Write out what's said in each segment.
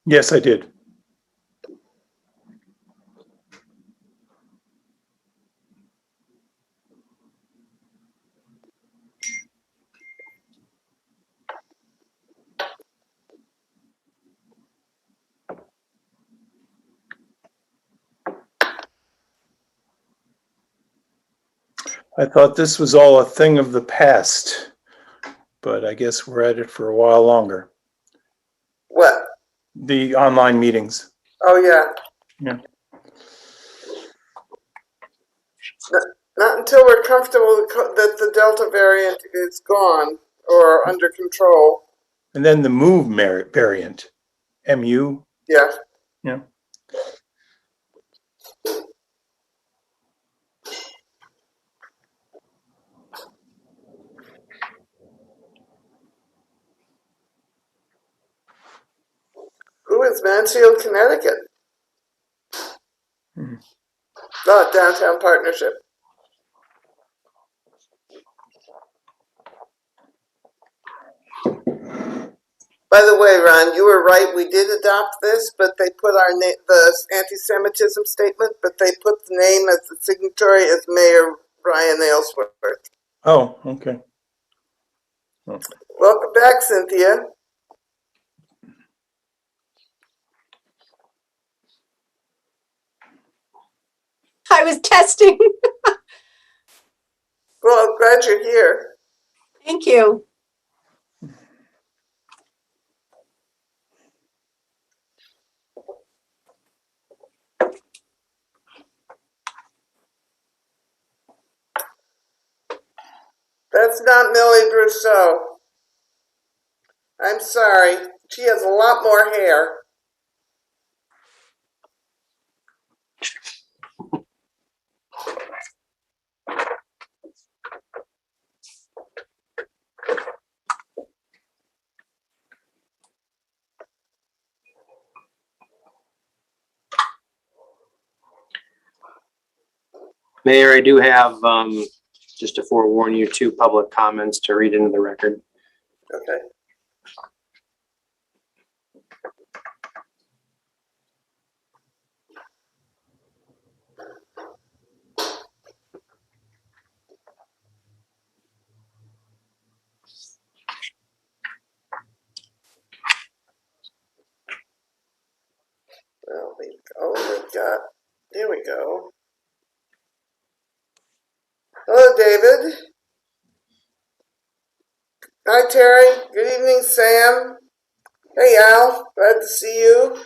Yes, I did. I thought this was all a thing of the past, but I guess we're at it for a while longer. What? The online meetings. Oh, yeah. Yeah. Not until we're comfortable that the Delta variant is gone or under control. And then the move variant, MU. Yeah. Yeah. Who is Mansfield, Connecticut? Oh, Downtown Partnership. By the way, Ron, you were right. We did adopt this, but they put the anti-Semitism statement, but they put the name as the signatory as Mayor Ryan Aylesworth. Oh, okay. Oh. Welcome back, Cynthia. I was testing. Well, I'm glad you're here. Thank you. That's not Millie Brousseau. I'm sorry. She has a lot more hair. Mayor, I do have, just to forewarn you, 2 public comments to read into the record. Okay. Well, oh my God. There we go. Hello, David. Hi, Terry. Good evening, Sam. Hey, Al. Glad to see you.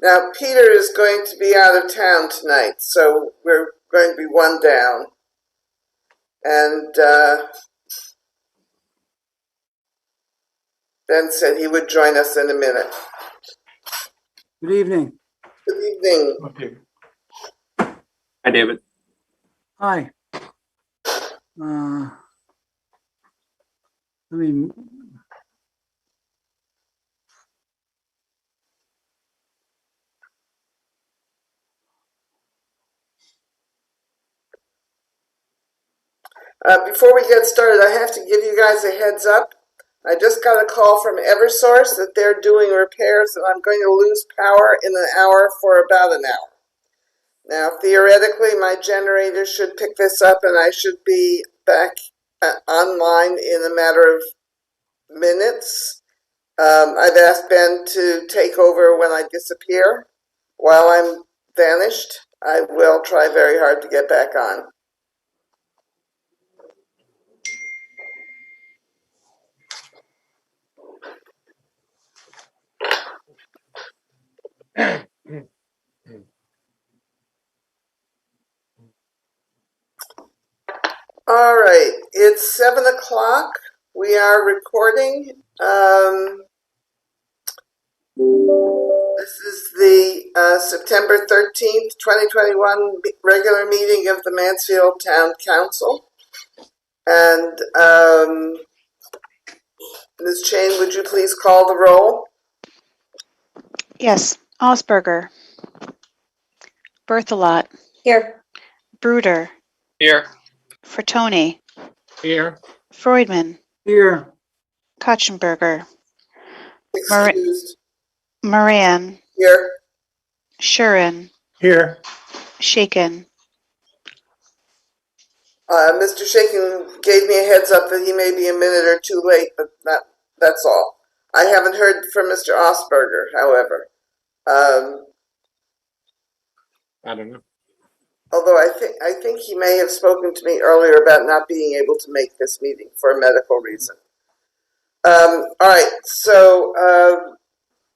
Now, Peter is going to be out of town tonight, so we're going to be 1 down. And Ben said he would join us in a minute. Good evening. Good evening. Okay. Hi, David. Hi. Let me. Before we get started, I have to give you guys a heads up. I just got a call from Eversource that they're doing repairs and I'm going to lose power in an hour for about an hour. Now, theoretically, my generator should pick this up and I should be back online in a matter of minutes. I've asked Ben to take over when I disappear. While I'm vanished, I will try very hard to get back on. All right, it's 7 o'clock. We are recording. This is the September 13th, 2021 regular meeting of the Mansfield Town Council. And Ms. Chain, would you please call the roll? Yes. Osberger, Berthelot, Here. Bruder, Here. Frattoni, Here. Freudman, Here. Kotchenberger, Excused. Moran, Here. Shurin, Here. Shaken. Mr. Shaken gave me a heads up that he may be a minute or two late, but that's all. I haven't heard from Mr. Osberger, however. I don't know. Although I think he may have spoken to me earlier about not being able to make this meeting for a medical reason. All right, so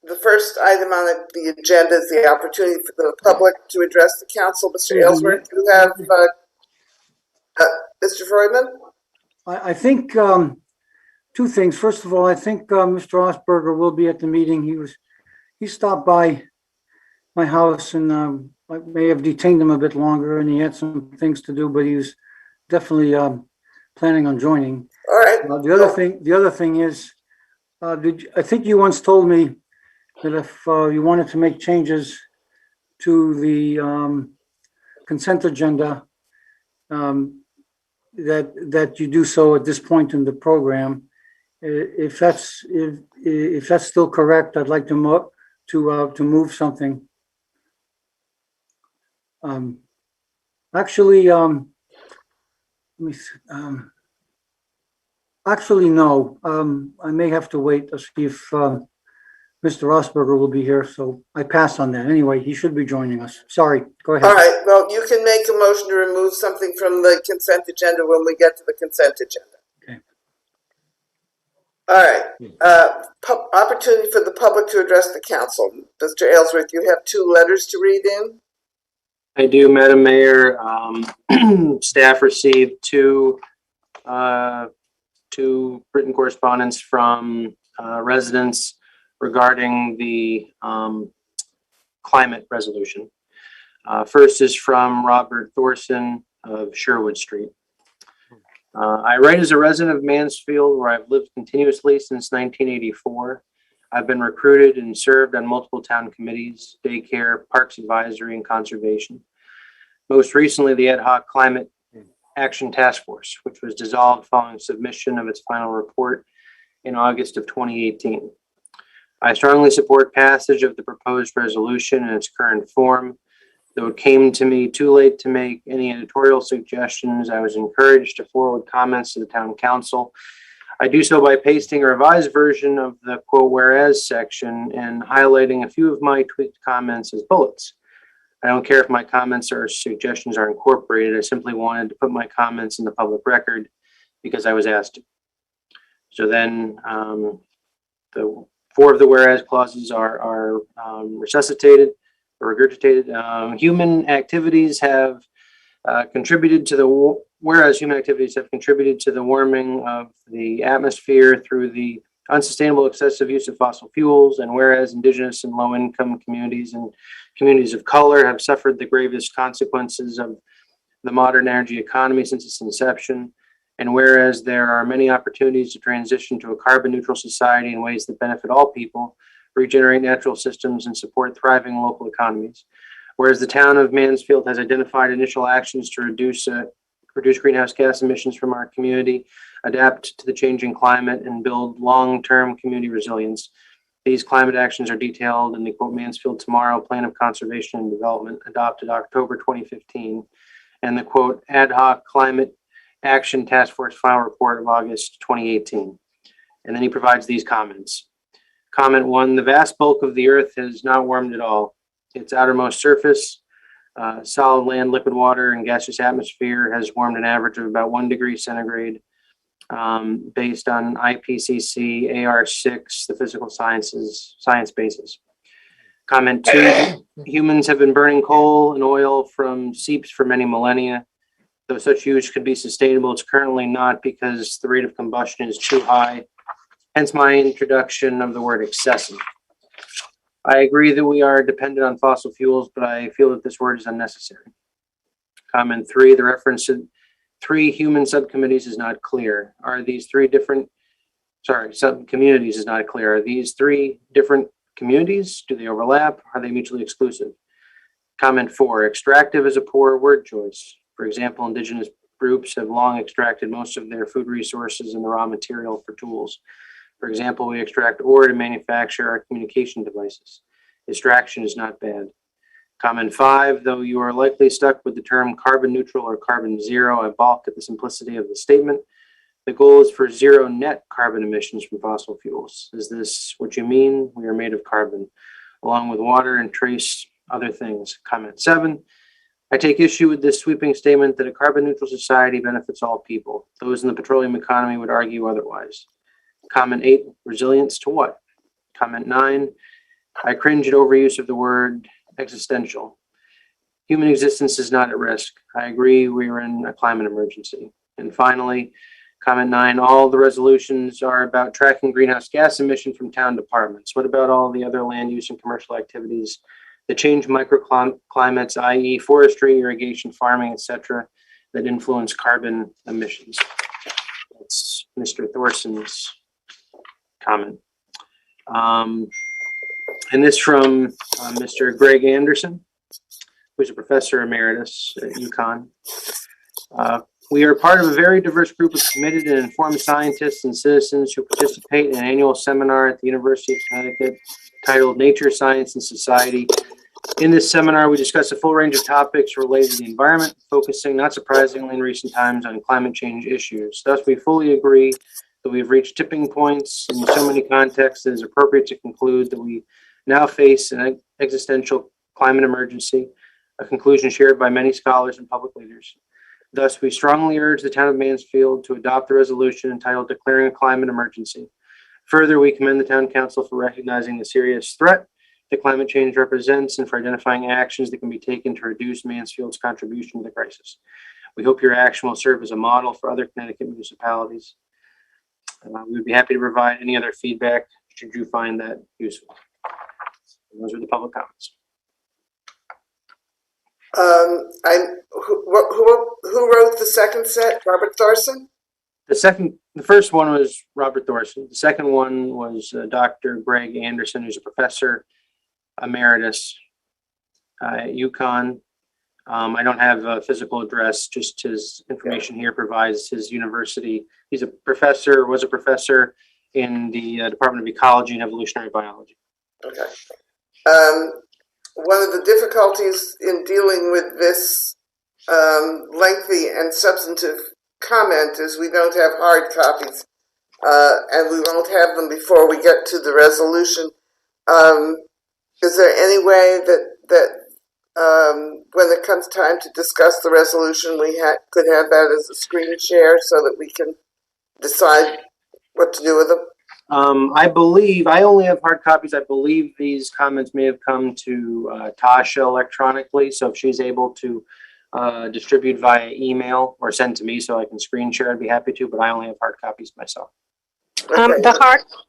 the first item on the agenda is the opportunity for the public to address the council. Mr. Aylesworth, you have Mr. Freudman? I think two things. First of all, I think Mr. Osberger will be at the meeting. He stopped by my house, and I may have detained him a bit longer, and he had some things to do, but he was definitely planning on joining. All right. The other thing is, I think you once told me that if you wanted to make changes to the consent agenda, that you do so at this point in the program. If that's still correct, I'd like to move something. Actually, no. I may have to wait to see if Mr. Osberger will be here, so I pass on that. Anyway, he should be joining us. Sorry, go ahead. All right, well, you can make a motion to remove something from the consent agenda when we get to the consent agenda. Okay. All right, opportunity for the public to address the council. Mr. Aylesworth, you have 2 letters to read in. I do, Madam Mayor. Staff received two written correspondence from residents regarding the climate resolution. First is from Robert Thorson of Sherwood Street. I write as a resident of Mansfield, where I've lived continuously since 1984. I've been recruited and served on multiple town committees, daycare, parks advisory, and conservation. Most recently, the Ad Hoc Climate Action Task Force, which was dissolved following submission of its final report in August of 2018. I strongly support passage of the proposed resolution in its current form. Though it came to me too late to make any editorial suggestions, I was encouraged to forward comments to the town council. I do so by pasting a revised version of the quote whereas section and highlighting a few of my tweaked comments as bullets. I don't care if my comments or suggestions are incorporated. I simply wanted to put my comments in the public record because I was asked to. So then the 4 of the whereas clauses are resuscitated or regurgitated. Human activities have contributed to the whereas human activities have contributed to the warming of the atmosphere through the unsustainable excessive use of fossil fuels, and whereas indigenous and low-income communities and communities of color have suffered the gravest consequences of the modern energy economy since its inception, and whereas there are many opportunities to transition to a carbon-neutral society in ways that benefit all people, regenerate natural systems, and support thriving local economies. Whereas the town of Mansfield has identified initial actions to reduce greenhouse gas emissions from our community, adapt to the changing climate, and build long-term community resilience. These climate actions are detailed in the quote Mansfield Tomorrow Plan of Conservation and Development adopted October 2015, and the quote Ad Hoc Climate Action Task Force final report of August 2018. And then he provides these comments. Comment 1, the vast bulk of the earth has not warmed at all. Its outermost surface, solid land, liquid water, and gaseous atmosphere has warmed an average of about 1 degree centigrade based on IPCC AR6, the physical sciences science basis. Comment 2, humans have been burning coal and oil from seeps for many millennia. Though such use could be sustainable, it's currently not because the rate of combustion is too high. Hence my introduction of the word excessive. I agree that we are dependent on fossil fuels, but I feel that this word is unnecessary. Comment 3, the reference to 3 human subcommittees is not clear. Are these 3 different, subcommunities is not clear. Are these 3 different communities? Do they overlap? Are they mutually exclusive? Comment 4, extractive is a poor word choice. For example, indigenous groups have long extracted most of their food resources and the raw material for tools. For example, we extract ore to manufacture our communication devices. Extraction is not bad. Comment 5, though you are likely stuck with the term carbon neutral or carbon zero, I balk at the simplicity of the statement. The goal is for zero net carbon emissions from fossil fuels. Is this what you mean? We are made of carbon, along with water and trace other things. Comment 7, I take issue with this sweeping statement that a carbon neutral society benefits all people. Those in the petroleum economy would argue otherwise. Comment 8, resilience to what? Comment 9, I cringe at overuse of the word existential. Human existence is not at risk. I agree we are in a climate emergency. And finally, comment 9, all the resolutions are about tracking greenhouse gas emission from town departments. What about all the other land use and commercial activities that change microclimates, i.e. forestry, irrigation, farming, etc., that influence carbon emissions? That's Mr. Thorson's comment. And this from Mr. Greg Anderson, who's a professor emeritus at UConn. We are part of a very diverse group of committed and informed scientists and citizens who participate in an annual seminar at the University of Connecticut titled Nature, Science, and Society. In this seminar, we discuss a full range of topics related to the environment, focusing, not surprisingly in recent times, on climate change issues. Thus, we fully agree that we have reached tipping points in so many contexts that it is appropriate to conclude that we now face an existential climate emergency, a conclusion shared by many scholars and public leaders. Thus, we strongly urge the town of Mansfield to adopt the resolution entitled Declaring a Climate Emergency. Further, we commend the town council for recognizing the serious threat that climate change represents and for identifying actions that can be taken to reduce Mansfield's contribution to the crisis. We hope your action will serve as a model for other Connecticut municipalities. We would be happy to provide any other feedback should you find that useful. And those are the public comments. Who wrote the second set? Robert Thorson? The first one was Robert Thorson. The second one was Dr. Greg Anderson, who's a professor emeritus at UConn. I don't have a physical address, just his information here provides his university. He's a professor, was a professor in the Department of Ecology and Evolutionary Biology. Okay. One of the difficulties in dealing with this lengthy and substantive comment is we don't have hard copies, and we won't have them before we get to the resolution. Is there any way that when it comes time to discuss the resolution, we could have that as a screen share so that we can decide what to do with them? I believe, I only have hard copies. I believe these comments may have come to Tasha electronically. So if she's able to distribute via email or send to me so I can screen share, I'd be happy to, but I only have hard copies myself. Okay.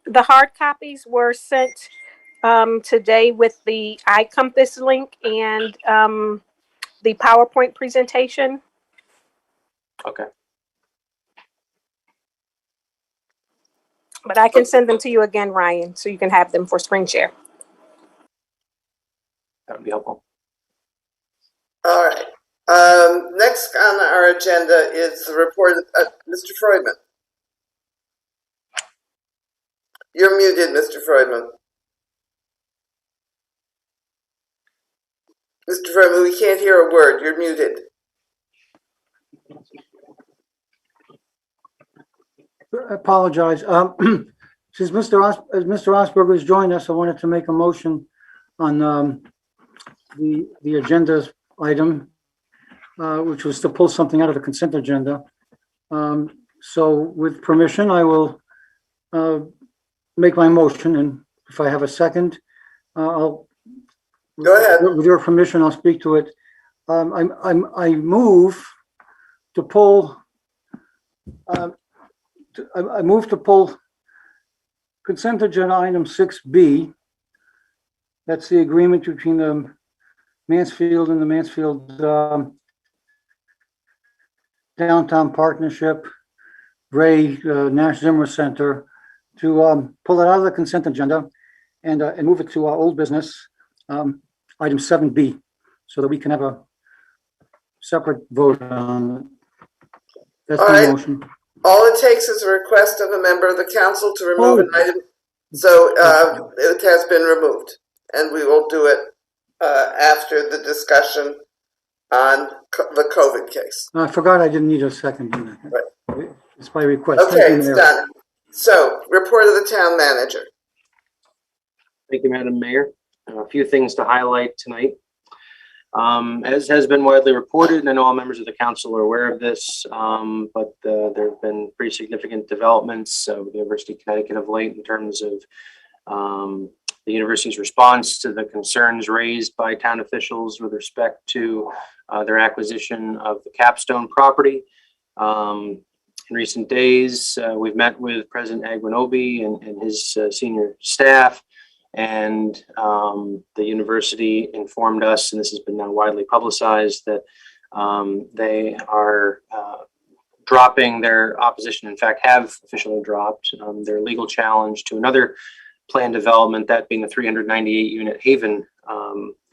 The hard copies were sent today with the iCompass link and the PowerPoint presentation. Okay. But I can send them to you again, Ryan, so you can have them for screen share. That would be helpful. All right. Next on our agenda is the report of Mr. Freudman. You're muted, Mr. Freudman. Mr. Freudman, we can't hear a word. You're muted. I apologize. Since Mr. Osberger has joined us, I wanted to make a motion on the agenda item, which was to pull something out of the consent agenda. So with permission, I will make my motion, and if I have a second, I'll Go ahead. With your permission, I'll speak to it. I move to pull. I move to pull consent agenda item 6B, That's the agreement between the Mansfield and the Mansfield Downtown Partnership, Ray Nash Zimmer Center, to pull it out of the consent agenda and move it to our old business, item 7B, so that we can have a separate vote on it. That's All my right. motion. All it takes is a request of a member of the council to remove an item. So it has been removed, and we will do it after the discussion on the COVID case. I forgot I didn't need a second. Right. It's by request. Thank Okay, you, it's Mayor. done. So, report of the town manager. Thank you, Madam Mayor. A few things to highlight tonight. As has been widely reported, and I know all members of the council are aware of this, but there have been pretty significant developments with the University of Connecticut of late in terms of the university's response to the concerns raised by town officials with respect to their acquisition of the Capstone property. In recent days, we've met with President Aguinobi and his senior staff, and the university informed us, and this has been now widely publicized, that they are dropping their opposition, in fact have officially dropped their legal challenge to another planned development, that being the 398 unit Haven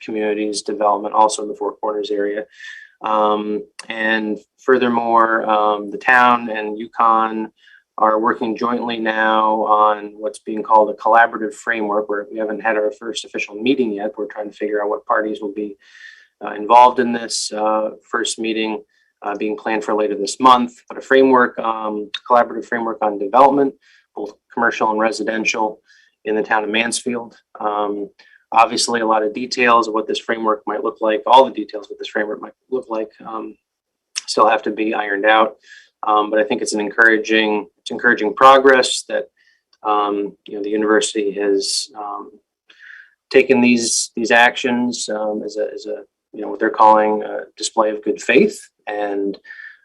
communities development, also in the Four Corners area. And furthermore, the town and UConn are working jointly now on what's being called a collaborative framework, where we haven't had our first official meeting yet. We're trying to figure out what parties will be involved in this first meeting being planned for later this month, but a framework, collaborative framework on development, both commercial and residential in the town of Mansfield. Obviously, a lot of details of what this framework might look like, all the details of what this framework might look like, still have to be ironed out. But I think it's encouraging progress that the university has taken these actions as a what they're calling a display of good faith. And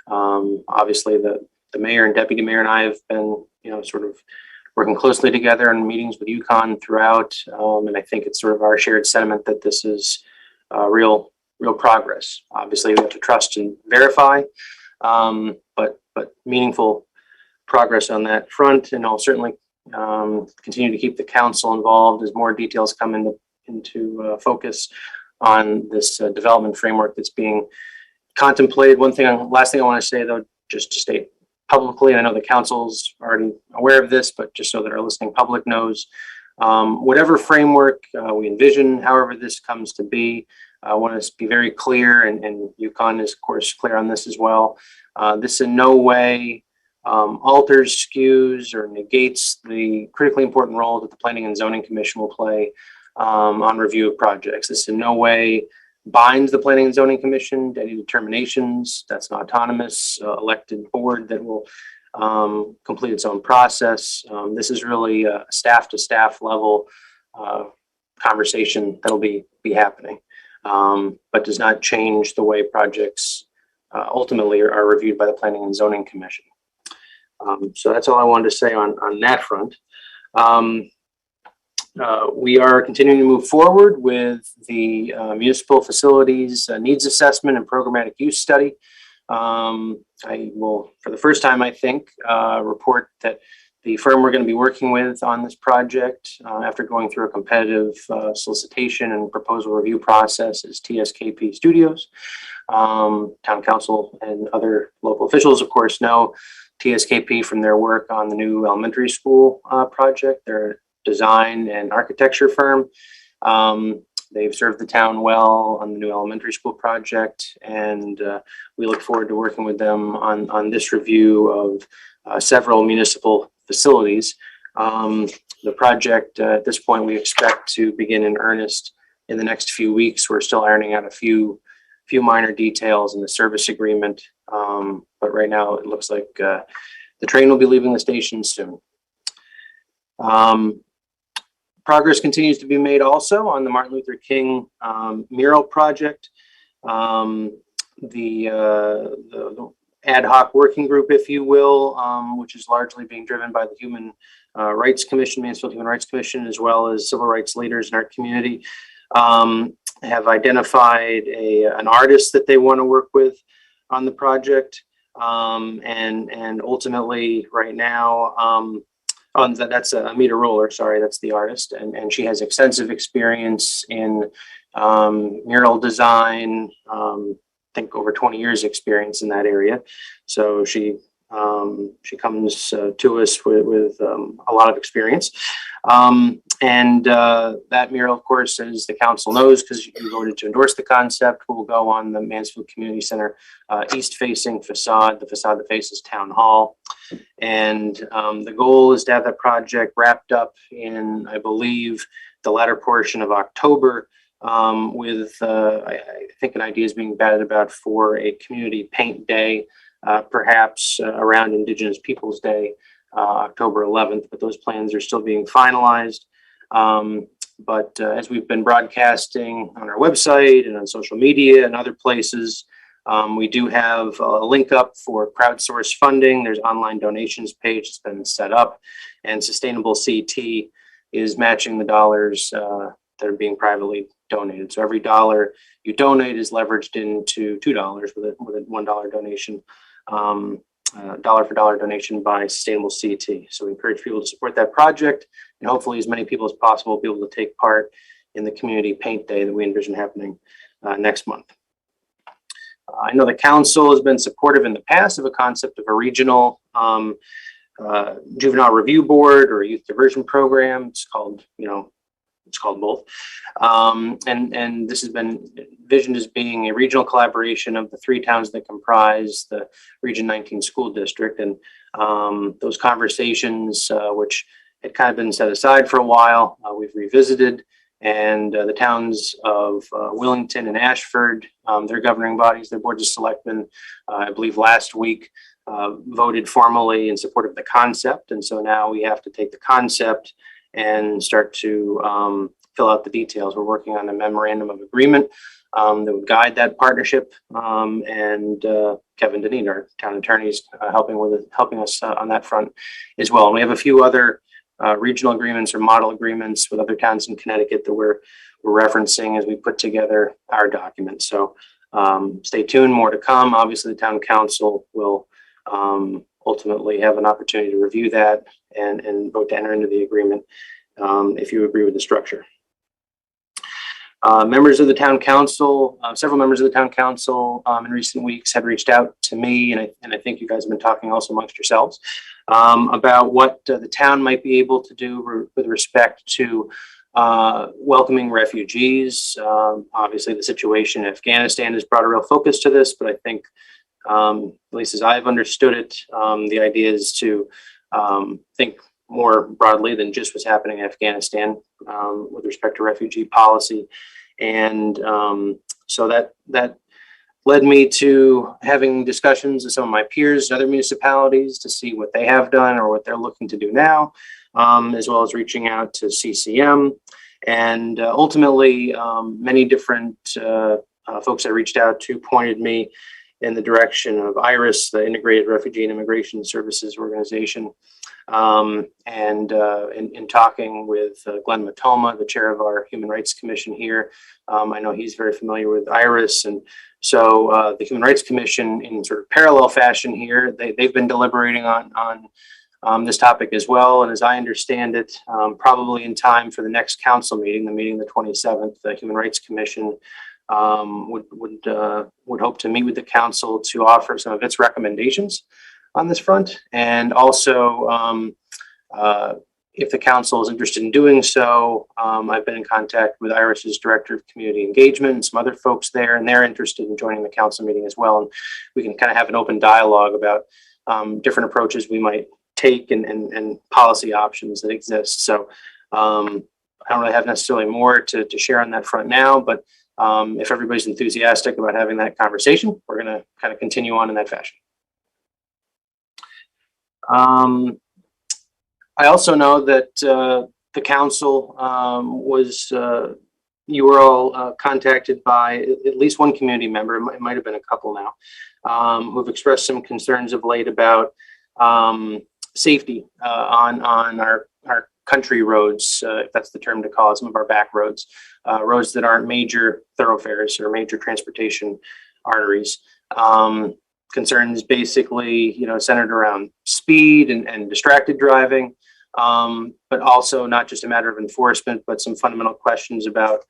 obviously, the mayor and deputy mayor and I have been sort of working closely together in meetings with UConn throughout, and I think it's sort of our shared sentiment that this is real progress. Obviously, we have to trust and verify, but meaningful progress on that front. And I'll certainly continue to keep the council involved as more details come into focus on this development framework that's being contemplated. Last thing I want to say, though, just to state publicly, and I know the council's already aware of this, but just so that our listening public knows, whatever framework we envision, however this comes to be, I want to be very clear, and UConn is of course clear on this as well. This in no way alters, skews, or negates the critically important role that the Planning and Zoning Commission will play on review of projects. This in no way binds the Planning and Zoning Commission to any determinations. That's an autonomous elected board that will complete its own process. This is really a staff to staff level conversation that'll be happening, but does not change the way projects ultimately are reviewed by the Planning and Zoning Commission. So that's all I wanted to say on that front. We are continuing to move forward with the municipal facilities needs assessment and programmatic use study. I will, for the first time, I think, report that the firm we're going to be working with on this project, after going through a competitive solicitation and proposal review process, is TSKP Studios. Town council and other local officials, of course, know TSKP from their work on the new elementary school project. They're a design and architecture firm. They've served the town well on the new elementary school project, and we look forward to working with them on this review of several municipal facilities. The project, at this point, we expect to begin in earnest in the next few weeks. We're still ironing out a few minor details in the service agreement, but right now it looks like the train will be leaving the station soon. Progress continues to be made also on the Martin Luther King Mural project. The ad hoc working group, if you will, which is largely being driven by the Human Rights Commission, Mansfield Human Rights Commission, as well as civil rights leaders in our community, have identified an artist that they want to work with on the project. And ultimately right now, that's Amita Roller, sorry, that's the artist. And she has extensive experience in mural design, I think over 20 years experience in that area. So she comes to us with a lot of experience. That mural, of course, as the council knows, because you voted to endorse the concept, will go on the Mansfield Community Center east-facing facade, the facade that faces Town Hall. And the goal is to have that project wrapped up in, I believe, the latter portion of October, with I think an idea is being batted about for a community paint day, perhaps around Indigenous Peoples Day, October 11th, but those plans are still being finalized. But as we've been broadcasting on our website and on social media and other places, we do have a link up for crowdsourced funding. There's online donations page that's been set up, and Sustainable CT is matching the dollars that are being privately donated. So every dollar you donate is leveraged into $2 with a $1 donation, dollar for dollar donation by Sustainable CT. So we encourage people to support that project, and hopefully as many people as possible will be able to take part in the community paint day that we envision happening next month. I know the council has been supportive in the past of a concept of a regional juvenile review board or a youth diversion program. It's called, it's called both. And this has been envisioned as being a regional collaboration of the 3 towns that comprise the Region 19 school district. And those conversations, which had kind of been set aside for a while, we've revisited. And the towns of Willington and Ashford, their governing bodies, their boards of selectmen, I believe last week, voted formally in support of the concept. And so now we have to take the concept and start to fill out the details. We're working on a memorandum of agreement that would guide that partnership. And Kevin Deneen, our town attorney, is helping us on that front as well. And we have a few other regional agreements or model agreements with other towns in Connecticut that we're referencing as we put together our document. So stay tuned, more to come. Obviously, the town council will ultimately have an opportunity to review that and vote to enter into the agreement if you agree with the structure. Members of the town council, several members of the town council in recent weeks have reached out to me, and I think you guys have been talking also amongst yourselves about what the town might be able to do with respect to welcoming refugees. Obviously, the situation in Afghanistan has brought a real focus to this, but I think, at least as I've understood it, the idea is to think more broadly than just what's happening in Afghanistan with respect to refugee policy. And so that led me to having discussions with some of my peers in other municipalities to see what they have done or what they're looking to do now, as well as reaching out to CCM. And ultimately, many different folks I reached out to pointed me in the direction of IRIS, the Integrated Refugee and Immigration Services Organization. And in talking with Glenn Matoma, the chair of our Human Rights Commission here, I know he's very familiar with IRIS. And so the Human Rights Commission, in sort of parallel fashion here, they've been deliberating on this topic as well. And as I understand it, probably in time for the next council meeting, the meeting the 27th, the Human Rights Commission would hope to meet with the council to offer some of its recommendations on this front. And also, if the council is interested in doing so, I've been in contact with IRIS's Director of Community Engagement and some other folks there, and they're interested in joining the council meeting as well. And we can kind of have an open dialogue about different approaches we might take and policy options that exist. So I don't really have necessarily more to share on that front now, but if everybody's enthusiastic about having that conversation, we're going to kind of continue on in that fashion. I also know that the council you were all contacted by at least one community member, it might have been a couple now, who've expressed some concerns of late about safety on our country roads, if that's the term to call it, some of our back roads, roads that aren't major thoroughfares or major transportation arteries. Concerns basically, centered around speed and distracted driving, but also not just a matter of enforcement, but some fundamental questions about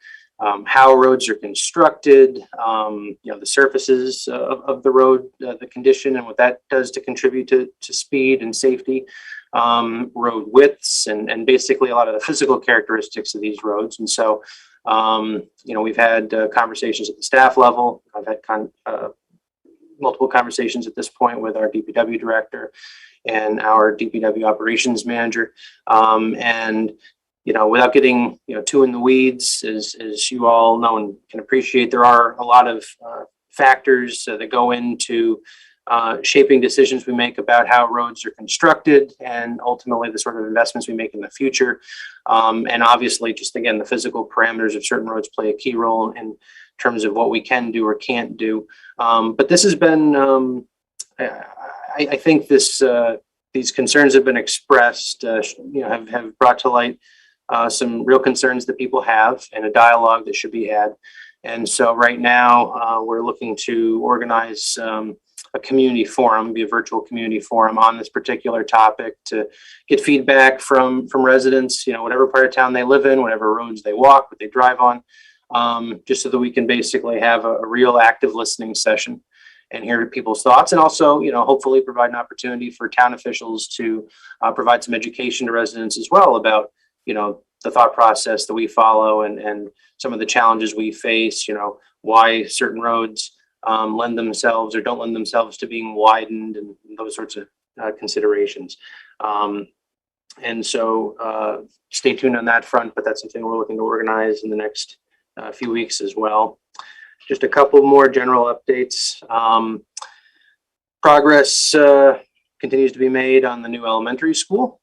how roads are constructed, the surfaces of the road, the condition, and what that does to contribute to speed and safety, road widths, and basically a lot of the physical characteristics of these roads. And so, we've had conversations at the staff level. I've had multiple conversations at this point with our DPW director and our DPW operations manager. Without getting too in the weeds, as you all know and can appreciate, there are a lot of factors that go into shaping decisions we make about how roads are constructed and ultimately the sort of investments we make in the future. And obviously, just again, the physical parameters of certain roads play a key role in terms of what we can do or can't do. But this has been, I think these concerns have been expressed, have brought to light some real concerns that people have and a dialogue that should be had. And so right now we're looking to organize a community forum, be a virtual community forum on this particular topic to get feedback from residents, whatever part of town they live in, whatever roads they walk, what they drive on, just so that we can basically have a real active listening session and hear people's thoughts, and also, hopefully provide an opportunity for town officials to provide some education to residents as well about, the thought process that we follow and some of the challenges we face, why certain roads lend themselves or don't lend themselves to being widened and those sorts of considerations. And so stay tuned on that front, but that's something we're looking to organize in the next few weeks as well. Just a couple more general updates. Progress continues to be made on the new elementary school.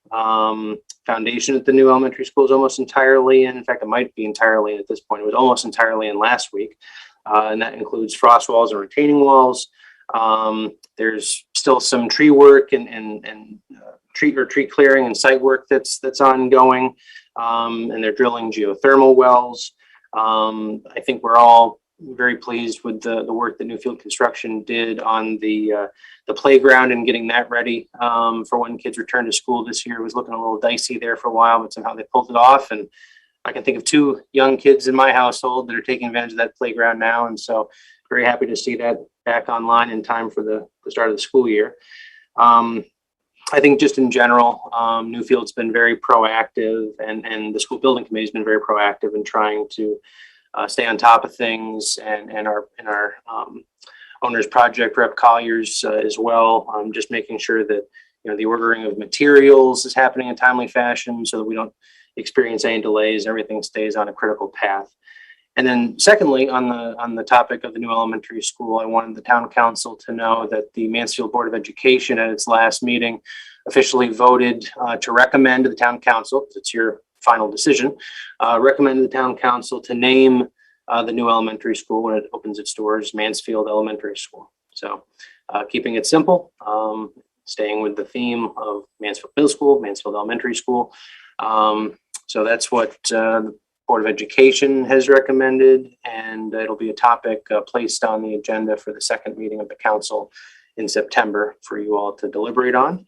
Foundation at the new elementary school is almost entirely in. In fact, it might be entirely in at this point. It was almost entirely in last week. And that includes frost walls and retaining walls. There's still some tree work and tree clearing and site work that's ongoing. And they're drilling geothermal wells. I think we're all very pleased with the work that Newfield Construction did on the playground and getting that ready for when kids return to school this year. It was looking a little dicey there for a while, but somehow they pulled it off. And I can think of 2 young kids in my household that are taking advantage of that playground now. And so very happy to see that back online in time for the start of the school year. I think just in general, Newfield's been very proactive and the school building committee has been very proactive in trying to stay on top of things, and our owner's project rep Colliers as well, just making sure that the ordering of materials is happening in a timely fashion so that we don't experience any delays. Everything stays on a critical path. And then secondly, on the topic of the new elementary school, I wanted the town council to know that the Mansfield Board of Education at its last meeting officially voted to recommend to the town council, it's your final decision, recommended the town council to name the new elementary school when it opens its doors, Mansfield Elementary School. So keeping it simple, staying with the theme of Mansfield Middle School, Mansfield Elementary School. So that's what the Board of Education has recommended, and it'll be a topic placed on the agenda for the second meeting of the council in September for you all to deliberate on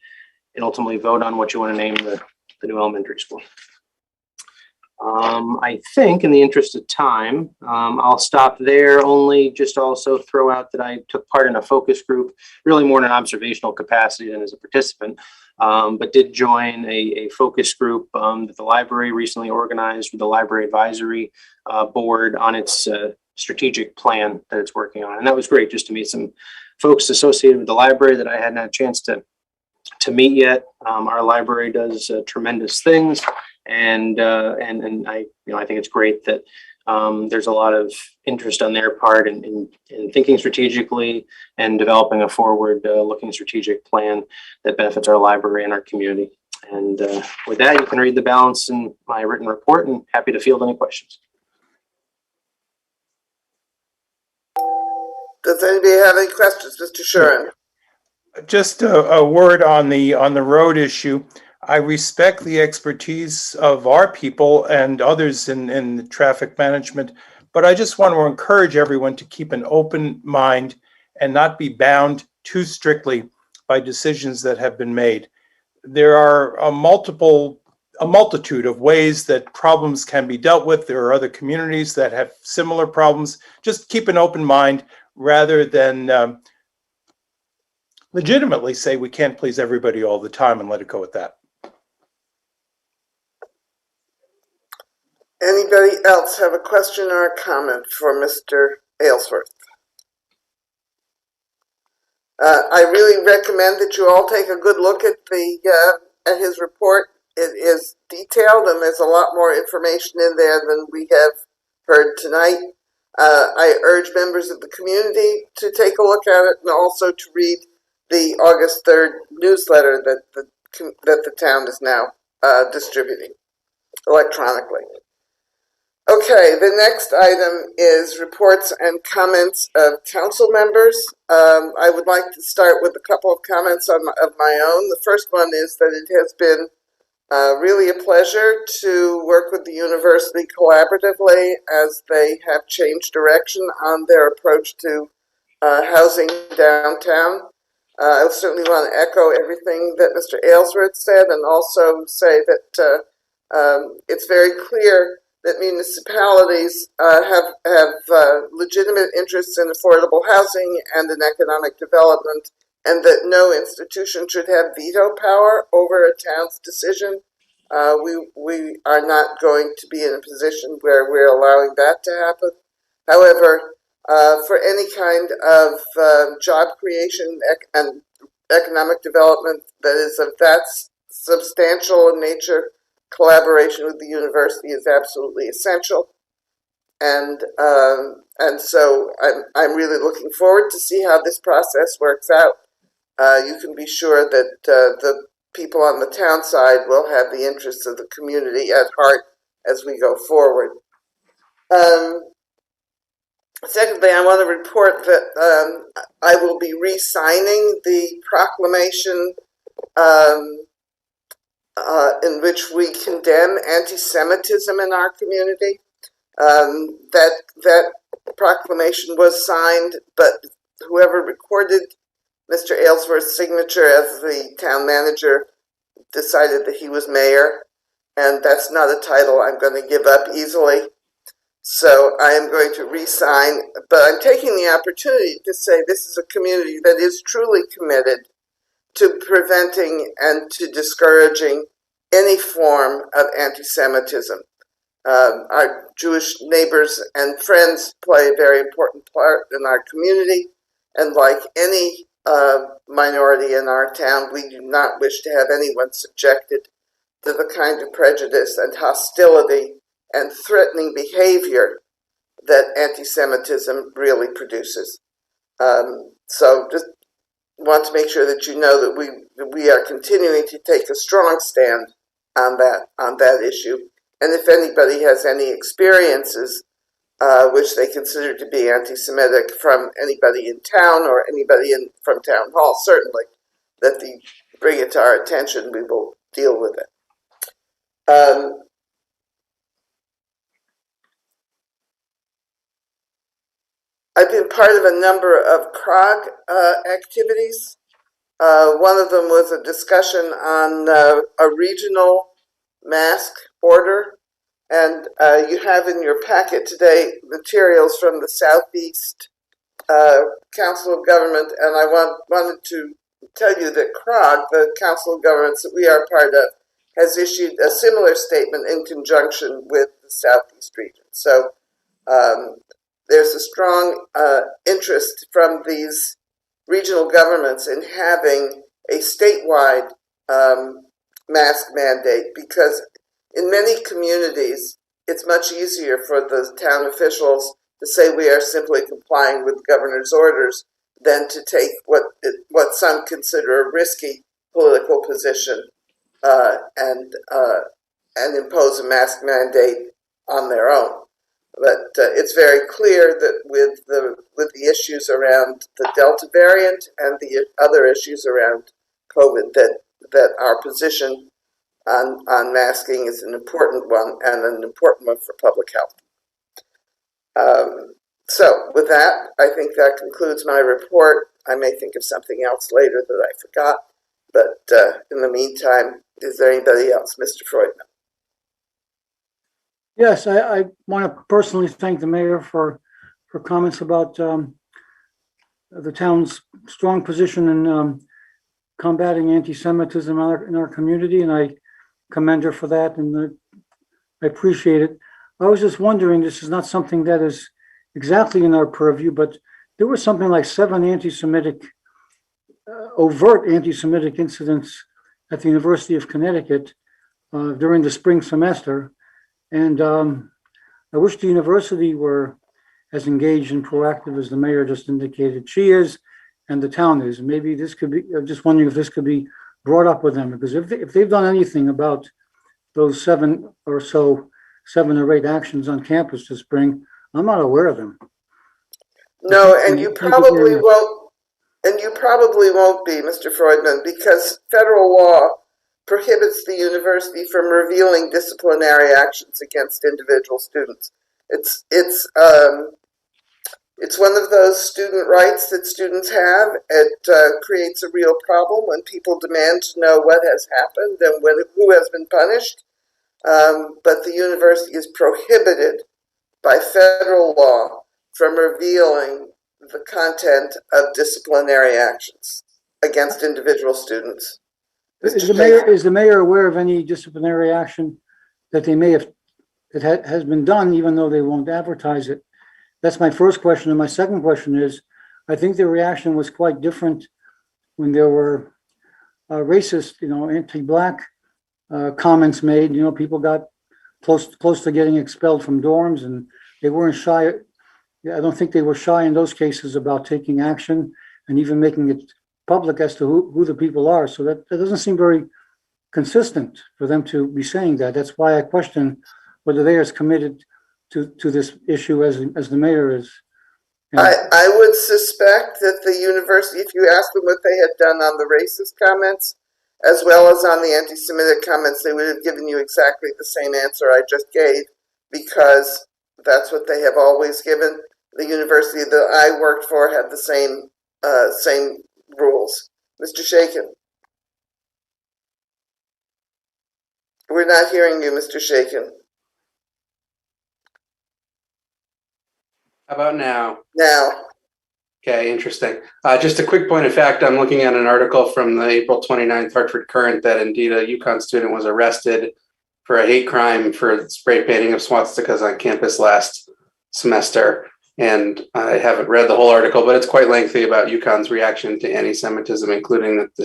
and ultimately vote on what you want to name the new elementary school. I think in the interest of time, I'll stop there, only just also throw out that I took part in a focus group, really more in an observational capacity than as a participant, but did join a focus group that the library recently organized with the Library Advisory Board on its strategic plan that it's working on. And that was great just to meet some folks associated with the library that I hadn't had a chance to meet yet. Our library does tremendous things. And I think it's great that there's a lot of interest on their part in thinking strategically and developing a forward-looking strategic plan that benefits our library and our community. And with that, you can read the balance in my written report, and happy to field any questions. Does anybody have any questions, Mr. Shuren? Just a word on the road issue. I respect the expertise of our people and others in traffic management, but I just want to encourage everyone to keep an open mind and not be bound too strictly by decisions that have been made. There are a multitude of ways that problems can be dealt with. There are other communities that have similar problems. Just keep an open mind rather than legitimately say we can't please everybody all the time and let it go at that. Anybody else have a question or a comment for Mr. Aylesworth? I really recommend that you all take a good look at at his report. It is detailed and there's a lot more information in there than we have heard tonight. I urge members of the community to take a look at it and also to read the August 3rd newsletter that the town is now distributing electronically. Okay, the next item is reports and comments of council members. I would like to start with a couple of comments of my own. The first one is that it has been really a pleasure to work with the university collaboratively as they have changed direction on their approach to housing downtown. I certainly want to echo everything that Mr. Aylesworth said and also say that it's very clear that municipalities have legitimate interests in affordable housing and in economic development, and that no institution should have veto power over a town's decision. We are not going to be in a position where we're allowing that to happen. However, for any kind of job creation and economic development that is of that substantial in nature, collaboration with the university is absolutely essential, and so I'm really looking forward to see how this process works out. You can be sure that the people on the town side will have the interests of the community at heart as we go forward. Secondly, I want to report that I will be re-signing the proclamation in which we condemn anti-Semitism in our community. That proclamation was signed, but whoever recorded Mr. Aylesworth's signature as the town manager decided that he was mayor, and that's not a title I'm going to give up easily. So I am going to re-sign, but I'm taking the opportunity to say this is a community that is truly committed to preventing and to discouraging any form of anti-Semitism. Our Jewish neighbors and friends play a very important part in our community, and like any minority in our town, we do not wish to have anyone subjected to the kind of prejudice and hostility and threatening behavior that anti-Semitism really produces. So just want to make sure that you know that we are continuing to take a strong stand on that issue. And if anybody has any experiences which they consider to be anti-Semitic from anybody in town or anybody from town hall, certainly that they bring it to our attention, we will deal with it. I've been part of a number of CROG activities. One of them was a discussion on a regional mask order, and you have in your packet today materials from the Southeast Council of Government, and I wanted to tell you that CROG, the Council of Governments that we are part of, has issued a similar statement in conjunction with the Southeast region. So there's a strong interest from these regional governments in having a statewide mask mandate, because in many communities it's much easier for the town officials to say we are simply complying with the governor's orders than to take what some consider a risky political position and impose a mask mandate on their own. But it's very clear that with the issues around the Delta variant and the other issues around COVID, that our position on masking is an important one and an important one for public health. So with that, I think that concludes my report. I may think of something else later that I forgot, but in the meantime, is there anybody else? Mr. Freudman. Yes, I want to personally thank the mayor for comments about the town's strong position in combating anti-Semitism in our community, and I commend her for that, and I appreciate it. I was just wondering, this is not something that is exactly in our purview, but there was something like 7 overt anti-Semitic incidents at the University of Connecticut during the spring semester. And I wish the university were as engaged and proactive as the mayor just indicated she is and the town is. Maybe this could be, I'm just wondering if this could be brought up with them, because if they've done anything about those 7 or 8 actions on campus this spring, I'm not aware of them. No, and you probably won't. And you probably won't be, Mr. Freudman, because federal law prohibits the university from revealing disciplinary actions against individual students. It's one of those student rights that students have. It creates a real problem when people demand to know what has happened and who has been punished. But the university is prohibited by federal law from revealing the content of disciplinary actions against individual students. Is the mayor aware of any disciplinary action that they may have that has been done, even though they won't advertise it? That's my first question. And my second question is, I think the reaction was quite different when there were racist, anti-Black comments made. People got close to getting expelled from dorms, and they weren't shy. I don't think they were shy in those cases about taking action and even making it public as to who the people are. So that doesn't seem very consistent for them to be saying that. That's why I question whether they are as committed to this issue as the mayor is. I would suspect that the university, if you asked them what they had done on the racist comments, as well as on the anti-Semitic comments, they would have given you exactly the same answer I just gave, because that's what they have always given. The university that I worked for had the same rules. Mr. Shakin. We're not hearing you, Mr. Shakin. How about now? Now. Okay, interesting. Just a quick point of fact, I'm looking at an article from the April 29th Hartford Courant that indeed a UConn student was arrested for a hate crime for spray painting of swastikas on campus last semester. And I haven't read the whole article, but it's quite lengthy about UConn's reaction to anti-Semitism, including that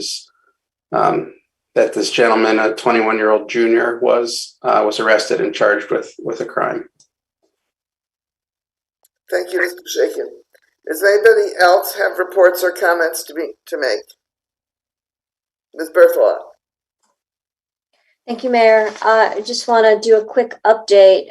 this gentleman, a 21-year-old junior, was arrested and charged with a crime. Thank you, Mr. Shakin. Does anybody else have reports or comments to make? Ms. Berthelot. Thank you, Mayor. I just want to do a quick update.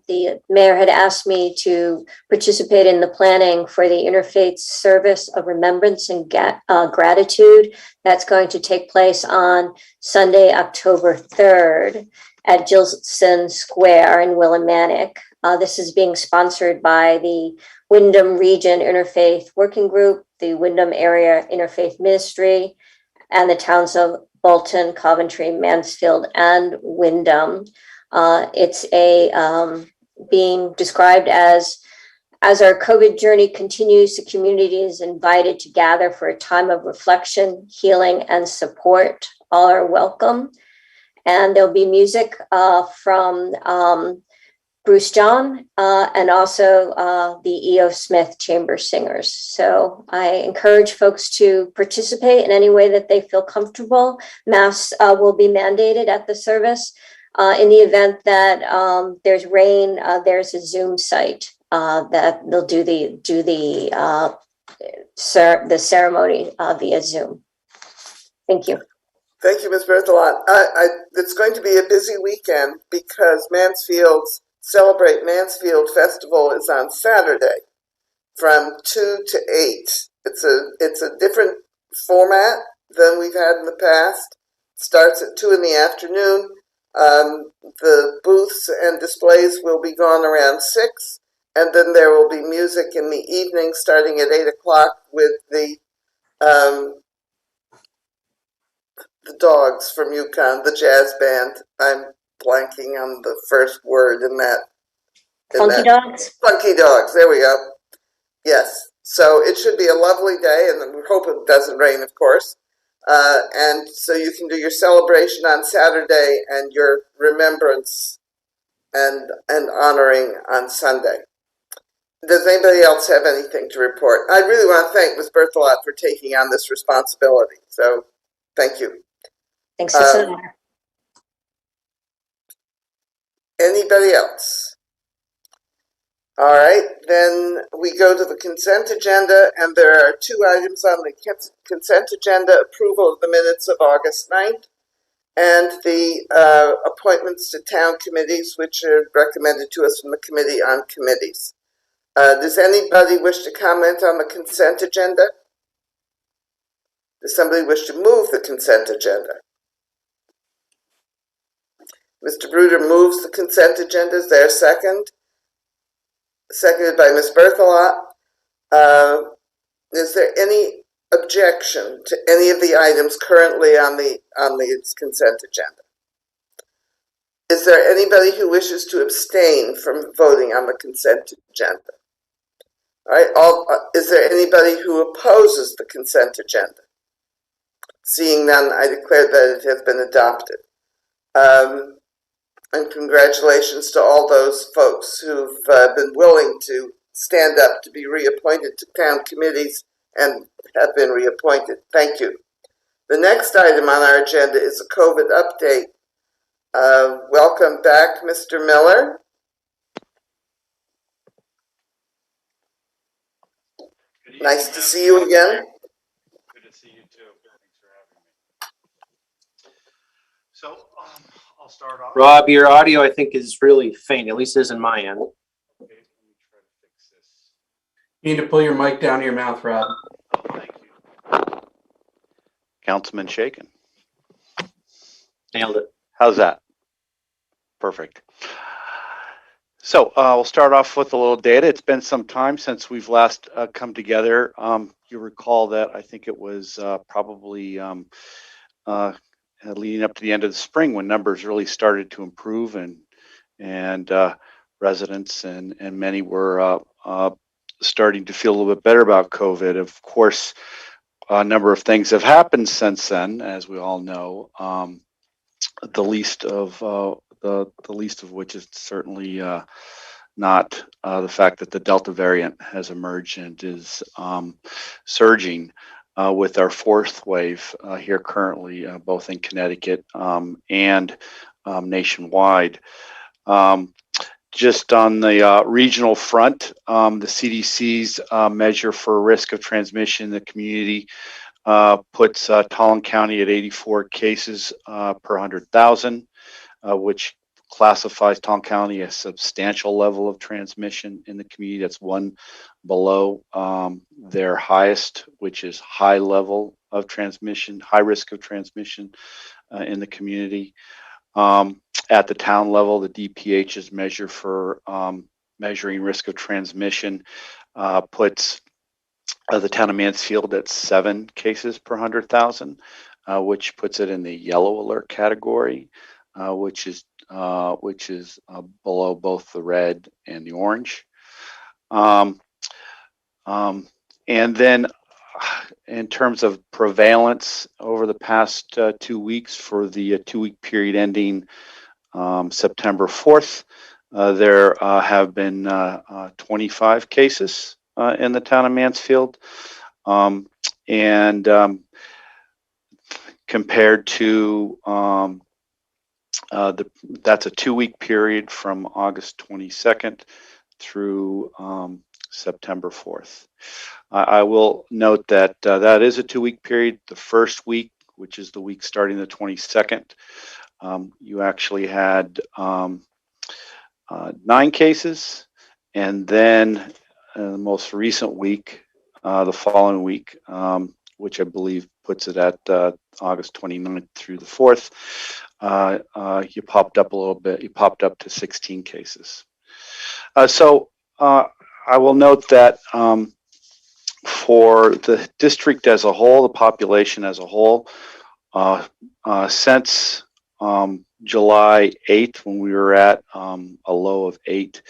The mayor had asked me to participate in the planning for the Interfaith Service of Remembrance and Gratitude. That's going to take place on Sunday, October 3rd at Gilson Square in Willimantic. This is being sponsored by the Windham Region Interfaith Working Group, the Windham Area Interfaith Ministry, and the towns of Bolton, Coventry, Mansfield, and Windham. It's being described as our COVID journey continues, the community is invited to gather for a time of reflection, healing, and support. All are welcome. And there'll be music from Bruce John and also the E.O. Smith Chamber Singers. So I encourage folks to participate in any way that they feel comfortable. Masks will be mandated at the service. In the event that there's rain, there's a Zoom site that they'll do the ceremony via Zoom. Thank you. Thank you, Ms. Berthelot. It's going to be a busy weekend because Mansfield's Celebrate Mansfield Festival is on Saturday from 2 to 8. It's a different format than we've had in the past. It starts at 2 in the afternoon. The booths and displays will be gone around 6, and then there will be music in the evening starting at 8 o'clock with the dogs from Yukon, the jazz band. I'm blanking on the first word in that. Funky Dogs? Funky Dogs, there we go. Yes, so it should be a lovely day, and we hope it doesn't rain, of course. And so you can do your celebration on Saturday and your remembrance and honoring on Sunday. Does anybody else have anything to report? I really want to thank Ms. Berthelot for taking on this responsibility, so thank you. Thanks, Susan. Anybody else? All right, then we go to the consent agenda, and there are 2 items on the consent agenda: approval of the minutes of August 9th and the appointments to town committees, which are recommended to us from the Committee on Committees. Does anybody wish to comment on the consent agenda? Does somebody wish to move the consent agenda? Mr. Bruder moves the consent agenda. Is there a second? Seconded by Ms. Berthelot. Is there any objection to any of the items currently on the consent agenda? Is there anybody who wishes to abstain from voting on the consent agenda? All right. Is there anybody who opposes the consent agenda? Seeing none, I declare that it has been adopted. And congratulations to all those folks who've been willing to stand up to be reappointed to town committees and have been reappointed. Thank you. The next item on our agenda is a COVID update. Welcome back, Mr. Miller. Nice to see you again. Good to see you too. Thanks for having me. So, I'll start off. Rob, your audio, I think, is really faint, at least is in my end. Okay, let me try to fix this. You need to pull your mic down to your mouth, Rob. Oh, thank you. Councilman Shaken. Nailed it. How's that? Perfect. So we'll start off with a little data. It's been some time since we've last come together. You recall that I think it was probably leading up to the end of the spring when numbers really started to improve and residents and many were starting to feel a little bit better about COVID. Of course, a number of things have happened since then, as we all know. The least of which is certainly not the fact that the Delta variant has emerged and is surging with our 4th wave here currently, both in Connecticut and nationwide. Just on the regional front, the CDC's measure for risk of transmission in the community puts Tallinn County at 84 cases per 100,000, which classifies Tallinn County a substantial level of transmission in the community. That's one below their highest, which is high level of transmission, high risk of transmission in the community. At the town level, the DPH's measure for measuring risk of transmission puts the town of Mansfield at 7 cases per 100,000, which puts it in the yellow alert category, which is below both the red and the orange. And then in terms of prevalence over the past 2 weeks for the 2-week period ending September 4th, there have been 25 cases in the town of Mansfield. And compared to that's a 2-week period from August 22nd through September 4th. I will note that that is a 2-week period. The first week, which is the week starting the 22nd, you actually had 9 cases. And then the most recent week, the following week, which I believe puts it at August 29th through the 4th, you popped up a little bit. You popped up to 16 cases. So I will note that for the district as a whole, the population as a whole, since July 8th, when we were at a low of 8,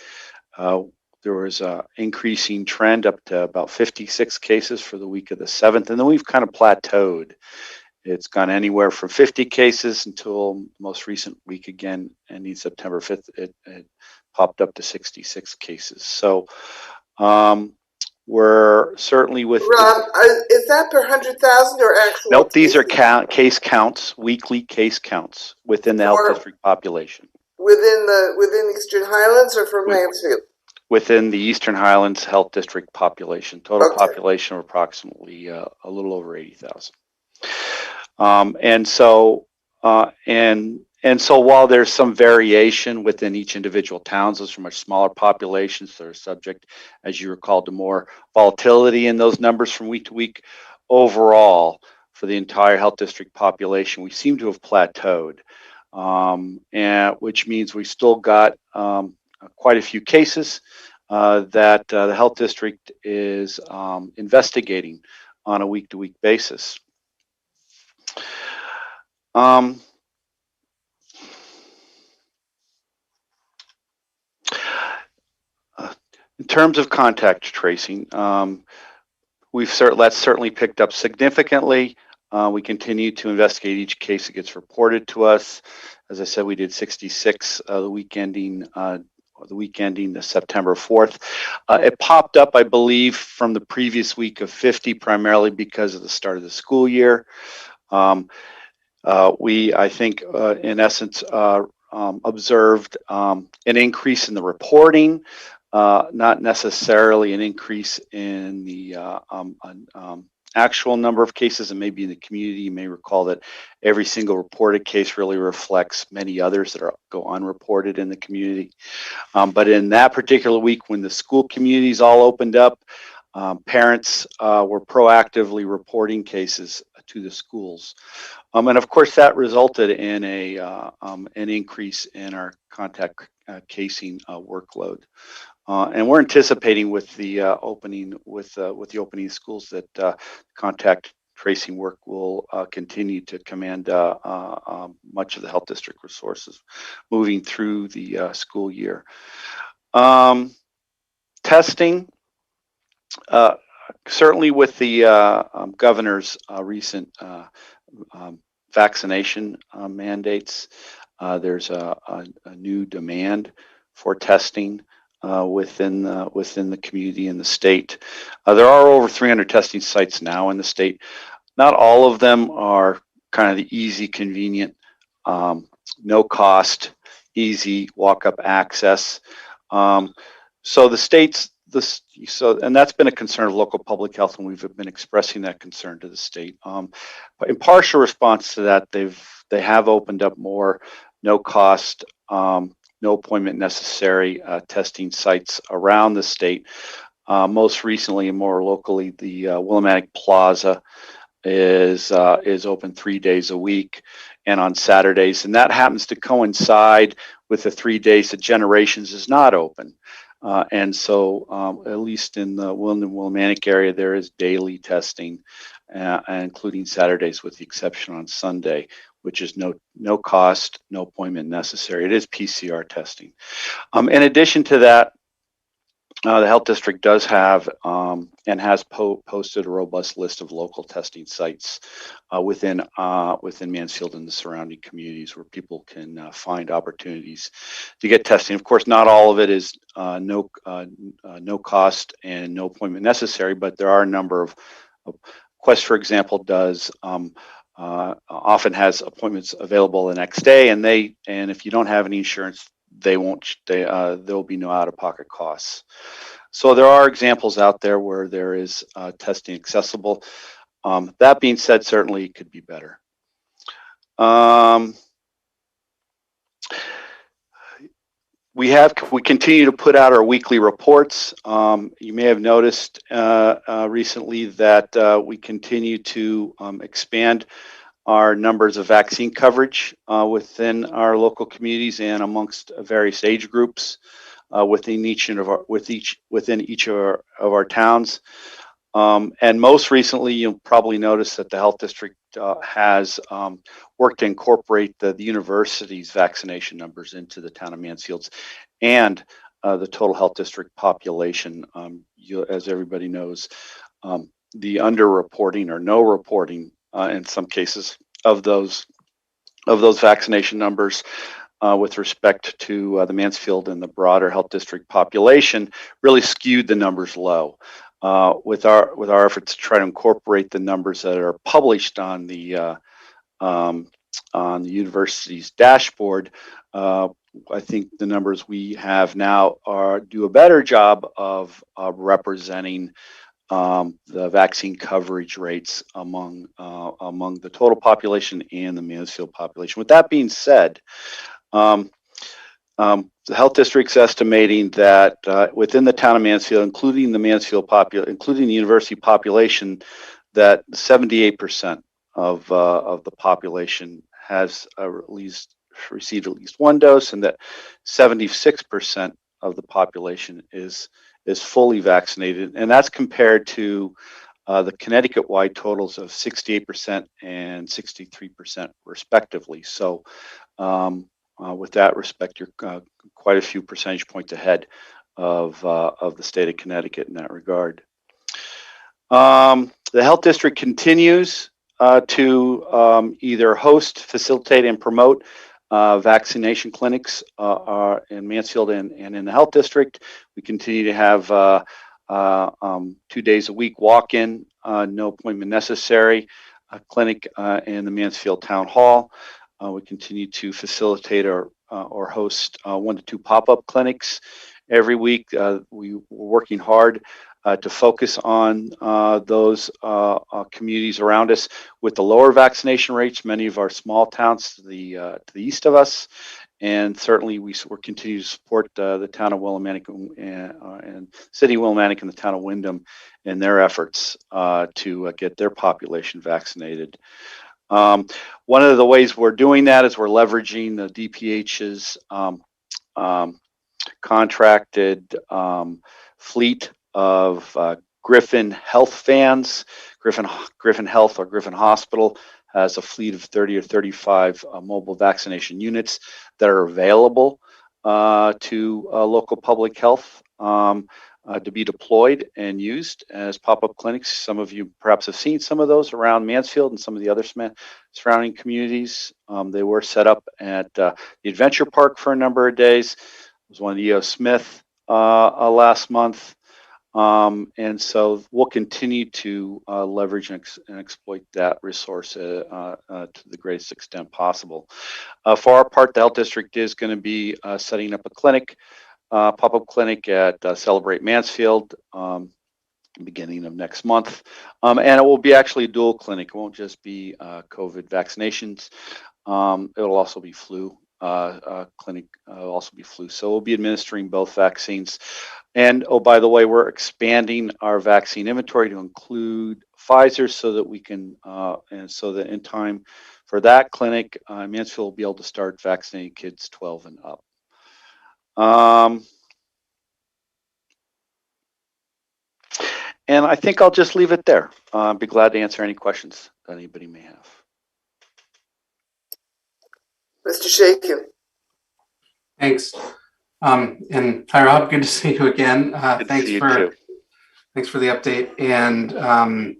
there was a increasing trend up to about 56 cases for the week of the 7th, and then we've kind of plateaued. It's gone anywhere from 50 cases until the most recent week again, ending September 5th, it popped up to 66 cases. So we're certainly with. Rob, is that per 100,000 or actual? Nope, these are cases? case counts, weekly case counts within the health district population. Within Eastern Highlands or from Mansfield? Within the Eastern Highlands Health District population, total population of approximately a little over 80,000. And so while there's some variation within each individual towns, those are much smaller populations that are subject, as you recall, to more volatility in those numbers from week to week. Overall, for the entire health district population, we seem to have plateaued, and which means we still got quite a few cases that the health district is investigating on a week-to-week basis. In terms of contact tracing, that's certainly picked up significantly. We continue to investigate each case that gets reported to us. As I said, we did 66 the week ending the September 4th. It popped up, I believe, from the previous week of 50, primarily because of the start of the school year. We, I think, in essence, observed an increase in the reporting, not necessarily an increase in the actual number of cases, and maybe in the community. You may recall that every single reported case really reflects many others that go unreported in the community. But in that particular week, when the school communities all opened up, parents were proactively reporting cases to the schools. And of course, that resulted in an increase in our contact casing workload. And we're anticipating with the opening of schools that contact tracing work will continue to command much of the health district resources moving through the school year. Testing, certainly with the governor's recent vaccination mandates, there's a new demand for testing within the community and the state. There are over 300 testing sites now in the state. Not all of them are kind of the easy, convenient, no cost, easy walk-up access. So the state's and that's been a concern of local public health, and we've been expressing that concern to the state. But in partial response to that, they have opened up more no cost, no appointment necessary testing sites around the state. Most recently and more locally, the Willimantic Plaza is open 3 days a week and on Saturdays, and that happens to coincide with the 3 days that Generations is not open. And so at least in the Willimantic area, there is daily testing, including Saturdays with the exception on Sunday, which is no cost, no appointment necessary. It is PCR testing. In addition to that, the health district does have and has posted a robust list of local testing sites within Mansfield and the surrounding communities where people can find opportunities to get testing. Of course, not all of it is no cost and no appointment necessary, but there are a number of Quest, for example, does often has appointments available the next day, and if you don't have any insurance, there will be no out-of-pocket costs. So there are examples out there where there is testing accessible. That being said, certainly it could be better. we continue to put out our weekly reports. You may have noticed recently that we continue to expand our numbers of vaccine coverage within our local communities and amongst various age groups within each of our towns. And most recently, you'll probably notice that the health district has worked to incorporate the university's vaccination numbers into the town of Mansfield's and the total health district population. As everybody knows, the underreporting or no reporting in some cases of those vaccination numbers with respect to the Mansfield and the broader health district population really skewed the numbers low. With our efforts to try to incorporate the numbers that are published on the university's dashboard, I think the numbers we have now do a better job of representing the vaccine coverage rates among the total population and the Mansfield population. With that being said, the health district's estimating that within the town of Mansfield, including the university population, that 78% of the population has received at least one dose, and that 76% of the population is fully vaccinated, and that's compared to the Connecticut-wide totals of 68% and 63% respectively. So with that respect, you're quite a few percentage points ahead of the state of Connecticut in that regard. The health district continues to either host, facilitate, and promote vaccination clinics in Mansfield and in the health district. We continue to have 2 days a week walk-in, no appointment necessary, clinic in the Mansfield Town Hall. We continue to facilitate or host 1 to 2 pop-up clinics every week. We're working hard to focus on those communities around us with the lower vaccination rates, many of our small towns to the east of us. And certainly we're continue to support the town of Willimantic and city of Willimantic and the town of Wyndham in their efforts to get their population vaccinated. One of the ways we're doing that is we're leveraging the DPH's contracted fleet of Griffin Health vans. Griffin Health or Griffin Hospital has a fleet of 30 or 35 mobile vaccination units that are available to local public health to be deployed and used as pop-up clinics. Some of you perhaps have seen some of those around Mansfield and some of the other surrounding communities. They were set up at the Adventure Park for a number of days. It was one of E.O. Smith last month. And so we'll continue to leverage and exploit that resource to the greatest extent possible. For our part, the health district is going to be setting up a clinic, pop-up clinic at Celebrate Mansfield, beginning of next month. And it will be actually a dual clinic. It won't just be COVID vaccinations. It'll also be flu clinic, also be flu. So we'll be administering both vaccines. And oh, by the way, we're expanding our vaccine inventory to include Pfizer so that we can, and so that in time for that clinic, Mansfield will be able to start vaccinating kids 12 and up. And I think I'll just leave it there. I'd be glad to answer any questions that anybody may have. Mr. Shakin. Thanks. And hi, Rob, good to see you again. Good to see you too. Thanks for the update. And I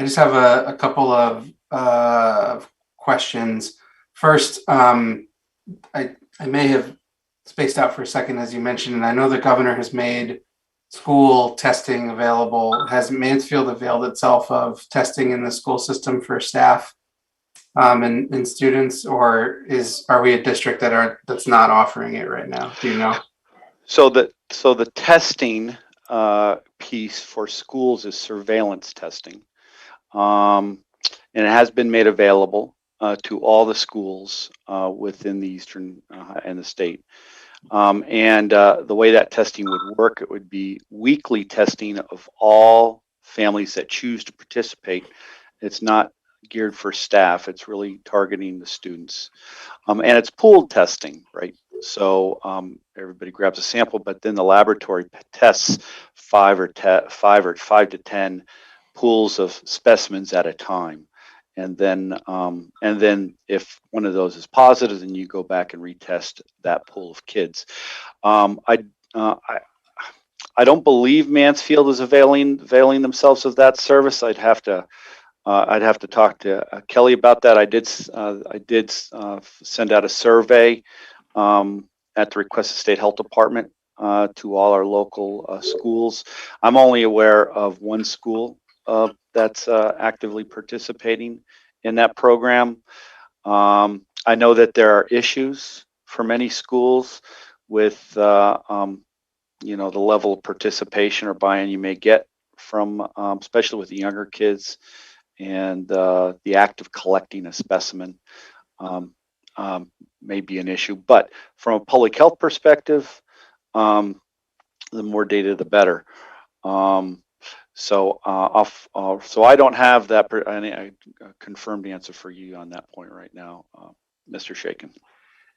just have a couple of questions. First, I may have spaced out for a second, as you mentioned, and I know the governor has made school testing available. Has Mansfield availed itself of testing in the school system for staff and students, or are we a district that's not offering it right now? Do you know? So the testing piece for schools is surveillance testing, and it has been made available to all the schools within the eastern and the state. And the way that testing would work, it would be weekly testing of all families that choose to participate. It's not geared for staff. It's really targeting the students. And it's pooled testing, right? So everybody grabs a sample, but then the laboratory tests five to 10 pools of specimens at a time. And then if one of those is positive, then you go back and retest that pool of kids. I don't believe Mansfield is availing themselves of that service. I'd have to talk to Kelly about that. I did send out a survey at the request of State Health Department to all our local schools. I'm only aware of one school that's actively participating in that program. I know that there are issues for many schools with the level of participation or buy-in you may get from, especially with the younger kids, and the act of collecting a specimen may be an issue. But from a public health perspective, the more data, the better. So I don't have that any confirmed answer for you on that point right now, Mr. Shaken.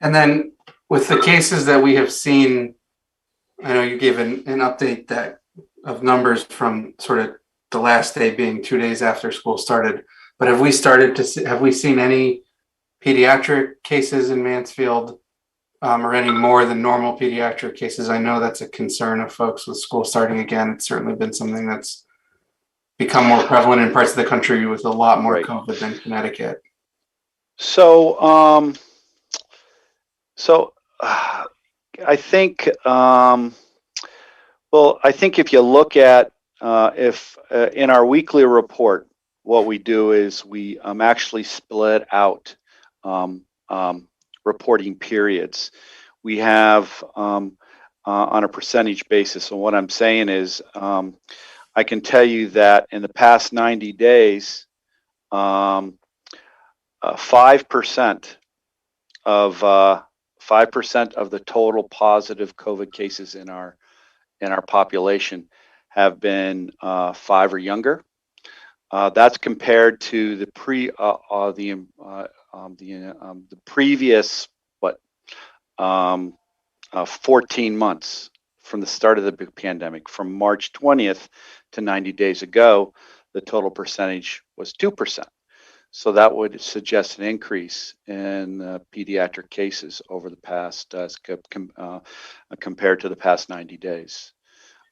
And then with the cases that we have seen, I know you gave an update of numbers from sort of the last day being 2 days after school started. But have we seen any pediatric cases in Mansfield, or any more than normal pediatric cases? I know that's a concern of folks with school starting again. It's certainly been something that's become more prevalent in parts of the country with a lot more COVID than Connecticut. So, I think, I think if you look at in our weekly report, what we do is we actually split out reporting periods. We have on a percentage basis. So what I'm saying is, I can tell you that in the past 90 days, 5% of 5% of the total positive COVID cases in our population have been 5 or younger. That's compared to the previous 14 months from the start of the pandemic. From March 20th to 90 days ago, the total percentage was 2%. So that would suggest an increase in pediatric cases over the past, compared to the past 90 days.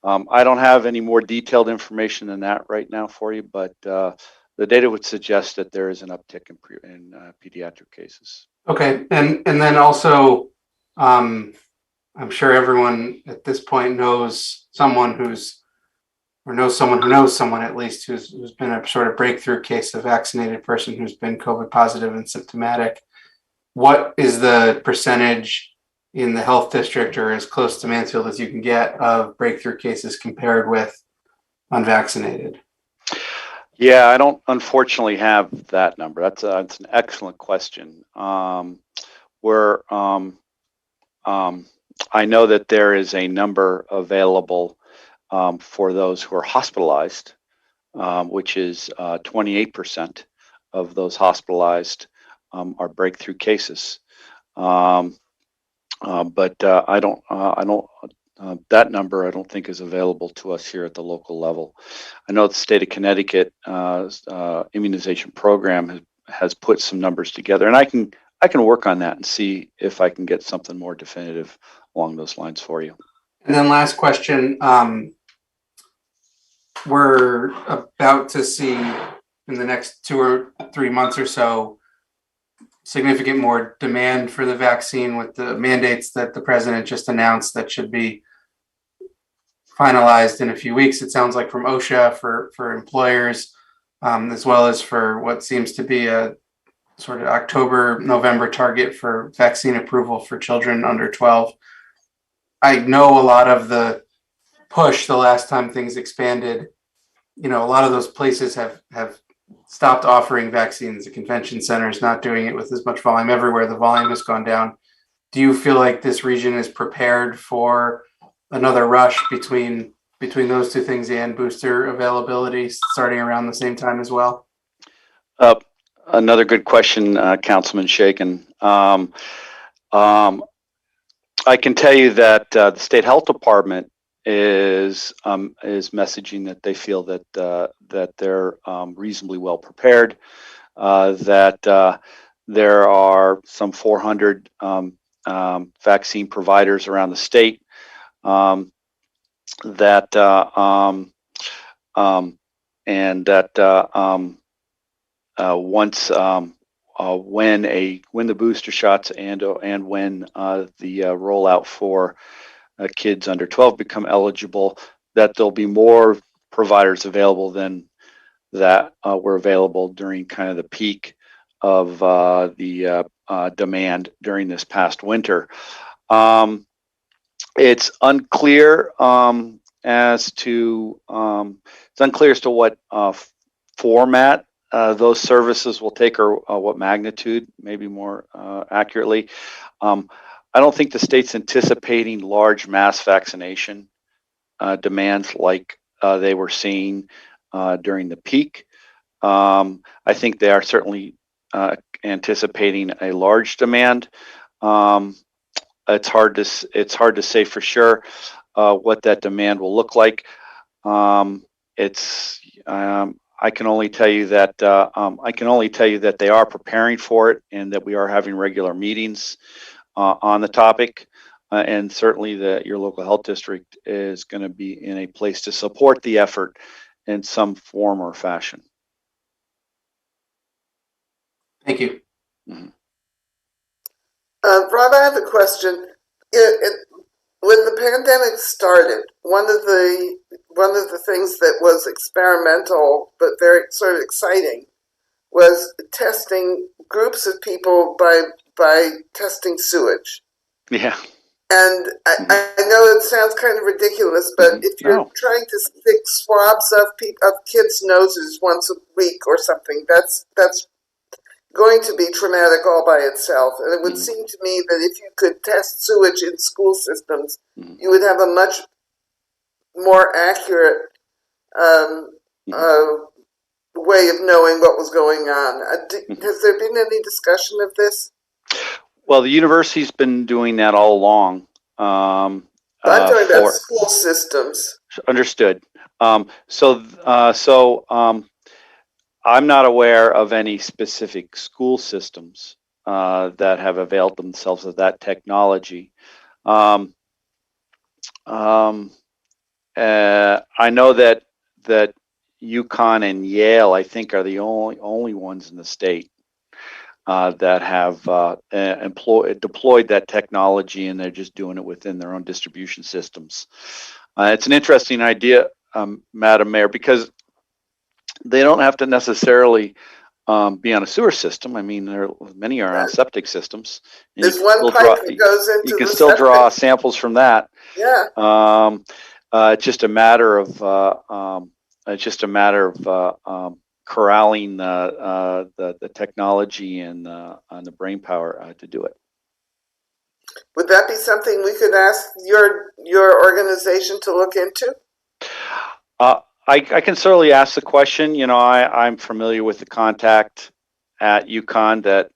I don't have any more detailed information than that right now for you, but the data would suggest that there is an uptick in pediatric cases. Okay, and then also, I'm sure everyone at this point knows someone who knows someone at least who's been a sort of breakthrough case, a vaccinated person who's been COVID positive and symptomatic. What is the percentage in the health district, or as close to Mansfield as you can get, of breakthrough cases compared with unvaccinated? Yeah, I don't unfortunately have that number. That's an excellent question. I know that there is a number available for those who are hospitalized, which is 28% of those hospitalized are breakthrough cases. But I don't. That number I don't think is available to us here at the local level. I know the state of Connecticut immunization program has put some numbers together, and I can work on that and see if I can get something more definitive along those lines for you. And then last question, we're about to see in the next 2 or 3 months or so significant more demand for the vaccine with the mandates that the president just announced that should be finalized in a few weeks. It sounds like from OSHA for employers, as well as for what seems to be a sort of October, November target for vaccine approval for children under 12. I know a lot of the push the last time things expanded, a lot of those places have stopped offering vaccines. The convention center is not doing it with as much volume. Everywhere the volume has gone down. do you feel like this region is prepared for another rush between those two things and booster availability starting around the same time as well? Another good question, Councilman Shaken. I can tell you that the state health department is messaging that they feel that they're reasonably well prepared. That there are some 400 vaccine providers around the state. Once when the booster shots and when the rollout for kids under 12 become eligible, that there'll be more providers available than that were available during kind of the peak of the demand during this past winter. It's unclear as to what format those services will take, or what magnitude, maybe more accurately. I don't think the state's anticipating large mass vaccination demands like they were seeing during the peak. I think they are certainly anticipating a large demand. It's hard to say for sure what that demand will look like. I can only tell you that they are preparing for it, and that we are having regular meetings on the topic, and certainly that your local health district is going to be in a place to support the effort in some form or fashion. Thank you. Mm-hmm. Rob, I have a question. When the pandemic started, one of the things that was experimental but very sort of exciting was testing groups of people by testing sewage. Yeah. And I know it sounds kind of ridiculous, but if you're trying to stick swabs of kids' noses once a week or something, that's going to be traumatic all by itself. And it would seem to me that if you could test sewage in school systems, you would have a much more accurate way of knowing what was going on. Has there been any discussion of this? Well, the university's been doing that all along. I'm talking about school systems. Understood. I'm not aware of any specific school systems that have availed themselves of that technology. I know that UConn and Yale, I think, are the only ones in the state that have deployed that technology, and they're just doing it within their own distribution systems. It's an interesting idea, Madam Mayor, because they don't have to necessarily be on a sewer system. I mean, many are on septic systems. There's one pipe that goes into you can still draw samples from that. Yeah. It's just a matter of corralling the technology and the brain power to do it. Would that be something we could ask your organization to look into? I can certainly ask the question. You know, I'm familiar with the contact at UConn the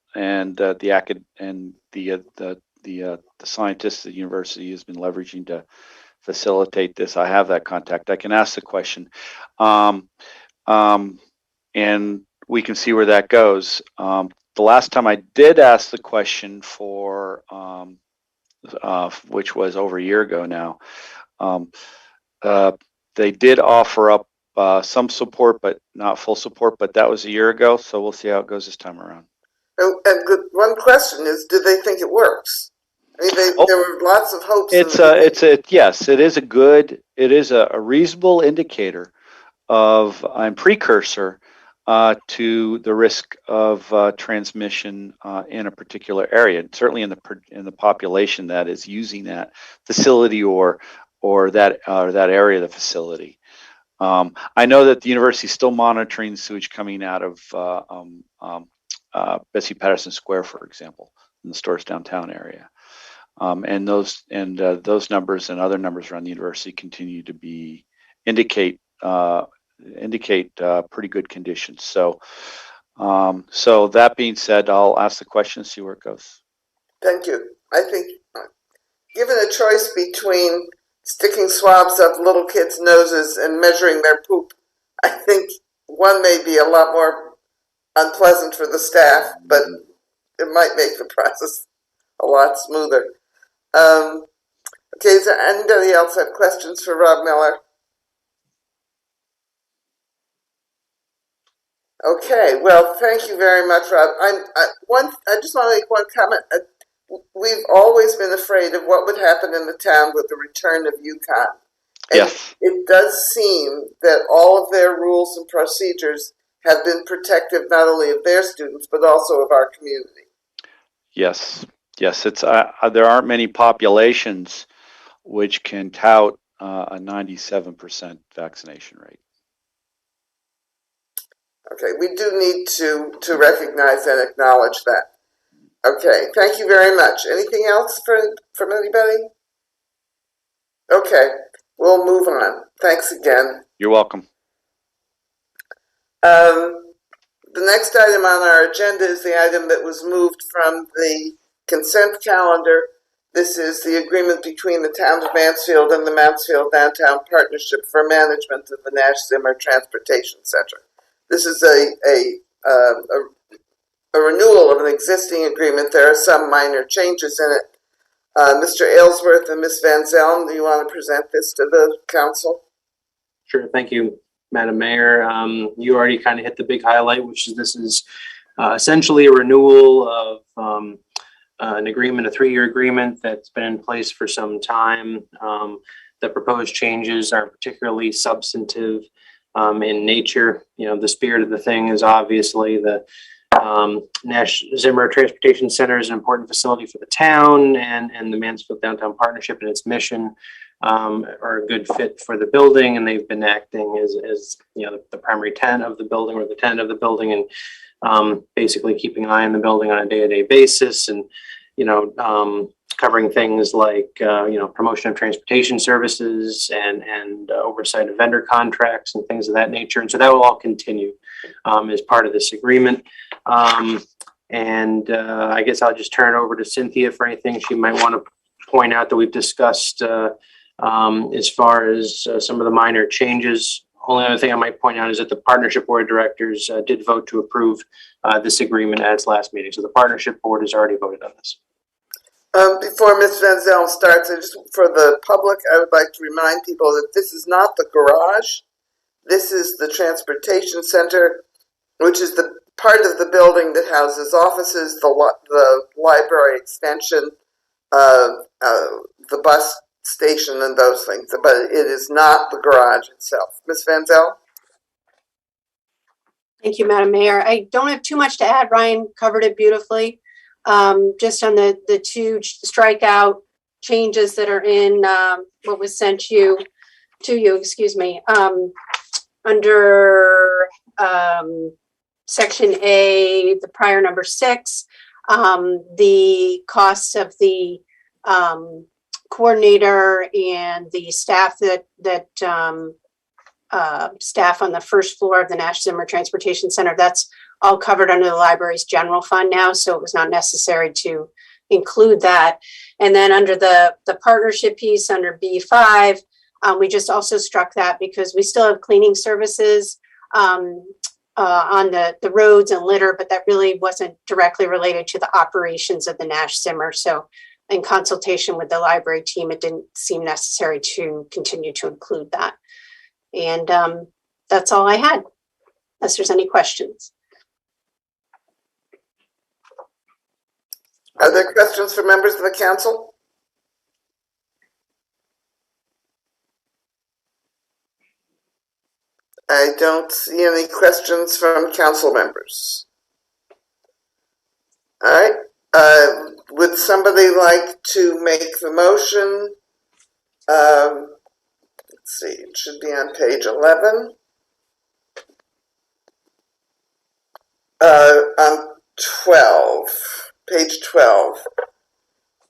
scientists at the university has been leveraging to facilitate this. I have that contact. I can ask the question, and we can see where that goes. The last time I did ask the question which was over a year ago now, they did offer up some support, but not full support. But that was a year ago, so we'll see how it goes this time around. And one question is, do they think it works? I mean, there were lots of hopes. Yes, it is a reasonable indicator of precursor to the risk of transmission in a particular area, and certainly in the population that is using that facility or that area of the facility. I know that the university is still monitoring sewage coming out of Bessie Patterson Square, for example, in the stores downtown area. And those numbers and other numbers around the university continue to indicate pretty good conditions. So that being said, I'll ask the question, see where it goes. Thank you. I think, given a choice between sticking swabs up little kids' noses and measuring their poop, I think one may be a lot more unpleasant for the staff, but it might make the process a lot smoother. Okay, is there anybody else have questions for Rob Miller? Okay, well, thank you very much, Rob. I just want to make one comment. We've always been afraid of what would happen in the town with the return of UConn. And Yes. it does seem that all of their rules and procedures have been protective not only of their students, but also of our community. Yes. It's there aren't many populations which can tout a 97% vaccination rate. Okay, we do need to recognize and acknowledge that. Okay, thank you very much. Anything else from anybody? Okay, we'll move on. Thanks again. You're welcome. The next item on our agenda is the item that was moved from the consent calendar. This is the agreement between the town of Mansfield and the Mansfield Downtown Partnership for management of the Nash Zimmer Transportation Center. This is a renewal of an existing agreement. There are some minor changes in it. Mr. Aylesworth and Ms. Van Zelm, do you want to present this to the council? Sure. Thank you, Madam Mayor. You already kind of hit the big highlight, which is this is essentially a renewal of an agreement, a 3-year agreement that's been in place for some time. The proposed changes are particularly substantive in nature. You know, the spirit of the thing is obviously the Nash Zimmer Transportation Center is an important facility for the town, and the Mansfield Downtown Partnership and its mission are a good fit for the building, and they've been acting as you know the primary tenant of the building or the tenant of the building, and basically keeping an eye on the building on a day-to-day basis, and covering things like promotion of transportation services and oversight of vendor contracts and things of that nature. And so that will all continue as part of this agreement. I guess I'll just turn it over to Cynthia for anything she might want to point out that we've discussed as far as some of the minor changes. Only other thing I might point out is that the Partnership Board of Directors did vote to approve this agreement at its last meeting. So the Partnership Board has already voted on this. Before Ms. Van Zelm starts, for the public, I would like to remind people that this is not the garage. This is the transportation center, which is the part of the building that houses offices, the library extension, the bus station, and those things. But it is not the garage itself. Ms. Van Zelm? Thank you, Madam Mayor. I don't have too much to add. Ryan covered it beautifully. Just on the 2 strikeout changes that are in what was sent to you, under Section A, the prior number 6, the costs of the coordinator and the staff that staff on the first floor of the Nash Zimmer Transportation Center, that's all covered under the library's general fund now, so it was not necessary to include that. And then under the partnership piece under B5, we just also struck that because we still have cleaning services on the roads and litter, but that really wasn't directly related to the operations of the Nash Zimmer. So in consultation with the library team, it didn't seem necessary to continue to include that. And that's all I had, unless there's any questions. Are there questions for members of the council? I don't see any questions from council members. All right. Would somebody like to make the motion? Let's see, it should be on page 11. On 12, page 12.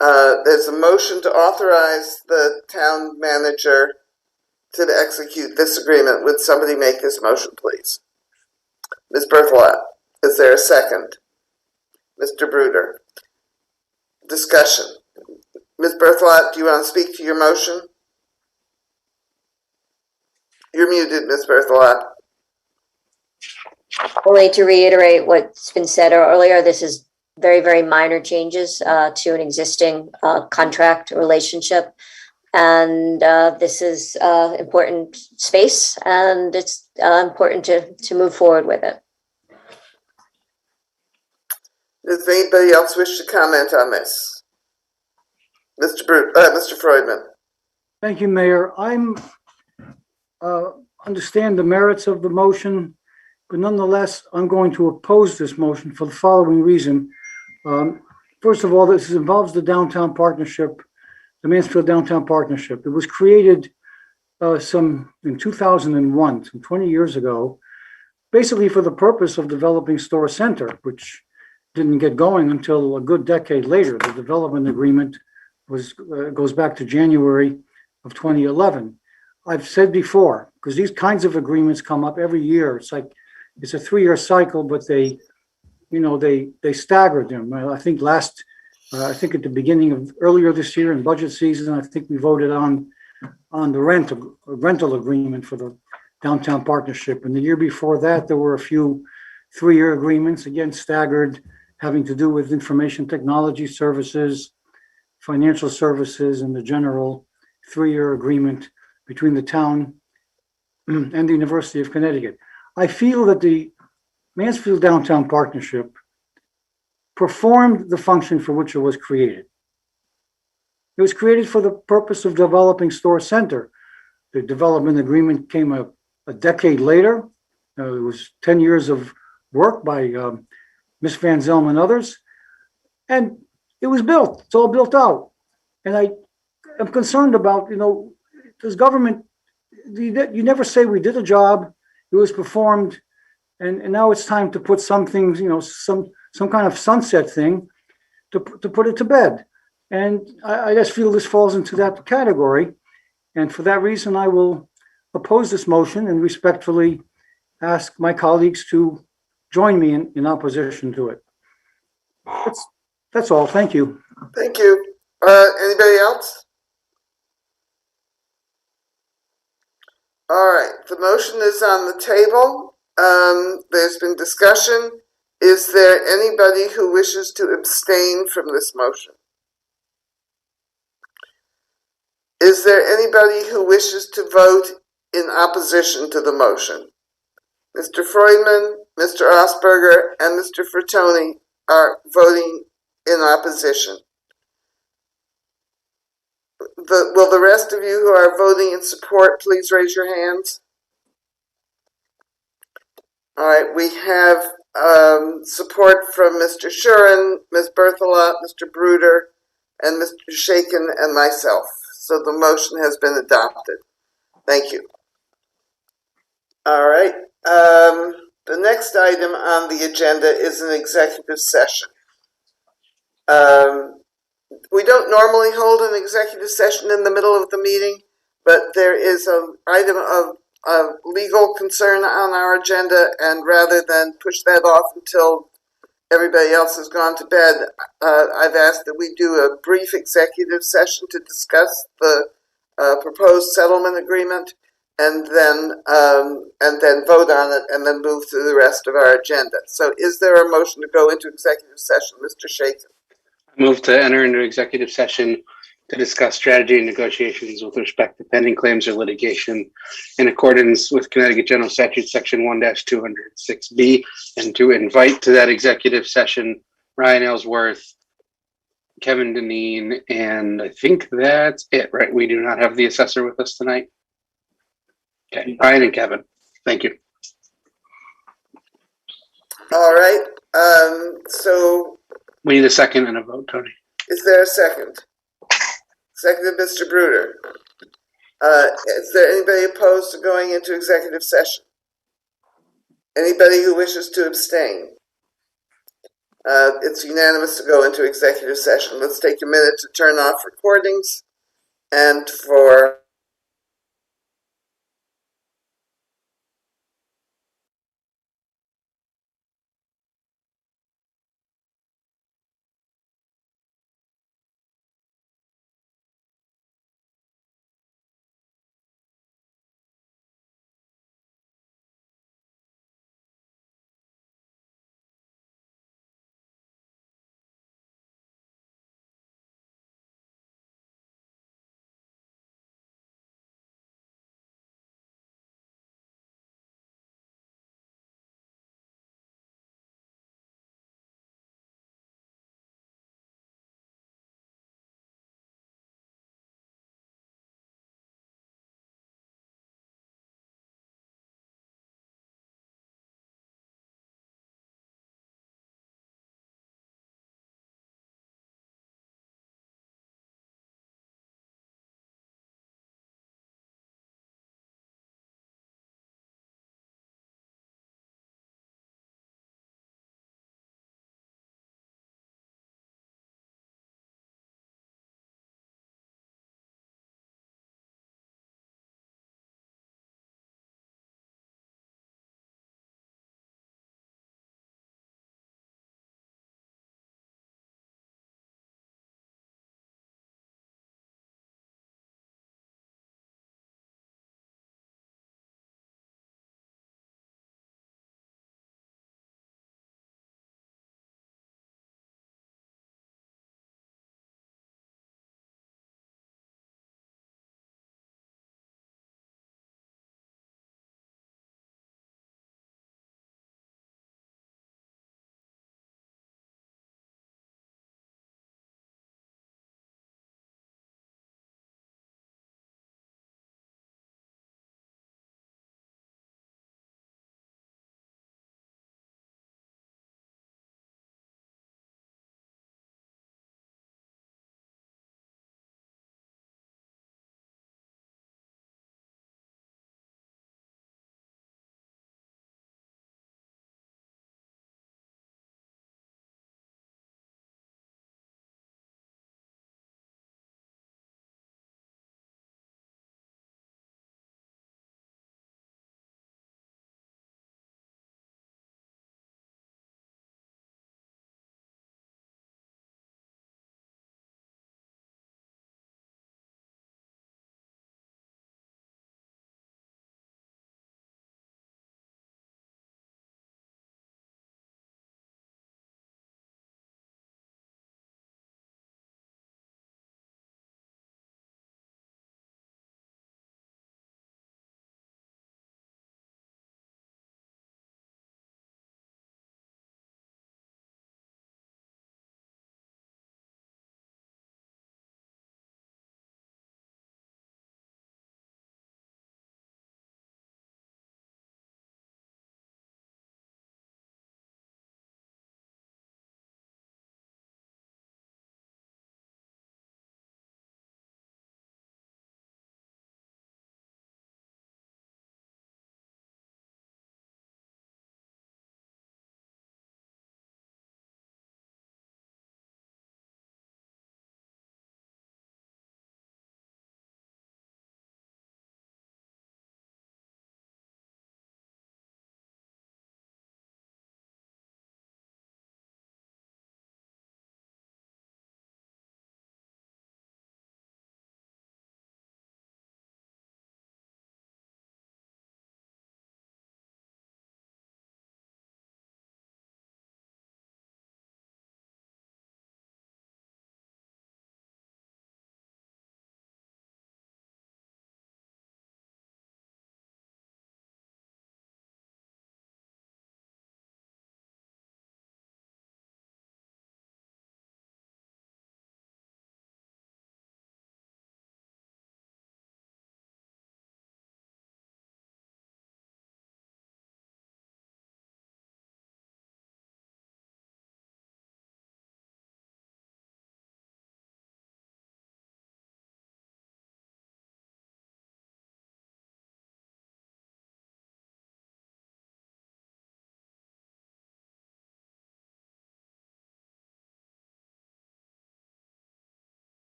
There's a motion to authorize the town manager to execute this agreement. Would somebody make this motion, please? Ms. Berthelot, is there a second? Mr. Bruder. Discussion. Ms. Berthelot, do you want to speak to your motion? You're muted, Ms. Berthelot. Only to reiterate what's been said earlier, this is very, very minor changes to an existing contract relationship. And this is important space, and it's important to move forward with it. Does anybody else wish to comment on this? Mr. Freudman. Thank you, Mayor. I'm understand the merits of the motion, but nonetheless, I'm going to oppose this motion for the following reason. First of all, this involves the downtown partnership, the Mansfield Downtown Partnership. It was created in 2001, some 20 years ago, basically for the purpose of developing Store Center, which didn't get going until a good decade later. The development agreement goes back to January of 2011. I've said before, because these kinds of agreements come up every year. It's like it's a 3-year cycle, but they staggered them. I think I think at the beginning of earlier this year in budget season, I think we voted on the rental agreement for the downtown partnership. And the year before that, there were a few 3-year agreements, again staggered, having to do with information technology services, financial services, and the general 3-year agreement between the town and the University of Connecticut. I feel that the Mansfield Downtown Partnership performed the function for which it was created. It was created for the purpose of developing Store Center. The development agreement came a decade later. It was 10 years of work by Ms. Van Zelm and others, and it was built. It's all built out. And I am concerned about, does government, you never say we did a job, it was performed, and now it's time to put some things, some kind of sunset thing to put it to bed. And I just feel this falls into that category. And for that reason, I will oppose this motion and respectfully ask my colleagues to join me in opposition to it. That's all. Thank you. Thank you. Anybody else? All right, the motion is on the table. There's been discussion. Is there anybody who wishes to abstain from this motion? Is there anybody who wishes to vote in opposition to the motion? Mr. Freudman, Mr. Osberger, and Mr. Frattoni are voting in opposition. Will the rest of you who are voting in support please raise your hands? All right, we have support from Mr. Shuren, Ms. Berthelot, Mr. Bruder, and Mr. Shaken and myself. So the motion has been adopted. Thank you. All right. The next item on the agenda is an executive session. We don't normally hold an executive session in the middle of the meeting, but there is an item of legal concern on our agenda, and rather than push that off until everybody else has gone to bed, I've asked that we do a brief executive session to discuss the proposed settlement agreement, and then vote on it, and then move to the rest of our agenda. So is there a motion to go into executive session? Mr. Shaken. Move to enter into executive session to discuss strategy and negotiations with respect to pending claims or litigation in accordance with Connecticut General Statute Section 1-206B, and to invite to that executive session Ryan Ellsworth, Kevin Deneen, and I think that's it, right? We do not have the assessor with us tonight. Okay, Ryan and Kevin. Thank you. All right. So We need a second and a vote, Tony. is there a second? Seconded, Mr. Bruder. Is there anybody opposed to going into executive session? Anybody who wishes to abstain? It's unanimous to go into executive session. Let's take a minute to turn off recordings and for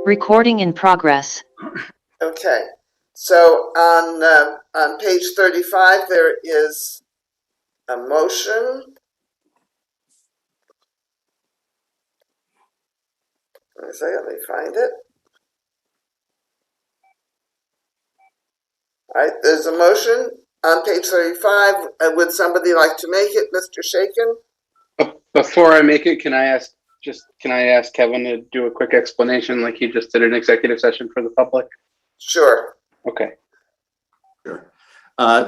Recording in progress. Okay, so on page 35, there is a motion. Let me find it. All right, there's a motion on page 35. Would somebody like to make it, Mr. Shaken? Before I make it, can I ask Kevin to do a quick explanation like he just did an executive session for the public? Sure. Okay. Sure.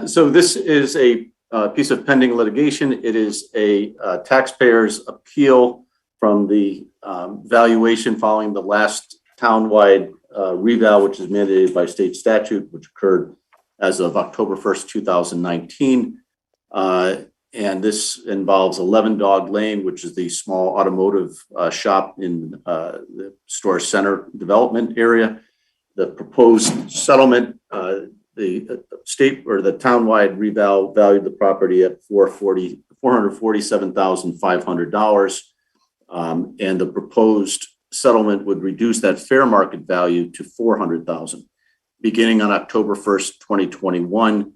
So this is a piece of pending litigation. It is a taxpayer's appeal from the valuation following the last townwide reval, which is mandated by state statute, which occurred as of October 1st, 2019. And this involves 11 Dog Lane, which is the small automotive shop in the Store Center development area. The proposed settlement, the state or the townwide reval valued the property at $447,500. And the proposed settlement would reduce that fair market value to $400,000 beginning on October 1st, 2021.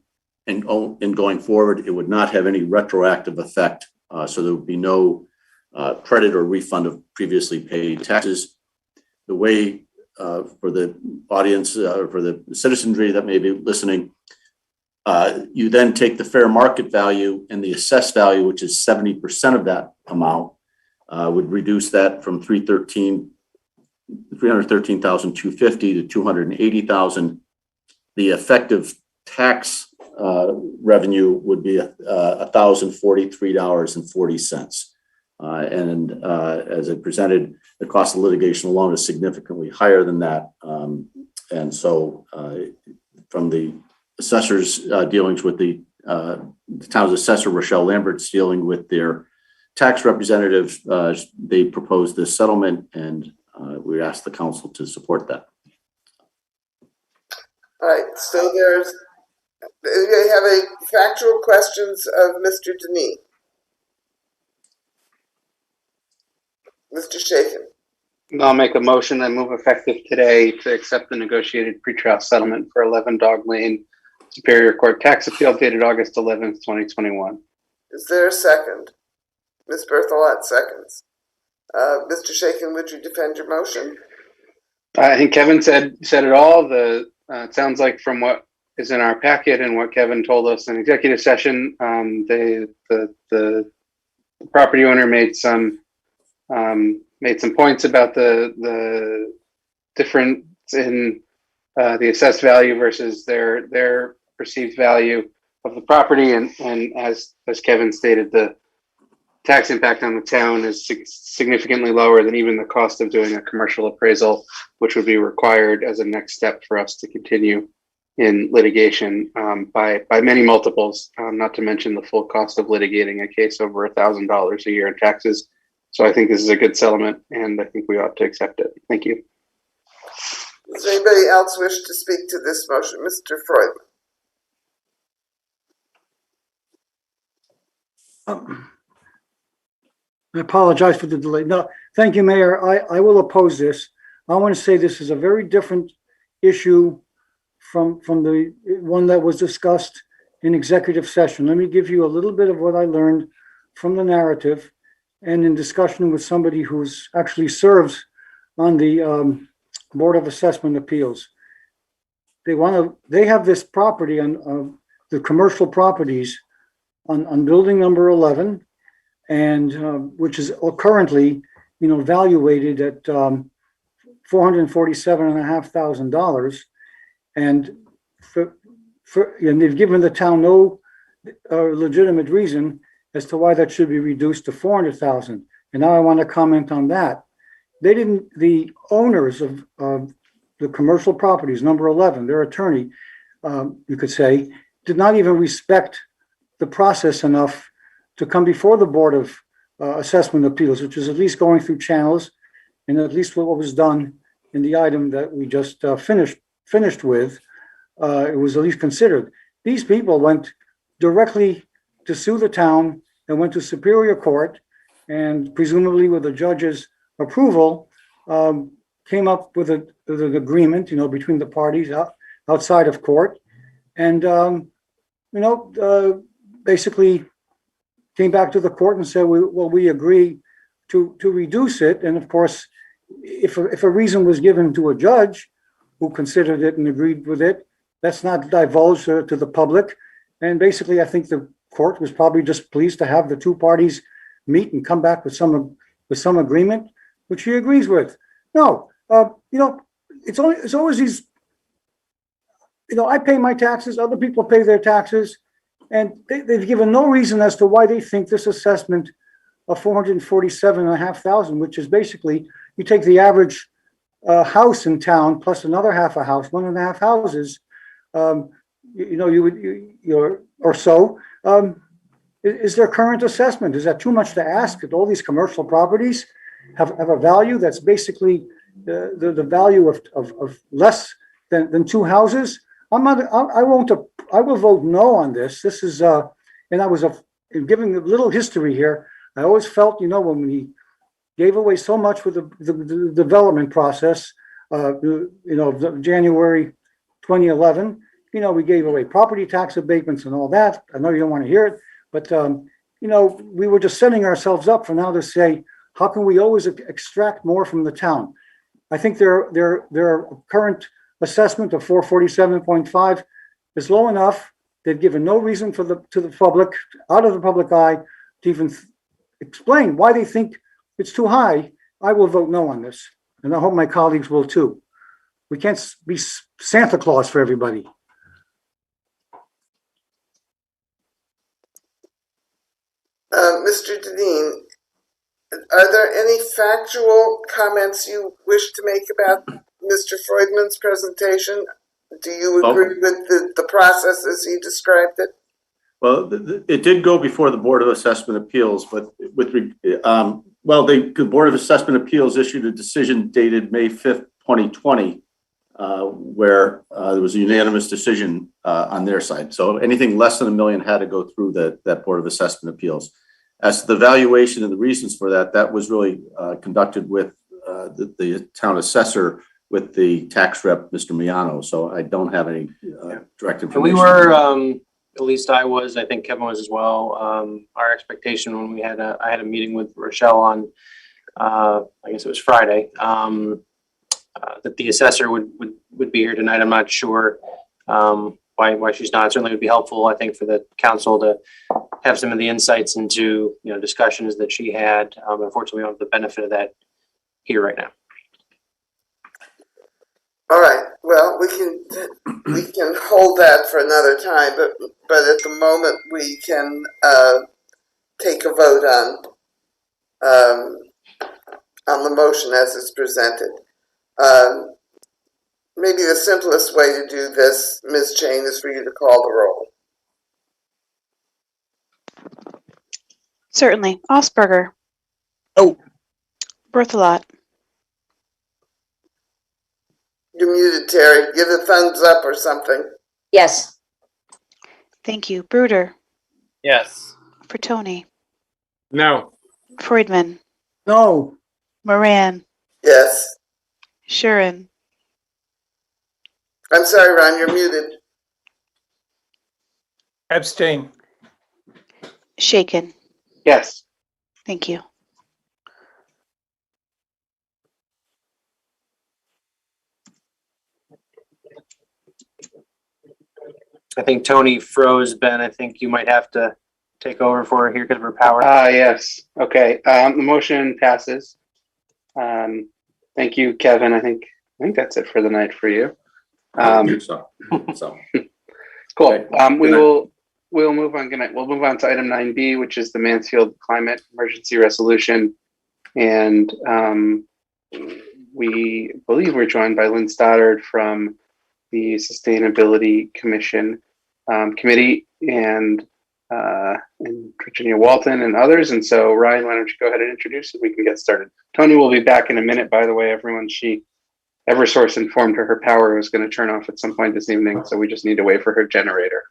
And going forward, it would not have any retroactive effect. So there would be no credit or refund of previously paid taxes. The way for the audience, for the citizenry that may be listening, you then take the fair market value and the assessed value, which is 70% of that amount, would reduce that from $313,250 to $280,000. The effective tax revenue would be $1,043.40. And as I presented, the cost of litigation alone is significantly higher than that. And so from the assessor's dealings with the town's assessor, Rochelle Lambert's dealing with their tax representative, they proposed this settlement, and we asked the council to support that. All right, so we have a factual questions of Mr. Denis. Mr. Shaken. I'll make a motion and move effective today to accept the negotiated pretrial settlement for 11 Dog Lane Superior Court tax appeal dated August 11th, 2021. Is there a second? Ms. Berthelot seconds. Mr. Shaken, would you defend your motion? I think Kevin said it all. It sounds like from what is in our packet and what Kevin told us in executive session, the property owner made some points about the difference in the assessed value versus their perceived value of the property, and as Kevin stated, the tax impact on the town is significantly lower than even the cost of doing a commercial appraisal, which would be required as a next step for us to continue in litigation by many multiples, not to mention the full cost of litigating a case over $1,000 a year in taxes. So I think this is a good settlement, and I think we ought to accept it. Thank you. Does anybody else wish to speak to this motion? Mr. Freudman. I apologize for the delay. No, thank you, Mayor. I will oppose this. I want to say this is a very different issue from the one that was discussed in executive session. Let me give you a little bit of what I learned from the narrative and in discussion with somebody who's actually serves on the Board of Assessment Appeals. They have this property on the commercial properties on building number 11, and which is currently, valuated at $447,500, and they've given the town no legitimate reason as to why that should be reduced to $400,000. And now I want to comment on that. The owners of the commercial properties, number 11, their attorney, you could say, did not even respect the process enough to come before the Board of Assessment Appeals, which is at least going through channels, and at least what was done in the item that we just finished with, it was at least considered. These people went directly to sue the town and went to Superior Court, and presumably with the judge's approval, came up with an agreement, between the parties outside of court. And, basically came back to the court and said, we agree to reduce it. And of course, if a reason was given to a judge who considered it and agreed with it, that's not divulged to the public. And basically, I think the court was probably just pleased to have the two parties meet and come back with some agreement, which he agrees with. No, it's always these, I pay my taxes, other people pay their taxes, and they've given no reason as to why they think this assessment of $447,500, which is basically, you take the average house in town plus another half a house, 1.5 houses, is their current assessment. Is that too much to ask that all these commercial properties have a value that's basically the value of less than two houses? I will vote no on this. This is, and I was giving a little history here. I always felt, when we gave away so much with the development process, January 2011, we gave away property tax abatements and all that. I know you don't want to hear it, but, we were just setting ourselves up for now to say, how can we always extract more from the town? I think their current assessment of 447.5 is low enough. They've given no reason to the public, out of the public eye, to even explain why they think it's too high. I will vote no on this, and I hope my colleagues will too. We can't be Santa Claus for everybody. Mr. Deneen, are there any factual comments you wish to make about Mr. Freudman's presentation? Do you agree with the process as he described it? Well, it did go before the Board of Assessment Appeals, but the Board of Assessment Appeals issued a decision dated May 5th, 2020, where there was a unanimous decision on their side. So anything less than $1 million had to go through that Board of Assessment Appeals. As to the valuation and the reasons for that was really conducted with the town assessor with the tax rep, Mr. Miano. So I don't have any direct information. And we were, at least I was, I think Kevin was as well. Our expectation when we had I had a meeting with Rochelle on, I guess it was Friday, that the assessor would be here tonight. I'm not sure why she's not. Certainly would be helpful, I think, for the council to have some of the insights into, discussions that she had. Unfortunately, we don't have the benefit of that here right now. All right. Well, we can hold that for another time, but at the moment we can take a vote on the motion as it's presented. Maybe the simplest way to do this, Ms. Jane, is for you to call the roll. Certainly. Osberger. Oh. Berthelot. You're muted, Terry. Give a thumbs up or something. Yes. Thank you. Bruder. Yes. Bertoni. No. Freudman. No. Moran. Yes. Shuren. I'm sorry, Ron, you're muted. Abstain. Shaken. Yes. Thank you. I think Tony froze, Ben. I think you might have to take over for her here because of her power. Yes. Okay. The motion passes. Thank you, Kevin. I think that's it for the night for you. So. Cool. We'll move on. Good night. We'll move on to item 9B, which is the Mansfield Climate Emergency Resolution. And we believe we're joined by Lynn Stoddard from the Sustainability Commission Committee and Virginia Walton and others. And so, Ryan, why don't you go ahead and introduce it? We can get started. Tony will be back in a minute, by the way, everyone. Eversource informed her power was going to turn off at some point this evening, so we just need to wait for her generator.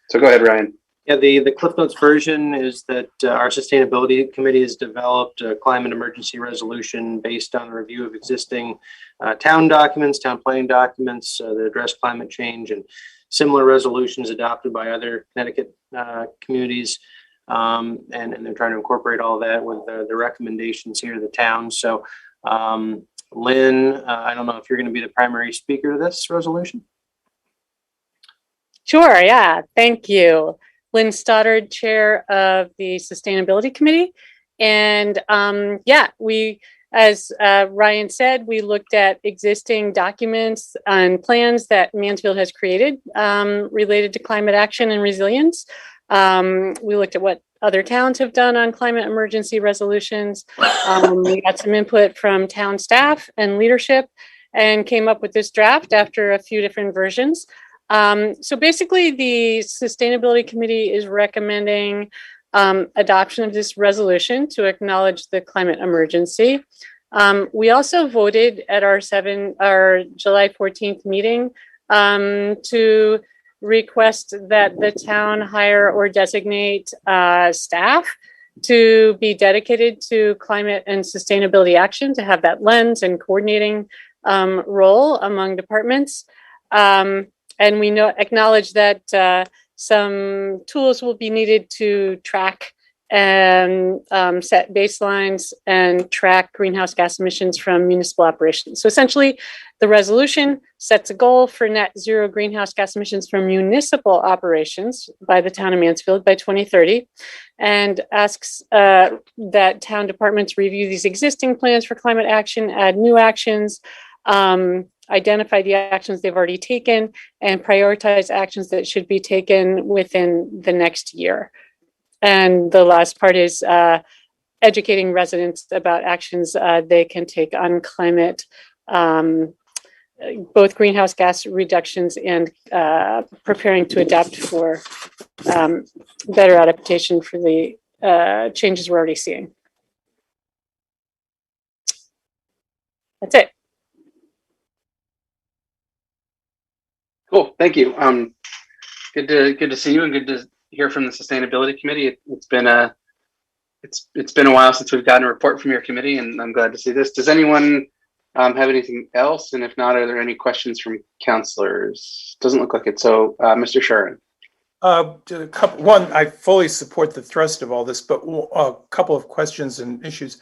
So go ahead, Ryan. Yeah, the Cliff Notes version is that our sustainability committee has developed a climate emergency resolution based on a review of existing town documents, town planning documents that address climate change, and similar resolutions adopted by other Connecticut communities. And they're trying to incorporate all that with the recommendations here to the town. So, Lynn, I don't know if you're going to be the primary speaker to this resolution. Sure, yeah, thank you. Lynn Stoddard, Chair of the Sustainability Committee. And yeah, we, as Ryan said, we looked at existing documents and plans that Mansfield has created related to climate action and resilience. We looked at what other towns have done on climate emergency resolutions. We got some input from town staff and leadership and came up with this draft after a few different versions. So basically, the Sustainability Committee is recommending adoption of this resolution to acknowledge the climate emergency. We also voted at our July 14th meeting to request that the town hire or designate staff to be dedicated to climate and sustainability action, to have that lens and coordinating role among departments. And we acknowledge that some tools will be needed to track and set baselines and track greenhouse gas emissions from municipal operations. So essentially, the resolution sets a goal for net zero greenhouse gas emissions from municipal operations by the town of Mansfield by 2030, and asks that town departments review these existing plans for climate action, add new actions, identify the actions they've already taken, and prioritize actions that should be taken within the next year. And the last part is educating residents about actions they can take on climate, both greenhouse gas reductions and preparing to adapt for better adaptation for the changes we're already seeing. That's it. Cool, thank you. Good to see you, and good to hear from the Sustainability Committee. It's been a while since we've gotten a report from your committee, and I'm glad to see this. Does anyone have anything else? And if not, are there any questions from councilors? Doesn't look like it. So, Mr. Shuren. One, I fully support the thrust of all this, but a couple of questions and issues.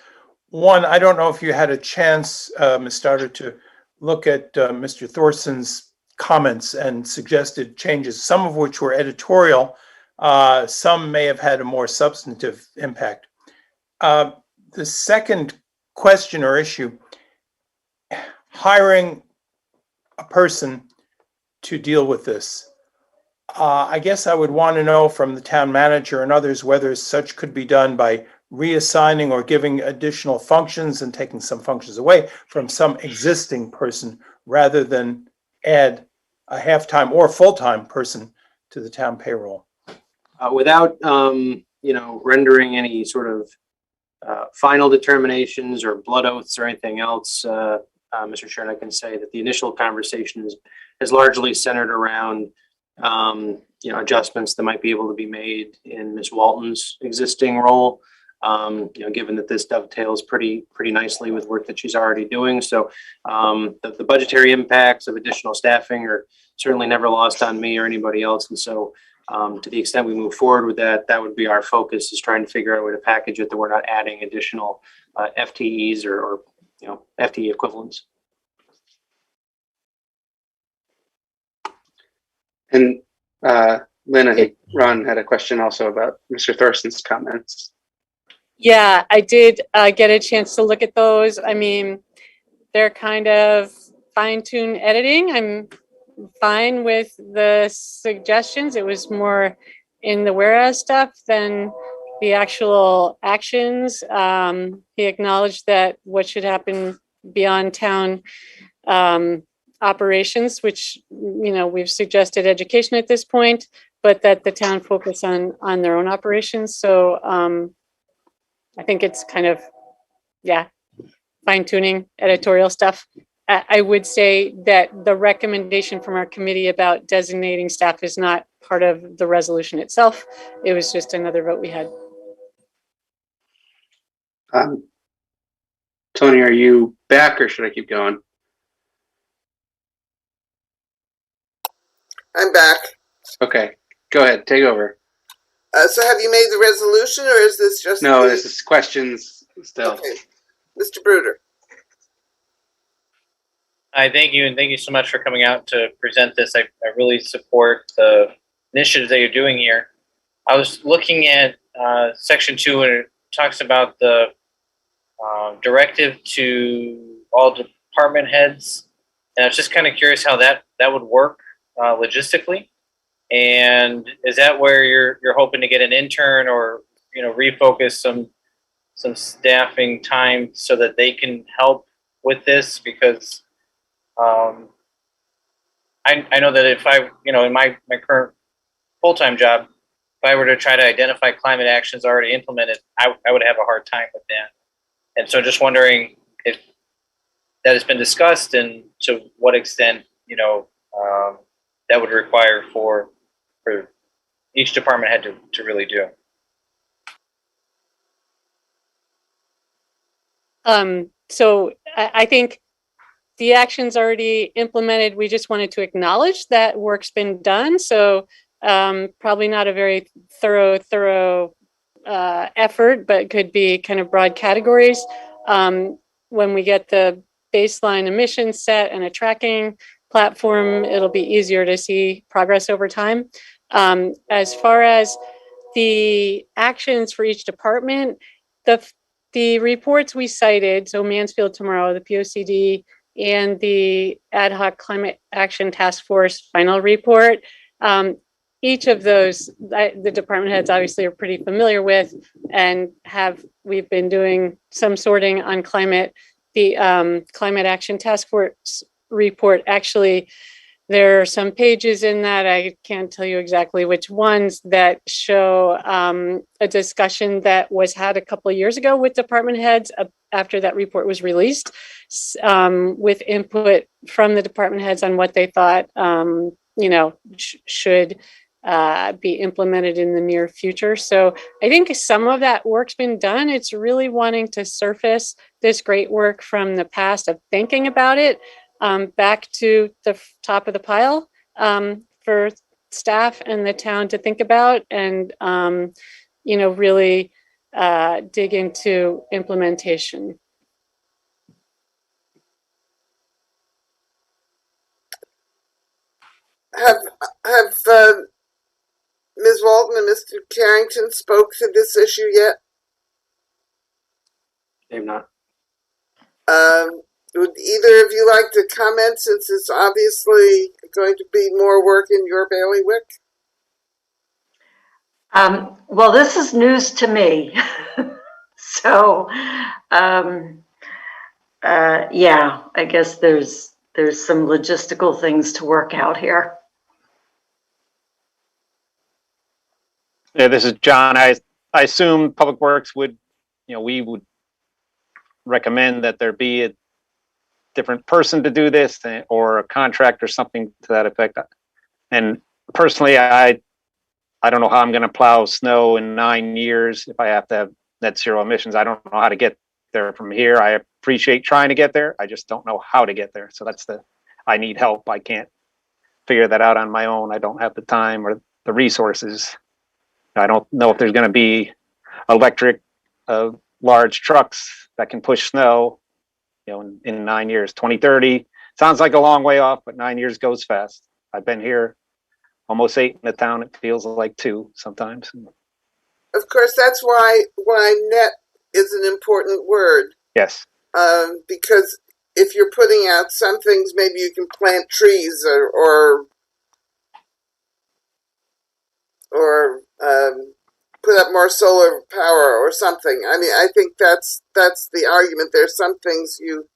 One, I don't know if you had a chance, Ms. Stoddard, to look at Mr. Thorson's comments and suggested changes, some of which were editorial, some may have had a more substantive impact. The second question or issue, hiring a person to deal with this. I guess I would want to know from the town manager and others whether such could be done by reassigning or giving additional functions and taking some functions away from some existing person rather than add a half-time or full-time person to the town payroll. Without, rendering any sort of final determinations or blood oaths or anything else, Mr. Chair, I can say that the initial conversation is largely centered around, adjustments that might be able to be made in Ms. Walton's existing role. Given that this dovetails pretty nicely with work that she's already doing. So the budgetary impacts of additional staffing are certainly never lost on me or anybody else. And so to the extent we move forward with that, that would be our focus, is trying to figure out a way to package it that we're not adding additional FTEs or FTE equivalents. And Lynn, I think Ron had a question also about Mr. Thorson's comments. Yeah, I did get a chance to look at those. I mean, they're kind of fine-tune editing. I'm fine with the suggestions. It was more in the whereas stuff than the actual actions. He acknowledged that what should happen beyond town operations, which, we've suggested education at this point, but that the town focus on their own operations. So I think it's kind of, fine tuning editorial stuff. I would say that the recommendation from our committee about designating staff is not part of the resolution itself. It was just another vote we had. Tony, are you back or should I keep going? I'm back. Okay, go ahead, take over. So have you made the resolution, or is this just No, this is questions still. Okay, Mr. Bruder. I thank you, and thank you so much for coming out to present this. I really support the initiatives that you're doing here. I was looking at section 2, and it talks about the directive to all department heads, and I was just kind of curious how that would work logistically. And is that where you're hoping to get an intern, or refocus some staffing time so that they can help with this? Because I know that if I, in my current full-time job, if I were to try to identify climate actions already implemented, I would have a hard time with that. And so just wondering if that has been discussed, and to what extent, that would require for each department head to really do. So I think the action's already implemented. We just wanted to acknowledge that work's been done. So probably not a very thorough effort, but could be kind of broad categories. When we get the baseline emissions set and a tracking platform, it'll be easier to see progress over time. As far as the actions for each department, the reports we cited, so Mansfield tomorrow, the POCD, and the Ad Hoc Climate Action Task Force final report, each of those, the department heads obviously are pretty familiar with, and we've been doing some sorting on climate. The Climate Action Task Force report, actually, there are some pages in that, I can't tell you exactly which ones, that show a discussion that was had a couple of years ago with department heads after that report was released, with input from the department heads on what they thought should be implemented in the near future. So I think some of that work's been done. It's really wanting to surface this great work from the past of thinking about it back to the top of the pile for staff and the town to think about, and really dig into implementation. Have Ms. Walton and Mr. Carrington spoke to this issue yet? They've not. Would either of you like to comment, since it's obviously going to be more work in your bailiwick? Well, this is news to me. So, yeah, I guess there's some logistical things to work out here. Yeah, this is John. I assume Public Works would, we would recommend that there be a different person to do this, or a contract or something to that effect. And personally, I don't know how I'm going to plow snow in 9 years if I have to have net zero emissions. I don't know how to get there from here. I appreciate trying to get there. I just don't know how to get there. So I need help. I can't figure that out on my own. I don't have the time or the resources. I don't know if there's going to be electric large trucks that can push snow, in 9 years. 2030 sounds like a long way off, but 9 years goes fast. I've been here almost 8 in the town. It feels like 2 sometimes. Of course, that's why net is an important word. Yes. Because if you're putting out some things, maybe you can plant trees or put up more solar power or something. I mean, I think that's the argument. There's some things you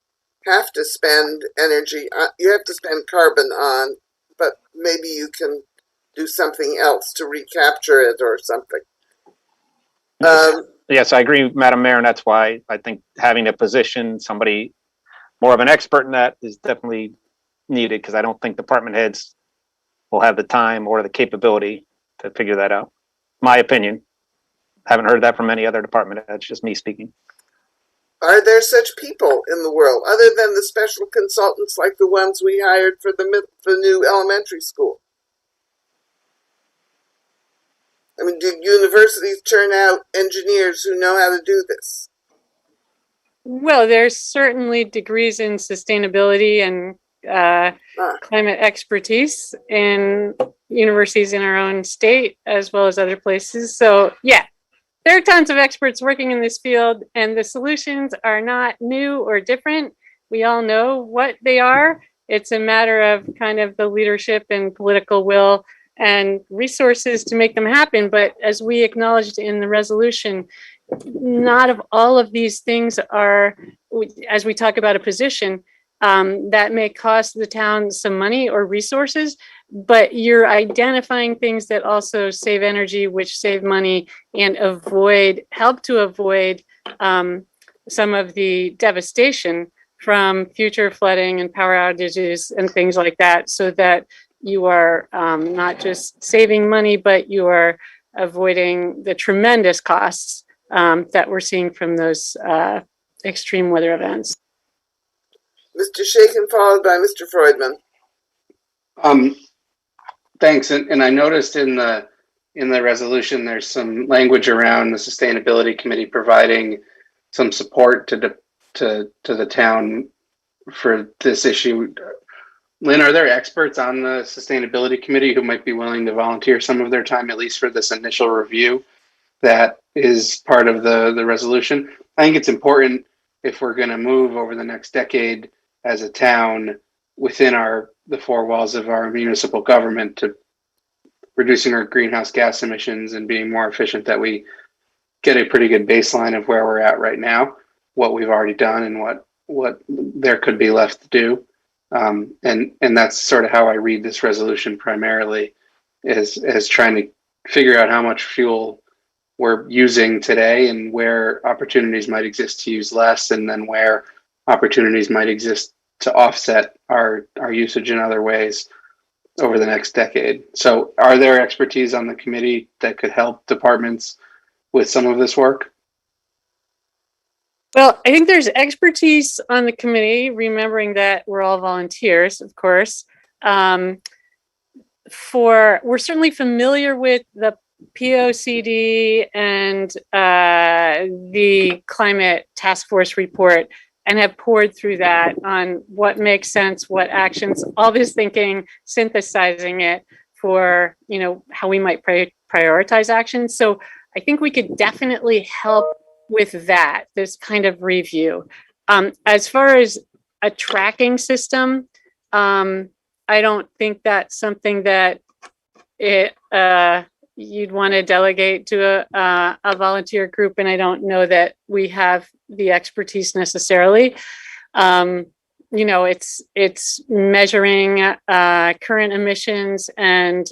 have to spend energy on, you have to spend carbon on, but maybe you can do something else to recapture it or something. Yes, I agree, Madam Mayor, and that's why I think having a position, somebody more of an expert in that, is definitely needed, because I don't think department heads will have the time or the capability to figure that out. My opinion. Haven't heard that from any other department. That's just me speaking. Are there such people in the world other than the special consultants like the ones we hired for the new elementary school? I mean, do universities turn out engineers who know how to do this? Well, there's certainly degrees in sustainability and climate expertise in universities in our own state as well as other places. So yeah, there are tons of experts working in this field, and the solutions are not new or different. We all know what they are. It's a matter of kind of the leadership and political will and resources to make them happen. But as we acknowledged in the resolution, not of all of these things are, as we talk about a position, that may cost the town some money or resources, but you're identifying things that also save energy, which save money and help to avoid some of the devastation from future flooding and power outages and things like that, so that you are not just saving money, but you are avoiding the tremendous costs that we're seeing from those extreme weather events. Mr. Shaken, followed by Mr. Freudman. Thanks. And I noticed in the resolution, there's some language around the Sustainability Committee providing some support to the town for this issue. Lynn, are there experts on the Sustainability Committee who might be willing to volunteer some of their time, at least for this initial review that is part of the resolution? I think it's important if we're going to move over the next decade as a town within the four walls of our municipal government to reducing our greenhouse gas emissions and being more efficient, that we get a pretty good baseline of where we're at right now, what we've already done and what there could be left to do. And that's sort of how I read this resolution primarily, as trying to figure out how much fuel we're using today and where opportunities might exist to use less, and then where opportunities might exist to offset our usage in other ways over the next decade. So are there expertise on the committee that could help departments with some of this work? Well, I think there's expertise on the committee, remembering that we're all volunteers, of course. We're certainly familiar with the POCD and the climate task force report, and have poured through that on what makes sense, what actions, all this thinking, synthesizing it for, how we might prioritize actions. So I think we could definitely help with that, this kind of review. As far as a tracking system, I don't think that's something that you'd want to delegate to a volunteer group, and I don't know that we have the expertise necessarily. It's measuring current emissions, and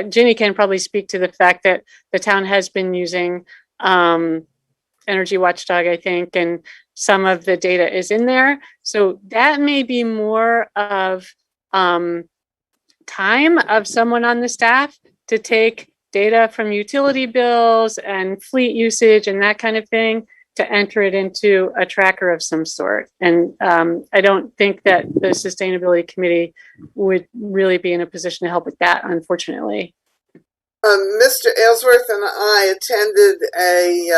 Ginny can probably speak to the fact that the town has been using Energy Watchdog, I think, and some of the data is in there. So that may be more of time of someone on the staff to take data from utility bills and fleet usage and that kind of thing to enter it into a tracker of some sort. And I don't think that the Sustainability Committee would really be in a position to help with that, unfortunately. Mr. Aylesworth and I attended a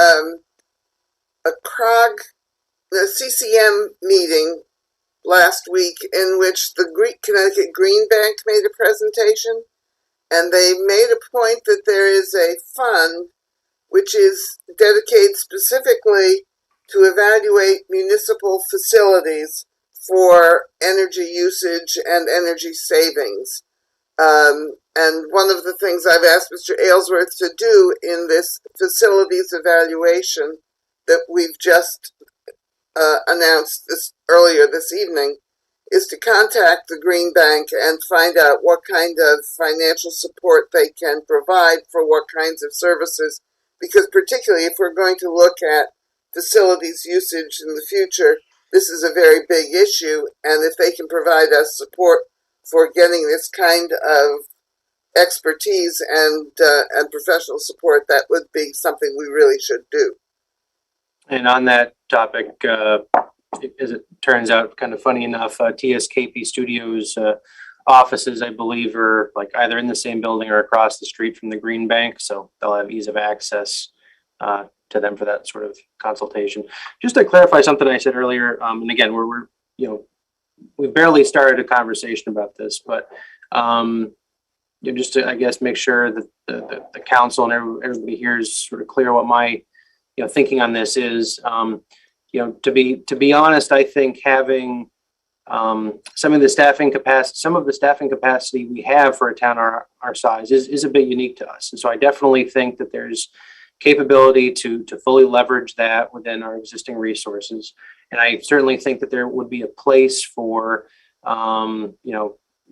CCM meeting last week in which the Connecticut Green Bank made a presentation, and they made a point that there is a fund which is dedicated specifically to evaluate municipal facilities for energy usage and energy savings. And one of the things I've asked Mr. Aylesworth to do in this facilities evaluation that we've just announced earlier this evening is to contact the Green Bank and find out what kind of financial support they can provide for what kinds of services, because particularly if we're going to look at facilities usage in the future, this is a very big issue, and if they can provide us support for getting this kind of expertise and professional support, that would be something we really should do. And on that topic, as it turns out, kind of funny enough, TSKP Studios offices, I believe, are like either in the same building or across the street from the Green Bank, so they'll have ease of access to them for that sort of consultation. Just to clarify something I said earlier, and again, we're we barely started a conversation about this, but just to, I guess, make sure that the council and everybody here is sort of clear what my thinking on this is. To be honest, I think having some of the staffing capacity we have for a town our size is a bit unique to us, and so I definitely think that there's capability to fully leverage that within our existing resources. And I certainly think that there would be a place for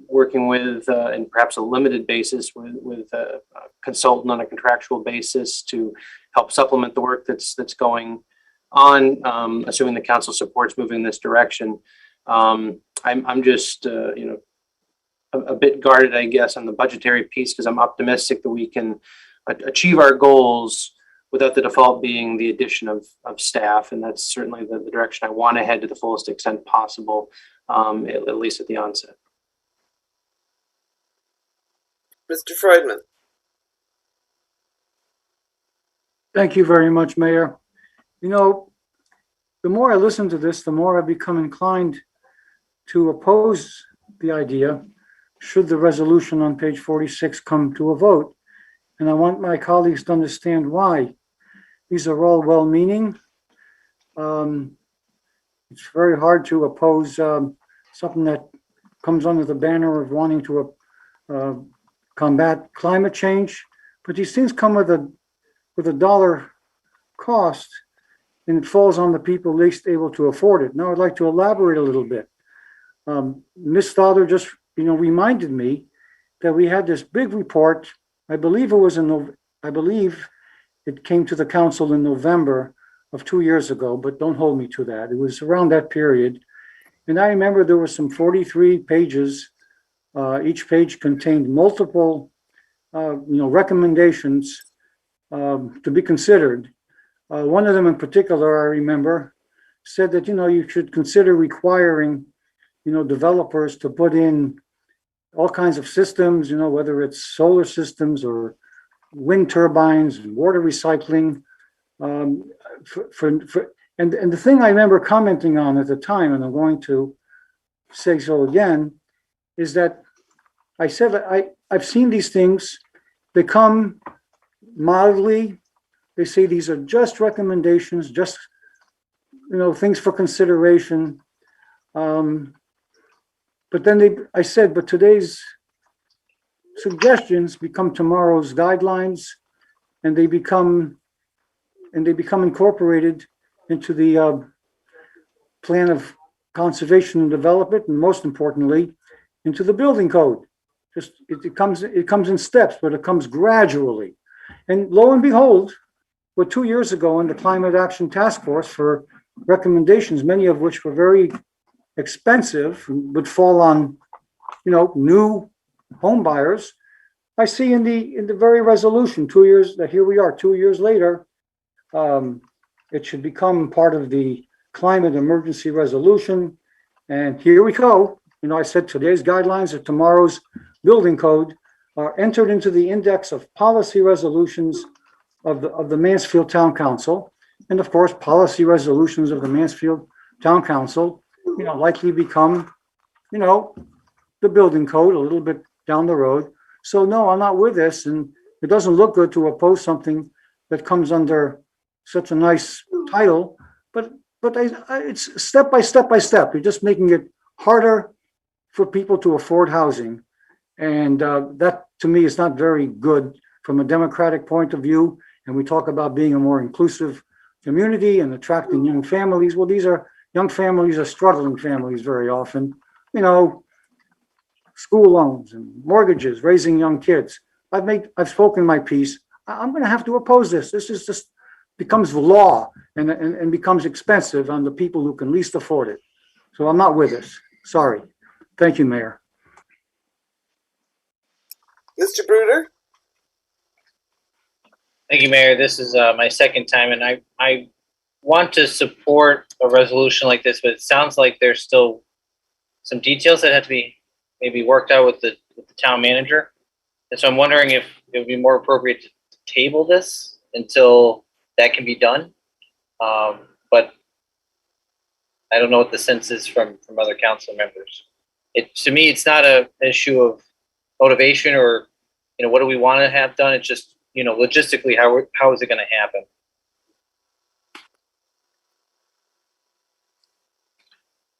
working with and perhaps a limited basis with a consultant on a contractual basis to help supplement the work that's going on, assuming the council supports moving in this direction. I'm just a bit guarded, I guess, on the budgetary piece, because I'm optimistic that we can achieve our goals without the default being the addition of staff. And that's certainly the direction I want to head to the fullest extent possible, at least at the onset. Mr. Freudman. Thank you very much, Mayor. The more I listen to this, the more I become inclined to oppose the idea should the resolution on page 46 come to a vote. And I want my colleagues to understand why. These are all well-meaning. It's very hard to oppose something that comes under the banner of wanting to combat climate change, but these things come with a dollar cost, and it falls on the people least able to afford it. Now, I'd like to elaborate a little bit. Ms. Stoddard just, reminded me that we had this big report. I believe it came to the council in November of 2 years ago, but don't hold me to that. It was around that period. And I remember there were some 43 pages. Each page contained multiple, recommendations to be considered. One of them in particular, I remember, said that, you should consider requiring, developers to put in all kinds of systems, whether it's solar systems or wind turbines and water recycling. And the thing I remember commenting on at the time, and I'm going to say so again, is that I said that I've seen these things. They come mildly. They say these are just recommendations, just things for consideration. But then I said, but today's suggestions become tomorrow's guidelines, and they become incorporated into the plan of conservation and development, and most importantly, into the building code. It comes in steps, but it comes gradually. And lo and behold, we're 2 years ago in the Climate Action Task Force for recommendations, many of which were very expensive, would fall on, new home buyers. I see in the very resolution, 2 years, that here we are, 2 years later, it should become part of the climate emergency resolution. And here we go. I said today's guidelines of tomorrow's building code are entered into the index of policy resolutions of the Mansfield Town Council. And of course, policy resolutions of the Mansfield Town Council, likely become, the building code a little bit down the road. So no, I'm not with this. And it doesn't look good to oppose something that comes under such a nice title, but it's step by step by step. You're just making it harder for people to afford housing. And that to me is not very good from a democratic point of view. And we talk about being a more inclusive community and attracting young families. Well, young families are struggling families very often, school loans and mortgages, raising young kids. I've spoken my piece. I'm going to have to oppose this. This is just becomes law and becomes expensive on the people who can least afford it. So I'm not with this. Sorry. Thank you, Mayor. Mr. Bruder? Thank you, Mayor. This is my second time, and I want to support a resolution like this, but it sounds like there's still some details that have to be maybe worked out with the town manager. And so I'm wondering if it would be more appropriate to table this until that can be done. But I don't know what the sense is from other council members. To me, it's not an issue of motivation or, what do we want to have done? It's just, logistically, how is it going to happen?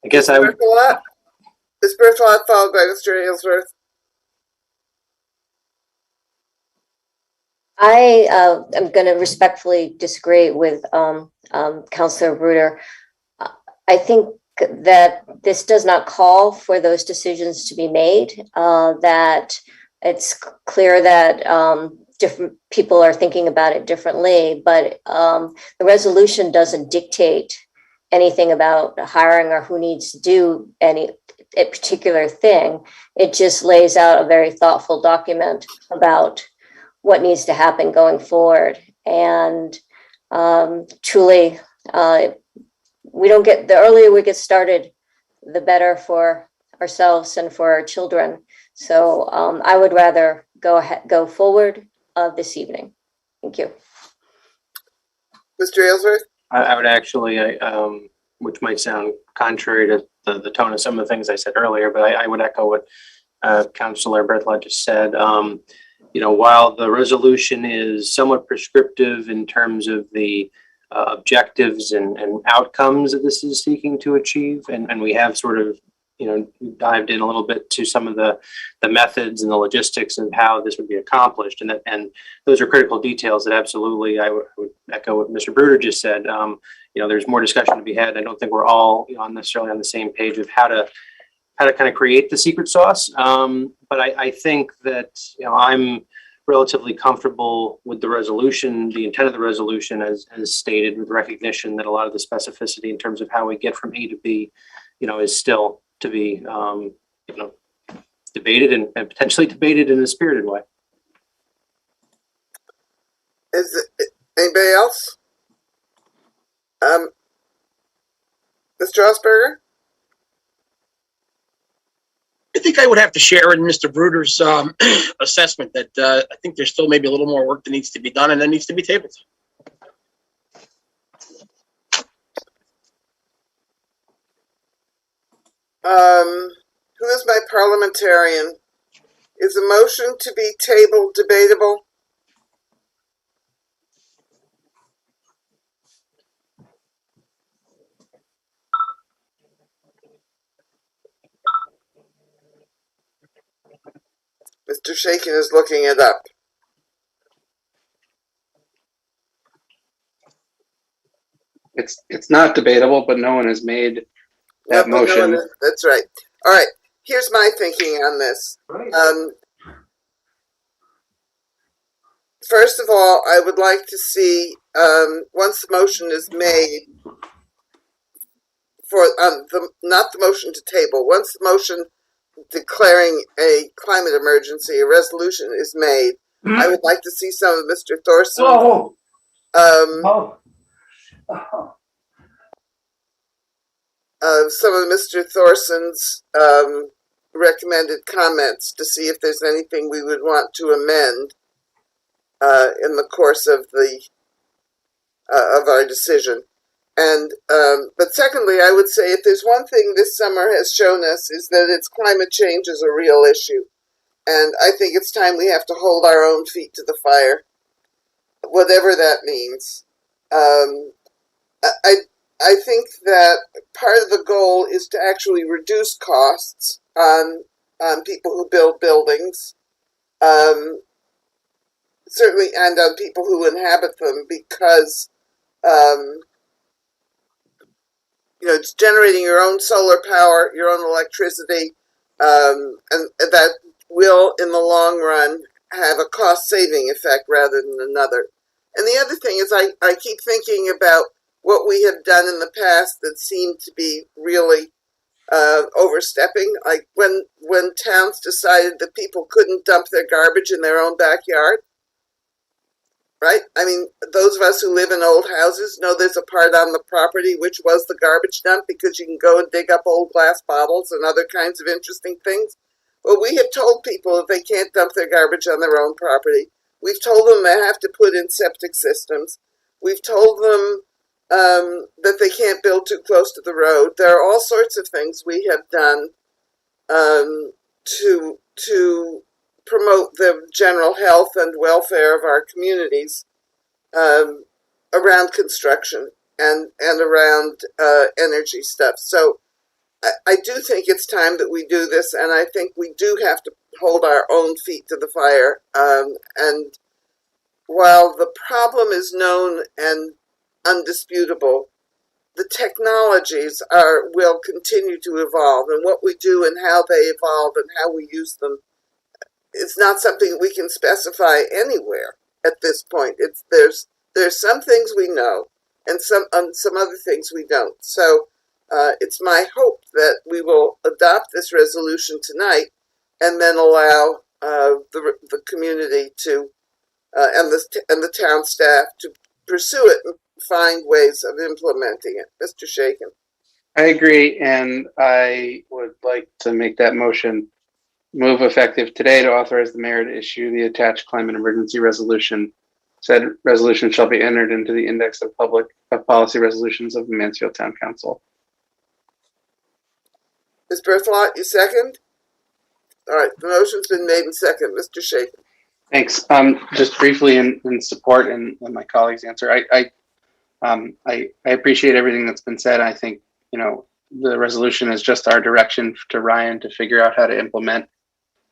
I guess I would. Ms. Berthelot, followed by Mr. Aylesworth. I am going to respectfully disagree with Councillor Bruder. I think that this does not call for those decisions to be made, that it's clear that different people are thinking about it differently, but the resolution doesn't dictate anything about hiring or who needs to do any particular thing. It just lays out a very thoughtful document about what needs to happen going forward. And truly, the earlier we get started, the better for ourselves and for our children. So I would rather go forward this evening. Thank you. Mr. Aylesworth? I would actually, which might sound contrary to the tone of some of the things I said earlier, but I would echo what Councilor Berthelot just said. While the resolution is somewhat prescriptive in terms of the objectives and outcomes that this is seeking to achieve, and we have sort of, dived in a little bit to some of the methods and the logistics and how this would be accomplished, and those are critical details that absolutely I would echo what Mr. Bruder just said. There's more discussion to be had. I don't think we're all necessarily on the same page of how to kind of create the secret sauce. But I think that, I'm relatively comfortable with the resolution, the intent of the resolution as stated, with recognition that a lot of the specificity in terms of how we get from A to B, is still to be, debated and potentially debated in a spirited way. Is it anybody else? Mr. Osberger? I think I would have to share in Mr. Bruder's assessment that I think there's still maybe a little more work that needs to be done and that needs to be tabled. Who is my parliamentarian? Is a motion to be tabled debatable? Mr. Shaken is looking it up. It's not debatable, but no one has made that motion. That's right. All right. Here's my thinking on this. First of all, I would like to see, once the motion is made, for not the motion to table, once the motion declaring a climate emergency, a resolution is made, I would like to see some of Mr. Thorson. Some of Mr. Thorson's recommended comments to see if there's anything we would want to amend in the course of our decision. And but secondly, I would say if there's one thing this summer has shown us is that it's climate change is a real issue, and I think it's time we have to hold our own feet to the fire, whatever that means. I think that part of the goal is to actually reduce costs on people who build buildings, certainly, and on people who inhabit them, because it's generating your own solar power, your own electricity, and that will, in the long run, have a cost-saving effect rather than another. And the other thing is I keep thinking about what we have done in the past that seemed to be really overstepping, like when towns decided that people couldn't dump their garbage in their own backyard, right? I mean, those of us who live in old houses know there's a part on the property which was the garbage dump because you can go and dig up old glass bottles and other kinds of interesting things. Well, we have told people that they can't dump their garbage on their own property. We've told them they have to put in septic systems. We've told them that they can't build too close to the road. There are all sorts of things we have done to promote the general health and welfare of our communities around construction and around energy stuff. So I do think it's time that we do this, and I think we do have to hold our own feet to the fire. And while the problem is known and undisputable, the technologies will continue to evolve, and what we do and how they evolve and how we use them is not something we can specify anywhere at this point. There's some things we know and some other things we don't. So it's my hope that we will adopt this resolution tonight and then allow the community to and the town staff to pursue it and find ways of implementing it. Mr. Shaken. I agree, and I would like to make that motion. Move effective today to authorize the mayor to issue the attached climate emergency resolution. Said resolution shall be entered into the index of policy resolutions of the Mansfield Town Council. Ms. Berthelot, you second? All right, the motion's been made and second. Mr. Shaken. Thanks. Just briefly in support and my colleague's answer, I appreciate everything that's been said. I think, the resolution is just our direction to Ryan to figure out how to implement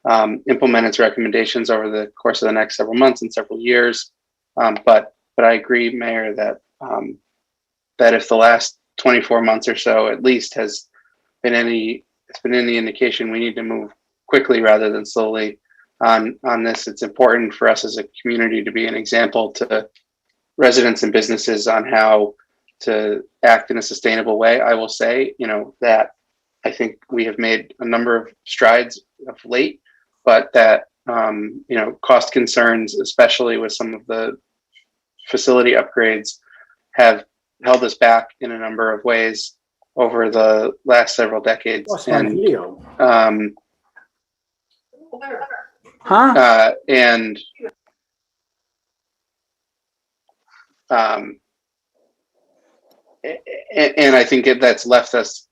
its recommendations over the course of the next several months and several years. But I agree, Mayor, that if the last 24 months or so at least has been any indication, we need to move quickly rather than slowly on this. It's important for us as a community to be an example to residents and businesses on how to act in a sustainable way. I will say, that I think we have made a number of strides of late, but that, cost concerns, especially with some of the facility upgrades, have held us back in a number of ways over the last several decades. And I think that's left us,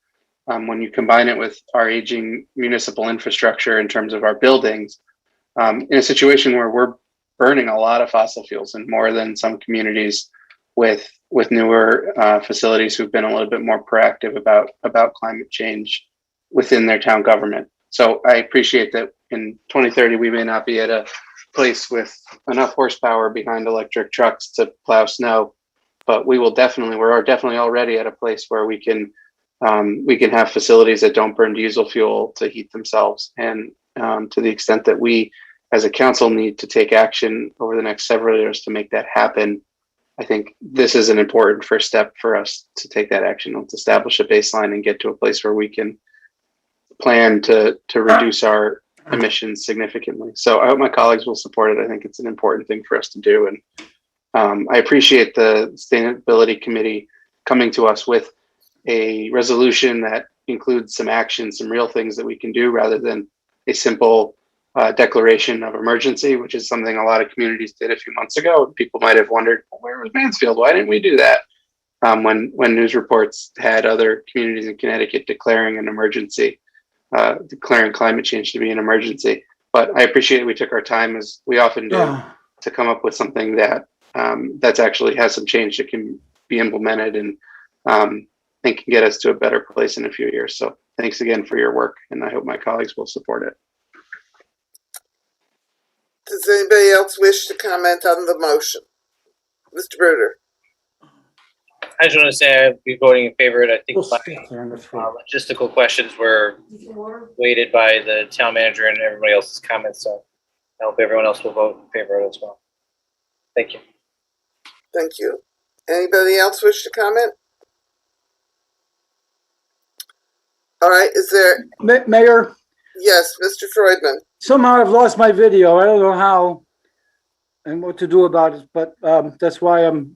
when you combine it with our aging municipal infrastructure in terms of our buildings, in a situation where we're burning a lot of fossil fuels and more than some communities with newer facilities who've been a little bit more proactive about climate change within their town government. So I appreciate that in 2030 we may not be at a place with enough horsepower behind electric trucks to plow snow, but we're definitely already at a place where we can have facilities that don't burn diesel fuel to heat themselves. And to the extent that we as a council need to take action over the next several years to make that happen, I think this is an important first step for us to take that action. Let's establish a baseline and get to a place where we can plan to reduce our emissions significantly. So I hope my colleagues will support it. I think it's an important thing for us to do. And I appreciate the Sustainability Committee coming to us with a resolution that includes some action, some real things that we can do rather than a simple declaration of emergency, which is something a lot of communities did a few months ago. People might have wondered, well, where was Mansfield? Why didn't we do that? When news reports had other communities in Connecticut declaring an emergency, declaring climate change to be an emergency. But I appreciate we took our time, as we often do, to come up with something that that's actually has some change that can be implemented and can get us to a better place in a few years. So thanks again for your work, and I hope my colleagues will support it. Does anybody else wish to comment on the motion? Mr. Bruder. I just want to say I'd be voting in favor of it. I think my logistical questions were weighted by the town manager and everybody else's comments. So I hope everyone else will vote in favor of it as well. Thank you. Thank you. Anybody else wish to comment? All right, is there, Mayor, yes, Mr. Freudman? somehow I've lost my video. I don't know how and what to do about it, but that's why I'm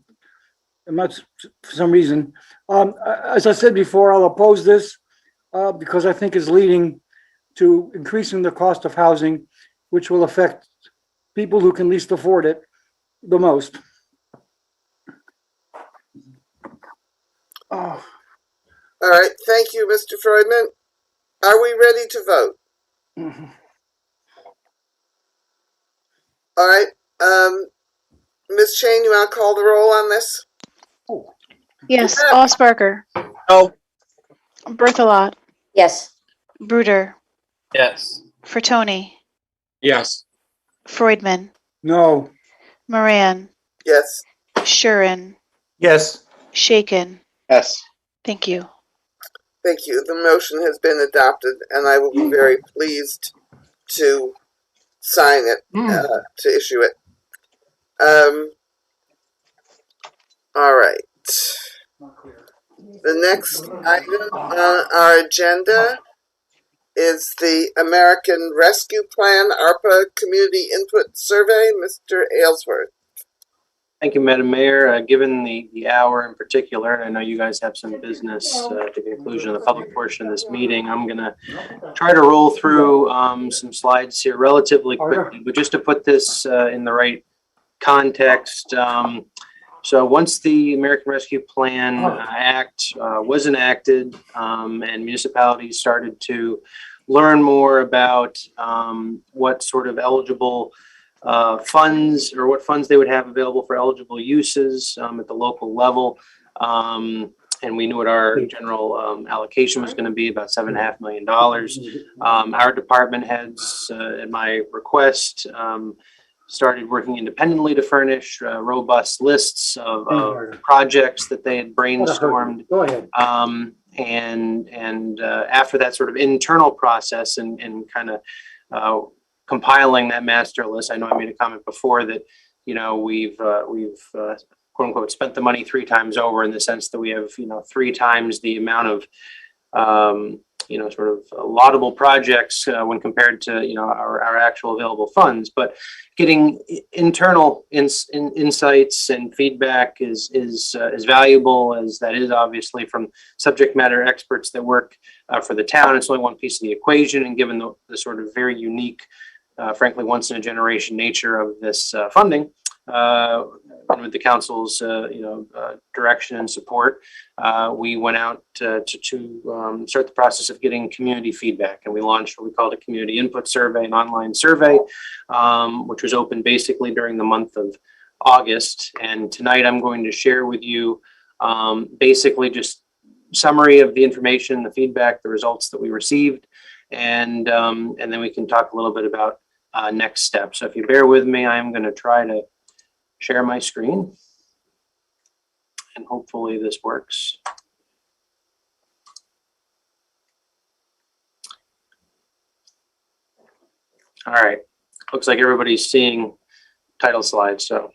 not, for some reason. As I said before, I'll oppose this because I think it's leading to increasing the cost of housing, which will affect people who can least afford it the most. Oh. All right, thank you, Mr. Freudman. Are we ready to vote? Mhm. All right, Ms. Shane, you want to call the roll on this? Yes, Osberger, No. Berthelot, Yes. Bruder, Yes. Fertoni, Yes. Freudman, No. Moran, Yes. Shuren, Yes. Shaken. Yes. Thank you. Thank you. The motion has been adopted, and I will be very pleased to sign it, to issue it. All right. The next item on our agenda is the American Rescue Plan ARPA Community Input Survey. Mr. Aylesworth. Thank you, Madam Mayor. Given the hour in particular, and I know you guys have some business at the conclusion of the public portion of this meeting, I'm going to try to roll through some slides here relatively quickly, but just to put this in the right context. So once the American Rescue Plan Act was enacted and municipalities started to learn more about what sort of eligible funds or what funds they would have available for eligible uses at the local level. And we knew what our general allocation was going to be, about $7.5 million. Our department heads, at my request, started working independently to furnish robust lists of projects that they had brainstormed. Go ahead. And after that sort of internal process and kind of compiling that master list, I know I made a comment before that, you know, we've quote unquote spent the money 3 times over, in the sense that we have, you know, 3 times the amount of you know, sort of laudable projects when compared to, you know, our actual available funds. But getting internal insights and feedback is valuable, as that is obviously from subject matter experts that work for the town. It's only one piece of the equation, and given the sort of very unique, frankly, once in a generation nature of this funding, and with the council's direction and support, we went out to start the process of getting community feedback, and we launched what we called a community input survey, an online survey, which was open basically during the month of August. And tonight I'm going to share with you basically just summary of the information, the feedback, the results that we received, and then we can talk a little bit about next steps. So if you bear with me, I'm going to try to share my screen, and hopefully this works. All right, looks like everybody's seeing title slides. So,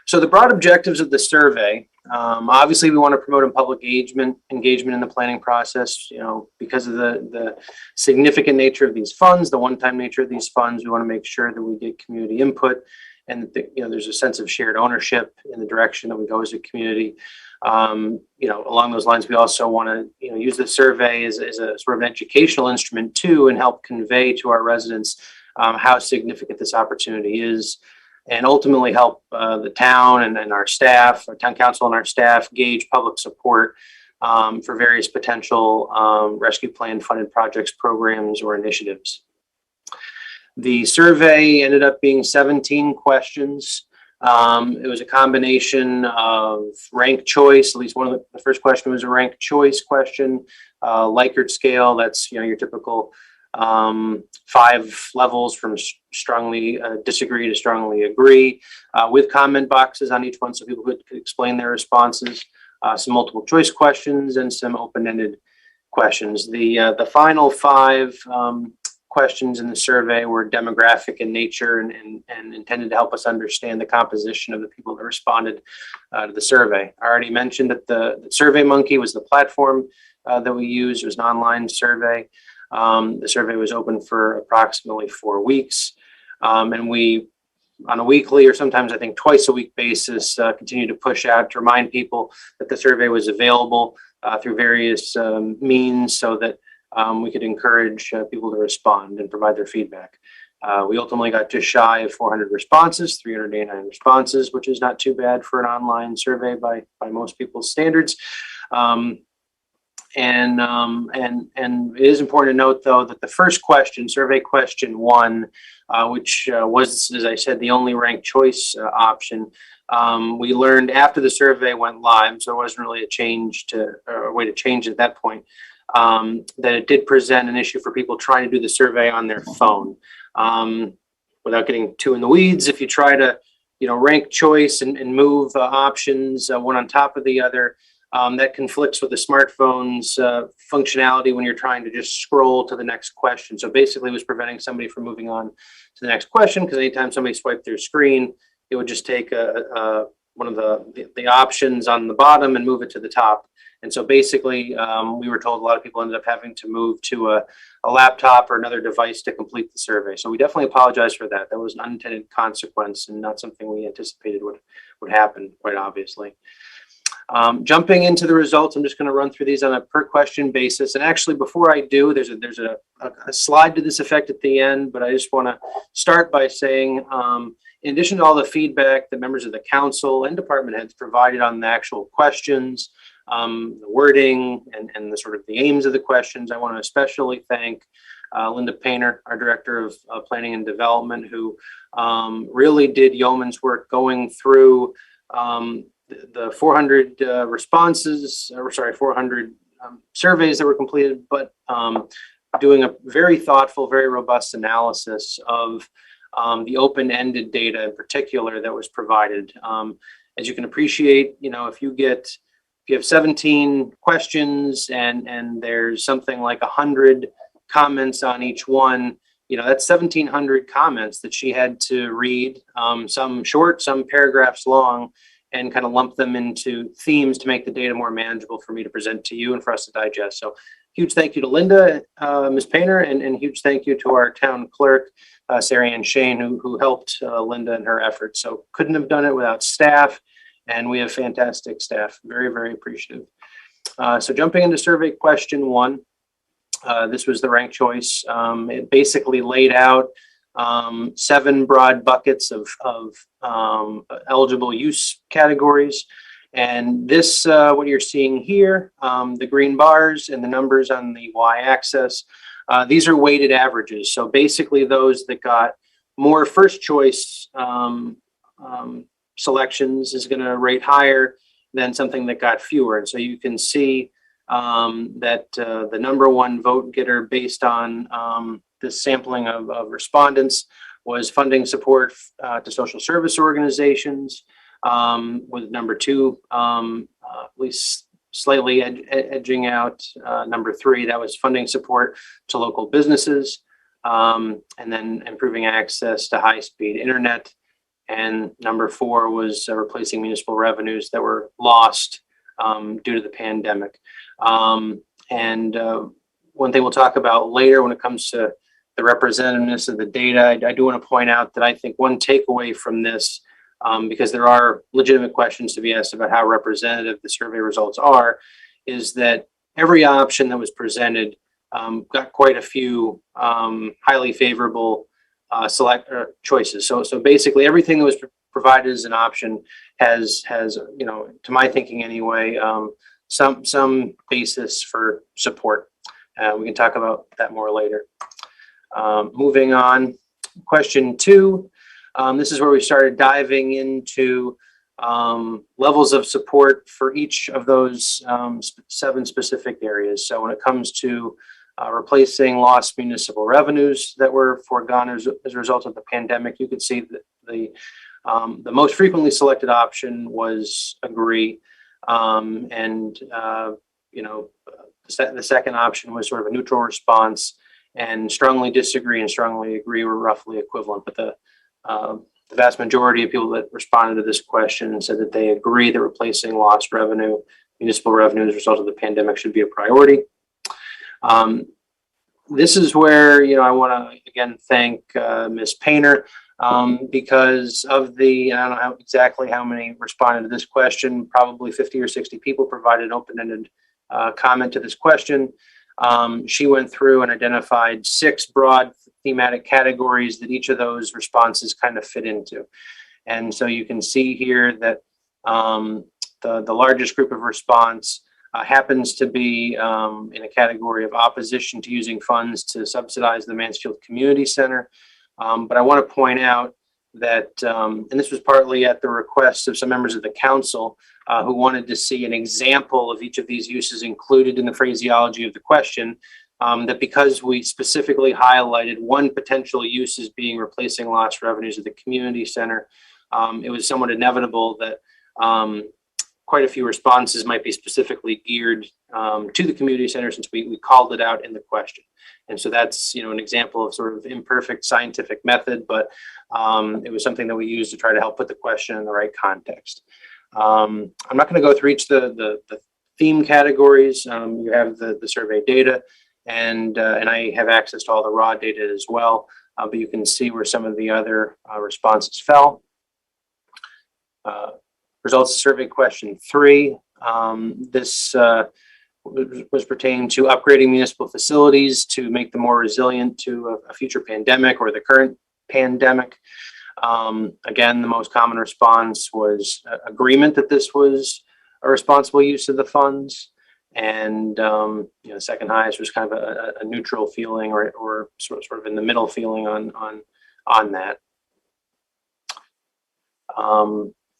so the broad objectives of the survey, obviously we want to promote a public engagement in the planning process, you know, because of the significant nature of these funds, the one-time nature of these funds. We want to make sure that we get community input, and that, you know, there's a sense of shared ownership in the direction that we go as a community. You know, along those lines, we also want to, you know, use the survey as a sort of an educational instrument too, and help convey to our residents how significant this opportunity is, and ultimately help the town and our staff, our town council and our staff, gauge public support for various potential rescue plan funded projects, programs, or initiatives. The survey ended up being 17 questions. It was a combination of ranked choice. At least one of the first question was a ranked choice question. Likert scale, that's, you know, your typical 5 levels from strongly disagree to strongly agree, with comment boxes on each one so people could explain their responses, some multiple choice questions, and some open-ended questions. The final 5 questions in the survey were demographic in nature and intended to help us understand the composition of the people that responded to the survey. I already mentioned that the SurveyMonkey was the platform that we used. It was an online survey. The survey was open for approximately 4 weeks. And we, on a weekly or sometimes I think twice a week basis, continue to push out to remind people that the survey was available through various means so that we could encourage people to respond and provide their feedback. We ultimately got just shy of 400 responses, 389 responses, which is not too bad for an online survey by most people's standards. And it is important to note, though, that the first question, survey question 1, which was, as I said, the only ranked choice option, we learned after the survey went live, so there wasn't really a way to change it at that point, that it did present an issue for people trying to do the survey on their phone. Without getting too in the weeds, if you try to, rank choice and move options one on top of the other, that conflicts with the smartphone's functionality when you're trying to just scroll to the next question. So basically it was preventing somebody from moving on to the next question, because anytime somebody swiped their screen, it would just take one of the options on the bottom and move it to the top. And so basically, we were told a lot of people ended up having to move to a laptop or another device to complete the survey. So we definitely apologize for that. That was an unintended consequence and not something we anticipated would happen, quite obviously. Jumping into the results, I'm just going to run through these on a per question basis. And actually, before I do, there's a slide to this effect at the end, but I just want to start by saying, in addition to all the feedback that members of the council and department heads provided on the actual questions, the wording and the sort of the aims of the questions, I want to especially thank Linda Painter, our Director of Planning and Development, who really did yeoman's work going through the 400 responses, 400 surveys that were completed, but doing a very thoughtful, very robust analysis of the open-ended data in particular that was provided. As you can appreciate, if you have 17 questions and there's something like 100 comments on each one, that's 1,700 comments that she had to read, some short, some paragraphs long, and kind of lump them into themes to make the data more manageable for me to present to you and for us to digest. So huge thank you to Linda, Ms. Painter, and huge thank you to our town clerk, Sarah Ann Shane, who helped Linda in her efforts. So couldn't have done it without staff, and we have fantastic staff. Very, very appreciative. So jumping into survey question 1, this was the ranked choice. It basically laid out 7 broad buckets of eligible use categories. And this, what you're seeing here, the green bars and the numbers on the y-axis, these are weighted averages. So basically those that got more first choice selections is going to rate higher than something that got fewer. And so you can see that the number 1 vote getter based on this sampling of respondents was funding support to social service organizations, with number 2 at least slightly edging out number 3. That was funding support to local businesses, and then improving access to high-speed internet. And number 4 was replacing municipal revenues that were lost due to the pandemic. And one thing we'll talk about later when it comes to the representativeness of the data, I do want to point out that I think one takeaway from this, because there are legitimate questions to be asked about how representative the survey results are, is that every option that was presented got quite a few highly favorable choices. So basically everything that was provided as an option has to my thinking anyway, some basis for support. We can talk about that more later. Moving on, question 2. This is where we started diving into levels of support for each of those 7 specific areas. So when it comes to replacing lost municipal revenues that were foregone as a result of the pandemic, you can see that the most frequently selected option was agree. The second option was sort of a neutral response. and strongly disagree and strongly agree were roughly equivalent. But the vast majority of people that responded to this question said that they agree that replacing lost revenue, municipal revenue as a result of the pandemic, should be a priority. This is where, I want to again thank Ms. Painter, because of the, I don't know exactly how many responded to this question, probably 50 or 60 people provided an open-ended comment to this question. She went through and identified 6 broad thematic categories that each of those responses kind of fit into. And so you can see here that the largest group of response happens to be in a category of opposition to using funds to subsidize the Mansfield Community Center. But I want to point out that, and this was partly at the request of some members of the council who wanted to see an example of each of these uses included in the phraseology of the question, that because we specifically highlighted one potential use as being replacing lost revenues at the community center, it was somewhat inevitable that quite a few responses might be specifically geared to the community center, since we called it out in the question. And so that's, an example of sort of imperfect scientific method, but it was something that we used to try to help put the question in the right context. I'm not going to go through each the theme categories. You have the survey data, and I have access to all the raw data as well, but you can see where some of the other responses fell. Results of survey question 3. This was pertaining to upgrading municipal facilities to make them more resilient to a future pandemic or the current pandemic. Again, the most common response was agreement that this was a responsible use of the funds. And the second highest was kind of a neutral feeling, or sort of in the middle feeling on that.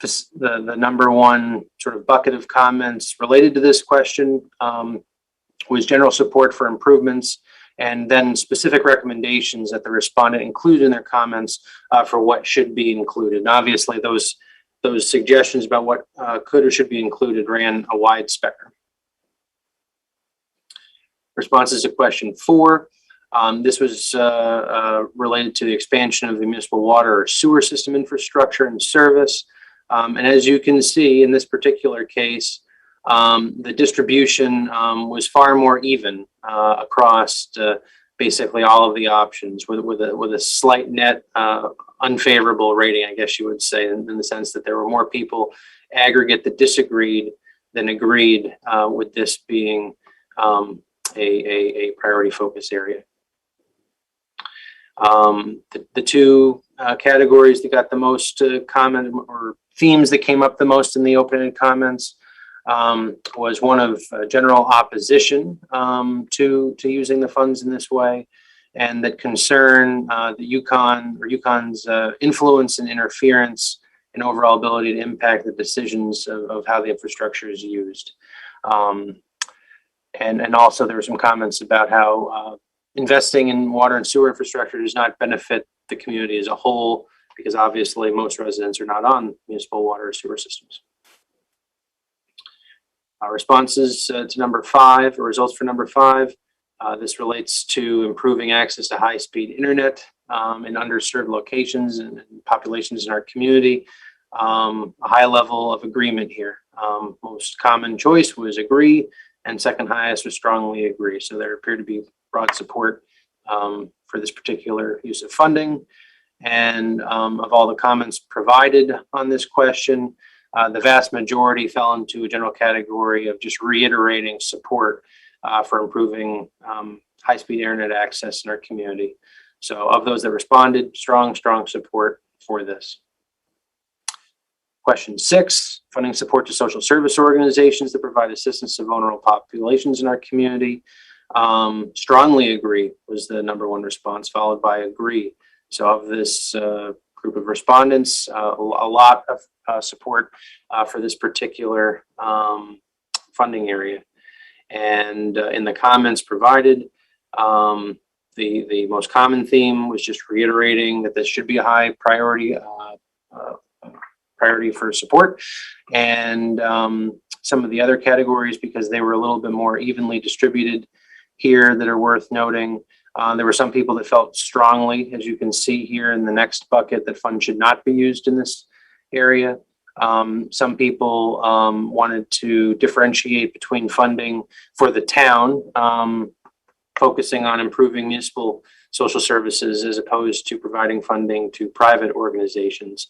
The number one sort of bucket of comments related to this question was general support for improvements, and then specific recommendations that the respondent included in their comments for what should be included. And obviously, those suggestions about what could or should be included ran a wide spectrum. Responses to question 4. This was related to the expansion of the municipal water or sewer system infrastructure and service. And as you can see in this particular case, the distribution was far more even across basically all of the options, with a slight net unfavorable rating, I guess you would say, in the sense that there were more people aggregate that disagreed than agreed with this being a priority focus area. The 2 categories that got the most comment, or themes that came up the most in the open-ended comments, was one of general opposition to using the funds in this way, and that concern the UConn's influence and interference and overall ability to impact the decisions of how the infrastructure is used. And also there were some comments about how investing in water and sewer infrastructure does not benefit the community as a whole, because obviously most residents are not on municipal water or sewer systems. Responses to number 5, or results for number 5. This relates to improving access to high-speed internet in underserved locations and populations in our community. A high level of agreement here. Most common choice was agree, and second highest was strongly agree. So there appeared to be broad support for this particular use of funding. And of all the comments provided on this question, the vast majority fell into a general category of just reiterating support for improving high-speed internet access in our community. So of those that responded, strong support for this. Question 6, funding support to social service organizations that provide assistance to vulnerable populations in our community. Strongly agree was the number 1 response, followed by agree. So of this group of respondents, a lot of support for this particular funding area. And in the comments provided, the most common theme was just reiterating that this should be a high priority for support. And some of the other categories, because they were a little bit more evenly distributed here, that are worth noting, There were some people that felt strongly, as you can see here in the next bucket, that funds should not be used in this area. Some people wanted to differentiate between funding for the town, focusing on improving municipal social services as opposed to providing funding to private organizations.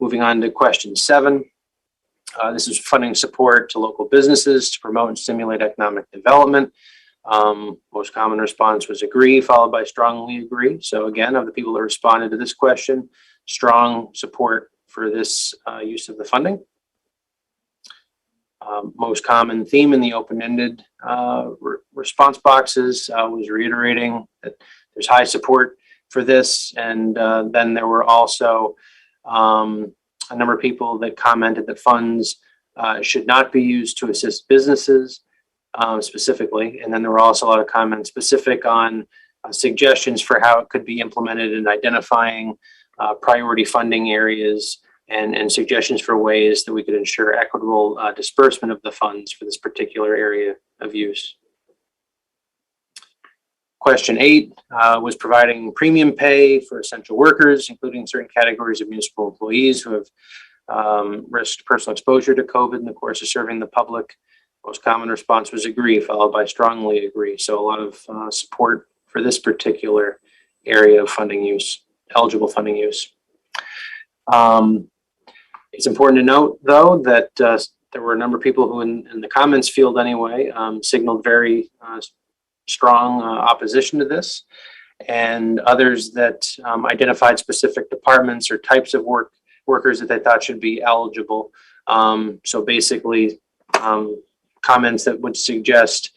Moving on to question 7. This is funding support to local businesses to promote and stimulate economic development. Most common response was agree, followed by strongly agree. So again, of the people that responded to this question, strong support for this use of the funding. Most common theme in the open-ended response boxes was reiterating that there's high support for this. And then there were also a number of people that commented that funds should not be used to assist businesses specifically. And then there were also a lot of comments specific on suggestions for how it could be implemented in identifying priority funding areas and suggestions for ways that we could ensure equitable disbursement of the funds for this particular area of use. Question 8 was providing premium pay for essential workers, including certain categories of municipal employees who have risked personal exposure to COVID in the course of serving the public. Most common response was agree, followed by strongly agree. So a lot of support for this particular area of funding use, eligible funding use. It's important to note, though, that there were a number of people who, in the comments field anyway, signaled very strong opposition to this, and others that identified specific departments or types of workers that they thought should be eligible. So basically, comments that would suggest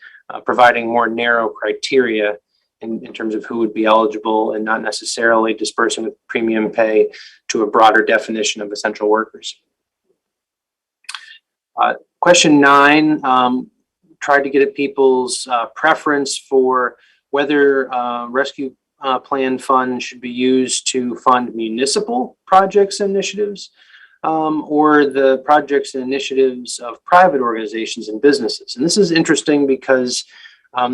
providing more narrow criteria in terms of who would be eligible and not necessarily dispersing with premium pay to a broader definition of essential workers. Question 9 tried to get at people's preference for whether rescue plan funds should be used to fund municipal projects and initiatives or the projects and initiatives of private organizations and businesses. And this is interesting because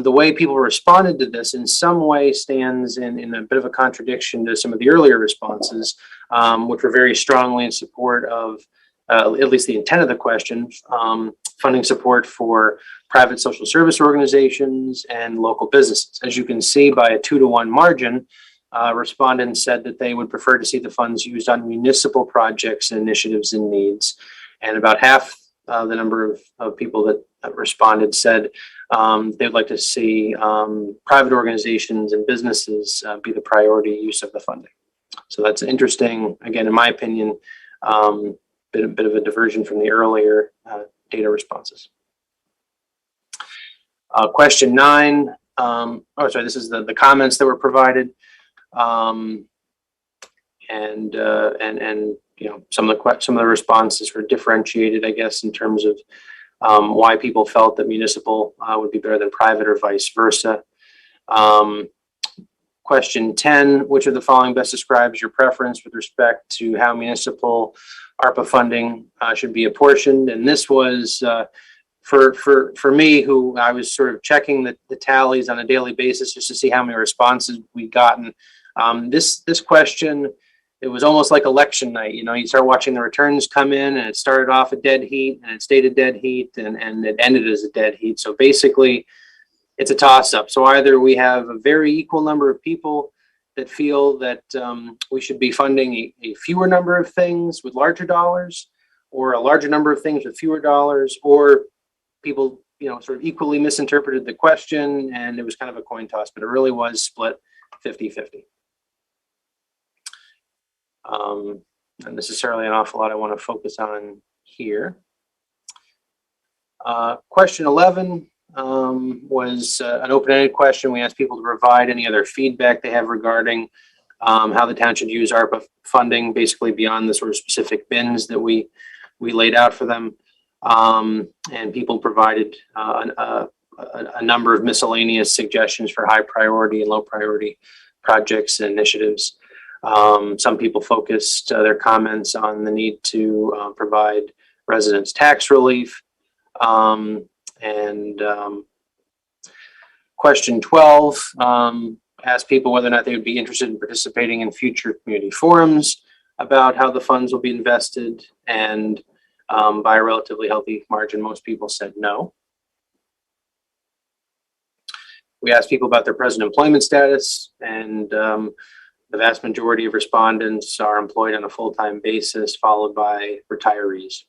the way people responded to this in some way stands in a bit of a contradiction to some of the earlier responses, which were very strongly in support of at least the intent of the question, funding support for private social service organizations and local businesses. As you can see, by a 2-to-1 margin, respondents said that they would prefer to see the funds used on municipal projects and initiatives and needs. And about half the number of people that responded said they'd like to see private organizations and businesses be the priority use of the funding. So that's interesting, again, in my opinion, bit of a diversion from the earlier data responses. Question 9, this is the comments that were provided. And you know, some of the responses were differentiated, I guess, in terms of why people felt that municipal would be better than private or vice versa. Question 10, which of the following best describes your preference with respect to how municipal ARPA funding should be apportioned? And this was for me, who I was sort of checking the tallies on a daily basis just to see how many responses we'd gotten. This question, it was almost like election night. You know, you start watching the returns come in, and it started off a dead heat, and it stayed a dead heat, and it ended as a dead heat. So basically, it's a toss-up. So either we have a very equal number of people that feel that we should be funding a fewer number of things with larger dollars, or a larger number of things with fewer dollars, or people, you know, sort of equally misinterpreted the question, and it was kind of a coin toss, but it really was split 50-50. Not necessarily an awful lot I want to focus on here. Question 11 was an open-ended question. We asked people to provide any other feedback they have regarding how the town should use ARPA funding, basically beyond the sort of specific bins that we laid out for them. And people provided a number of miscellaneous suggestions for high priority and low priority projects and initiatives. Some people focused their comments on the need to provide residents tax relief. And Question 12 asked people whether or not they would be interested in participating in future community forums about how the funds will be invested, and by a relatively healthy margin, most people said no. We asked people about their present employment status, and the vast majority of respondents are employed on a full-time basis, followed by retirees.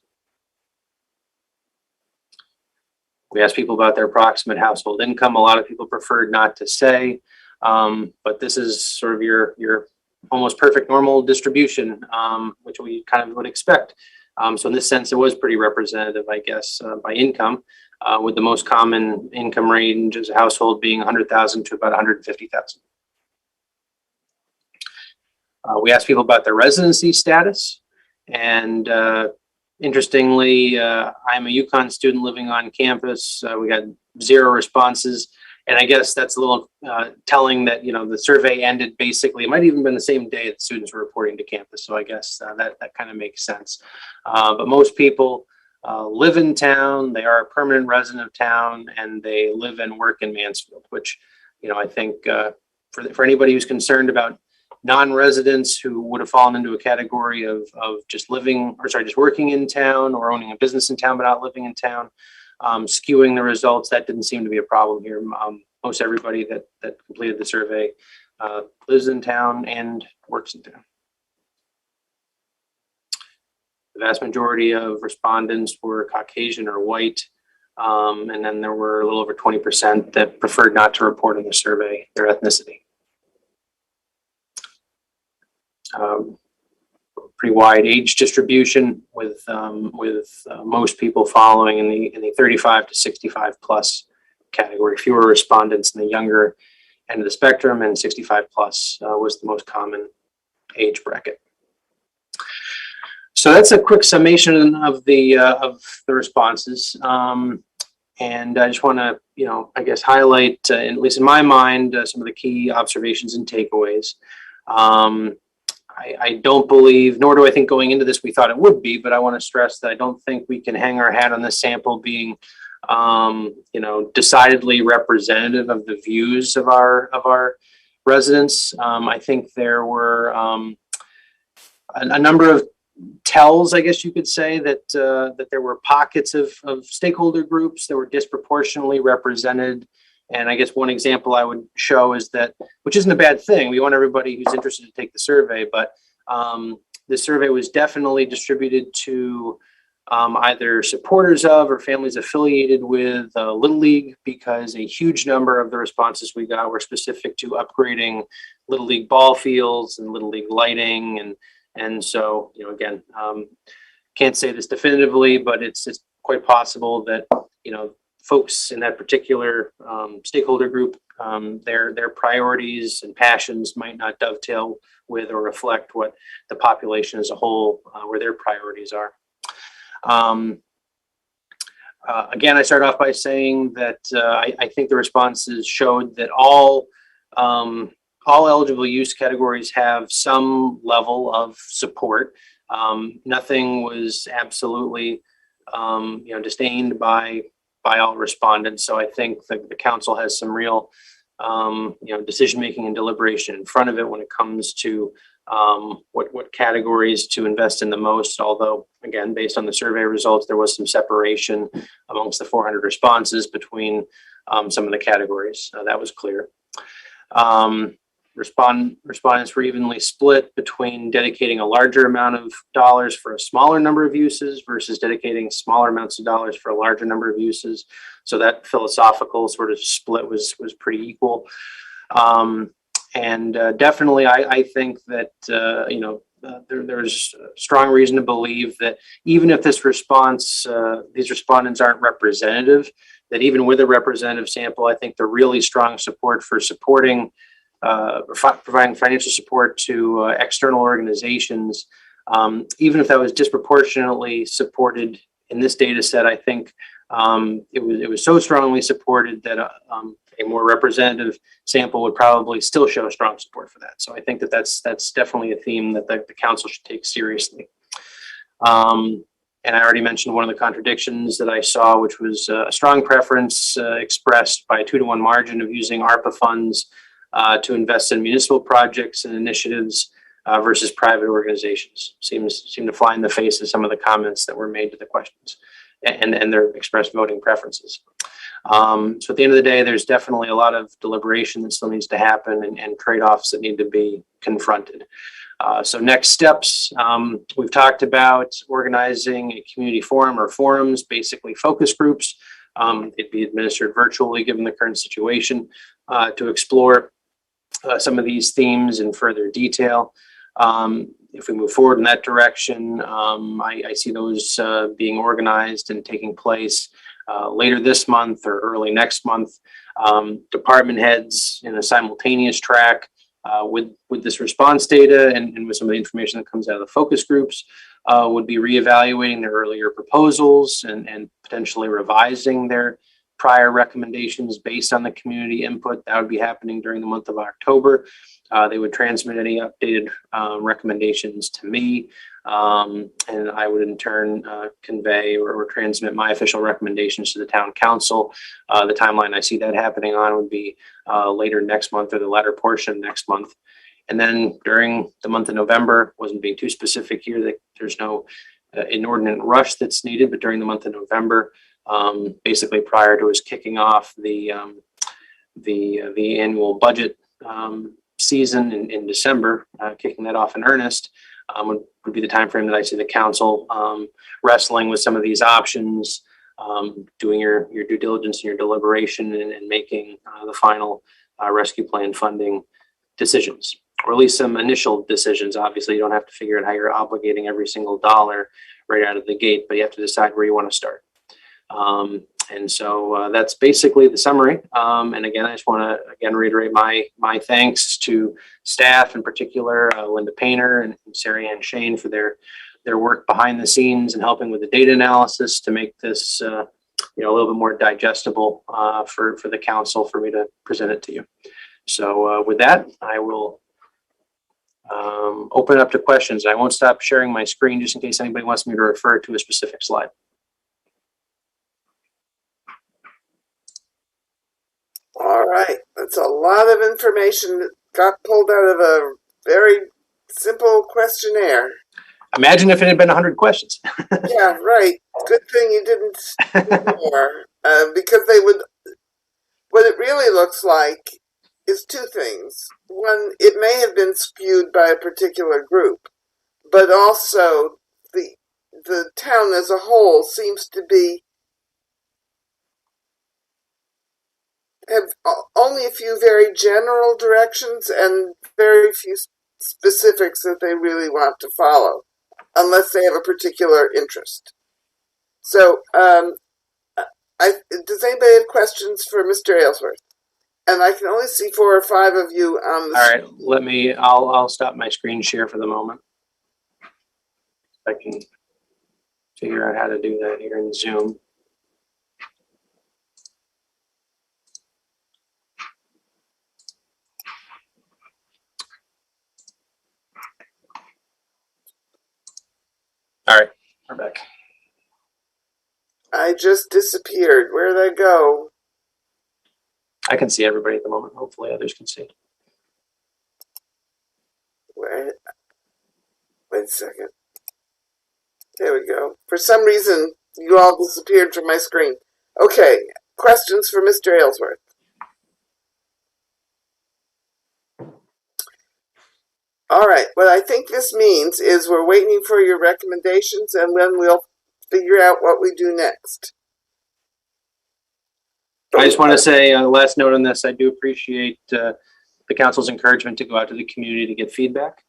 We asked people about their approximate household income. A lot of people preferred not to say, but this is sort of your almost perfect normal distribution, which we kind of would expect. So in this sense, it was pretty representative, I guess, by income, with the most common income range as a household being 100,000 to about 150,000. We asked people about their residency status, and interestingly, I'm a UConn student living on campus. We got 0 responses, and I guess that's a little telling that, you know, the survey ended basically, it might even been the same day that students were reporting to campus. So I guess that kind of makes sense. But most people live in town, they are a permanent resident of town, and they live and work in Mansfield, which, you know, I think for anybody who's concerned about non-residents who would have fallen into a category of just working in town or owning a business in town but not living in town, skewing the results, that didn't seem to be a problem here. Most everybody that completed the survey lives in town and works in town. The vast majority of respondents were Caucasian or white, and then there were a little over 20% that preferred not to report in the survey their ethnicity. Pretty wide age distribution with most people following in the 35 to 65 plus category. Fewer respondents in the younger end of the spectrum, and 65 plus was the most common age bracket. So that's a quick summation of the responses, and I just want to, you know, I guess highlight, at least in my mind, some of the key observations and takeaways. I don't believe, nor do I think going into this we thought it would be, but I want to stress that I don't think we can hang our hat on this sample being, you know, decidedly representative of the views of our residents. I think there were a number of tells, I guess you could say, that there were pockets of stakeholder groups that were disproportionately represented. And I guess one example I would show is that, which isn't a bad thing, we want everybody who's interested to take the survey, but the survey was definitely distributed to either supporters of or families affiliated with Little League, because a huge number of the responses we got were specific to upgrading Little League ball fields and Little League lighting. And so, you know, again, can't say this definitively, but it's quite possible that, you know, folks in that particular stakeholder group, their priorities and passions might not dovetail with or reflect what the population as a whole, where their priorities are. Again, I start off by saying that I think the responses showed that all eligible use categories have some level of support. Nothing was absolutely, you know, disdained by all respondents. So I think the council has some real, you know, decision-making and deliberation in front of it when it comes to what categories to invest in the most. Although, again, based on the survey results, there was some separation amongst the 400 responses between some of the categories. That was clear. Respondents were evenly split between dedicating a larger amount of dollars for a smaller number of uses versus dedicating smaller amounts of dollars for a larger number of uses. So that philosophical sort of split was pretty equal. And definitely, I think that, you know, there's strong reason to believe that even if this response, these respondents aren't representative, that even with a representative sample, I think the really strong support for supporting providing financial support to external organizations, even if that was disproportionately supported in this data set, I think it was so strongly supported that a more representative sample would probably still show strong support for that. So I think that's definitely a theme that the council should take seriously. And I already mentioned one of the contradictions that I saw, which was a strong preference expressed by a 2-to-1 margin of using ARPA funds to invest in municipal projects and initiatives versus private organizations. Seemed to fly in the face of some of the comments that were made to the questions and their expressed voting preferences. So at the end of the day, there's definitely a lot of deliberation that still needs to happen and trade-offs that need to be confronted. So next steps, we've talked about organizing a community forum or forums, basically focus groups. It'd be administered virtually given the current situation to explore some of these themes in further detail. If we move forward in that direction, I see those being organized and taking place later this month or early next month. Department heads in a simultaneous track with this response data and with some of the information that comes out of the focus groups would be reevaluating their earlier proposals and potentially revising their prior recommendations based on the community input. That would be happening during the month of October. They would transmit any updated recommendations to me, and I would in turn convey or transmit my official recommendations to the town council. The timeline I see that happening on would be later next month or the latter portion next month. And then during the month of November, wasn't being too specific here, that there's no inordinate rush that's needed, but during the month of November, basically prior to us kicking off the annual budget season in December, kicking that off in earnest, would be the time frame that I see the council wrestling with some of these options, doing your due diligence and your deliberation and making the final rescue plan funding decisions, or at least some initial decisions. Obviously, you don't have to figure out how you're obligating every single dollar right out of the gate, but you have to decide where you want to start. And so that's basically the summary. And again, I just want to reiterate my thanks to staff, in particular Linda Painter and Sarah Ann Shane for their work behind the scenes and helping with the data analysis to make this a little bit more digestible for the council for me to present it to you. So with that, I will open it up to questions. I won't stop sharing my screen just in case anybody wants me to refer to a specific slide. All right, that's a lot of information that got pulled out of a very simple questionnaire. Imagine if it had been 100 questions. Yeah, right. Good thing you didn't do more, because what it really looks like is two things. One, it may have been skewed by a particular group, but also the town as a whole seems to have only a few very general directions and very few specifics that they really want to follow, unless they have a particular interest. So, does anybody have questions for Mr. Aylesworth? And I can only see 4 or 5 of you on the All right, I'll stop my screen share for the moment. I can figure out how to do that here in Zoom. All right, we're back. I just disappeared. Where did I go? I can see everybody at the moment. Hopefully others can see. Wait a second. There we go. For some reason, you all disappeared from my screen. Okay, questions for Mr. Aylesworth? All right, what I think this means is we're waiting for your recommendations and then we'll figure out what we do next. I just want to say, last note on this, I do appreciate the council's encouragement to go out to the community to get feedback.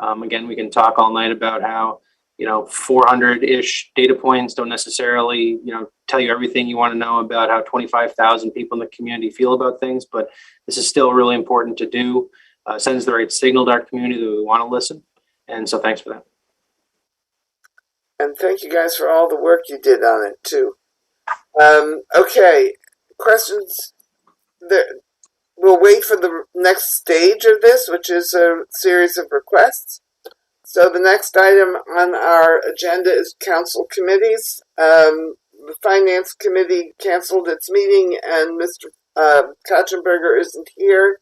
Again, we can talk all night about how 400-ish data points don't necessarily, tell you everything you want to know about how 25,000 people in the community feel about things, but this is still really important to do. Sends the right signal to our community that we want to listen. And so thanks for that. And thank you guys for all the work you did on it too. Okay, questions? We'll wait for the next stage of this, which is a series of requests. So the next item on our agenda is council committees. The finance committee canceled its meeting and Mr. Katzenberger isn't here.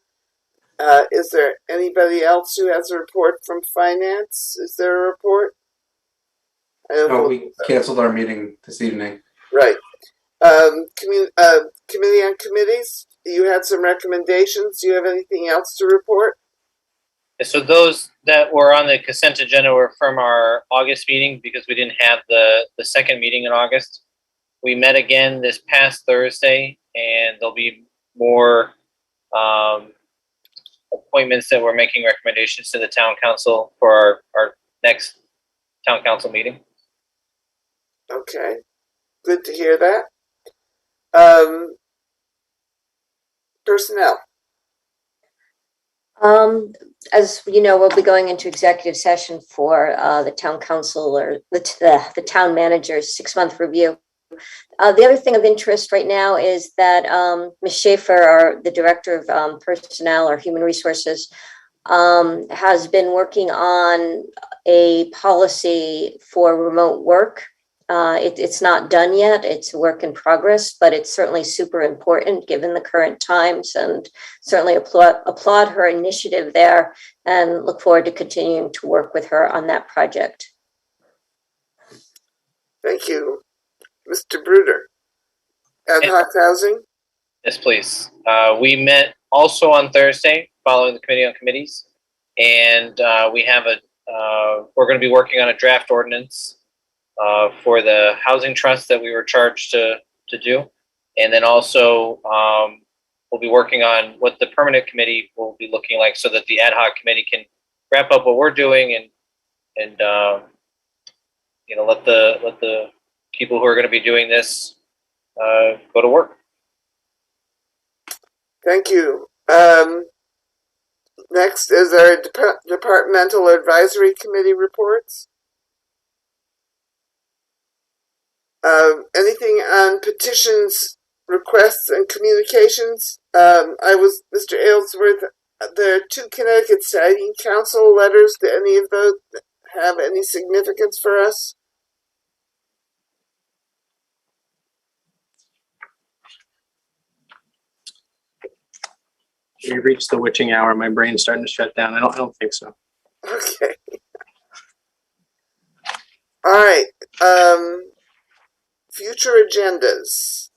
Is there anybody else who has a report from finance? Is there a report? No, we canceled our meeting this evening. Right. Committee on committees, you had some recommendations. Do you have anything else to report? So those that were on the consent agenda were from our August meeting because we didn't have the second meeting in August. We met again this past Thursday, and there'll be more appointments that we're making recommendations to the town council for our next town council meeting. Okay, good to hear that. Personnel. As you know, we'll be going into executive session for the town council or the town manager's 6-month review. The other thing of interest right now is that Ms. Schaefer, the director of personnel or human resources, has been working on a policy for remote work. It's not done yet. It's a work in progress, but it's certainly super important given the current times, and certainly applaud her initiative there and look forward to continuing to work with her on that project. Thank you. Mr. Bruder, ad hoc housing? Yes, please. We met also on Thursday following the committee on committees, and we have we're going to be working on a draft ordinance for the housing trust that we were charged to do. And then also we'll be working on what the permanent committee will be looking like so that the ad hoc committee can wrap up what we're doing and you know, let the people who are going to be doing this go to work. Thank you. Next is our departmental advisory committee reports. Anything on petitions, requests, and communications? Mr. Aylesworth, there are 2 Connecticut Siting Council letters. Do any of those have any significance for us? We reached the witching hour. My brain's starting to shut down. I don't think so. Okay. All right. Future agendas.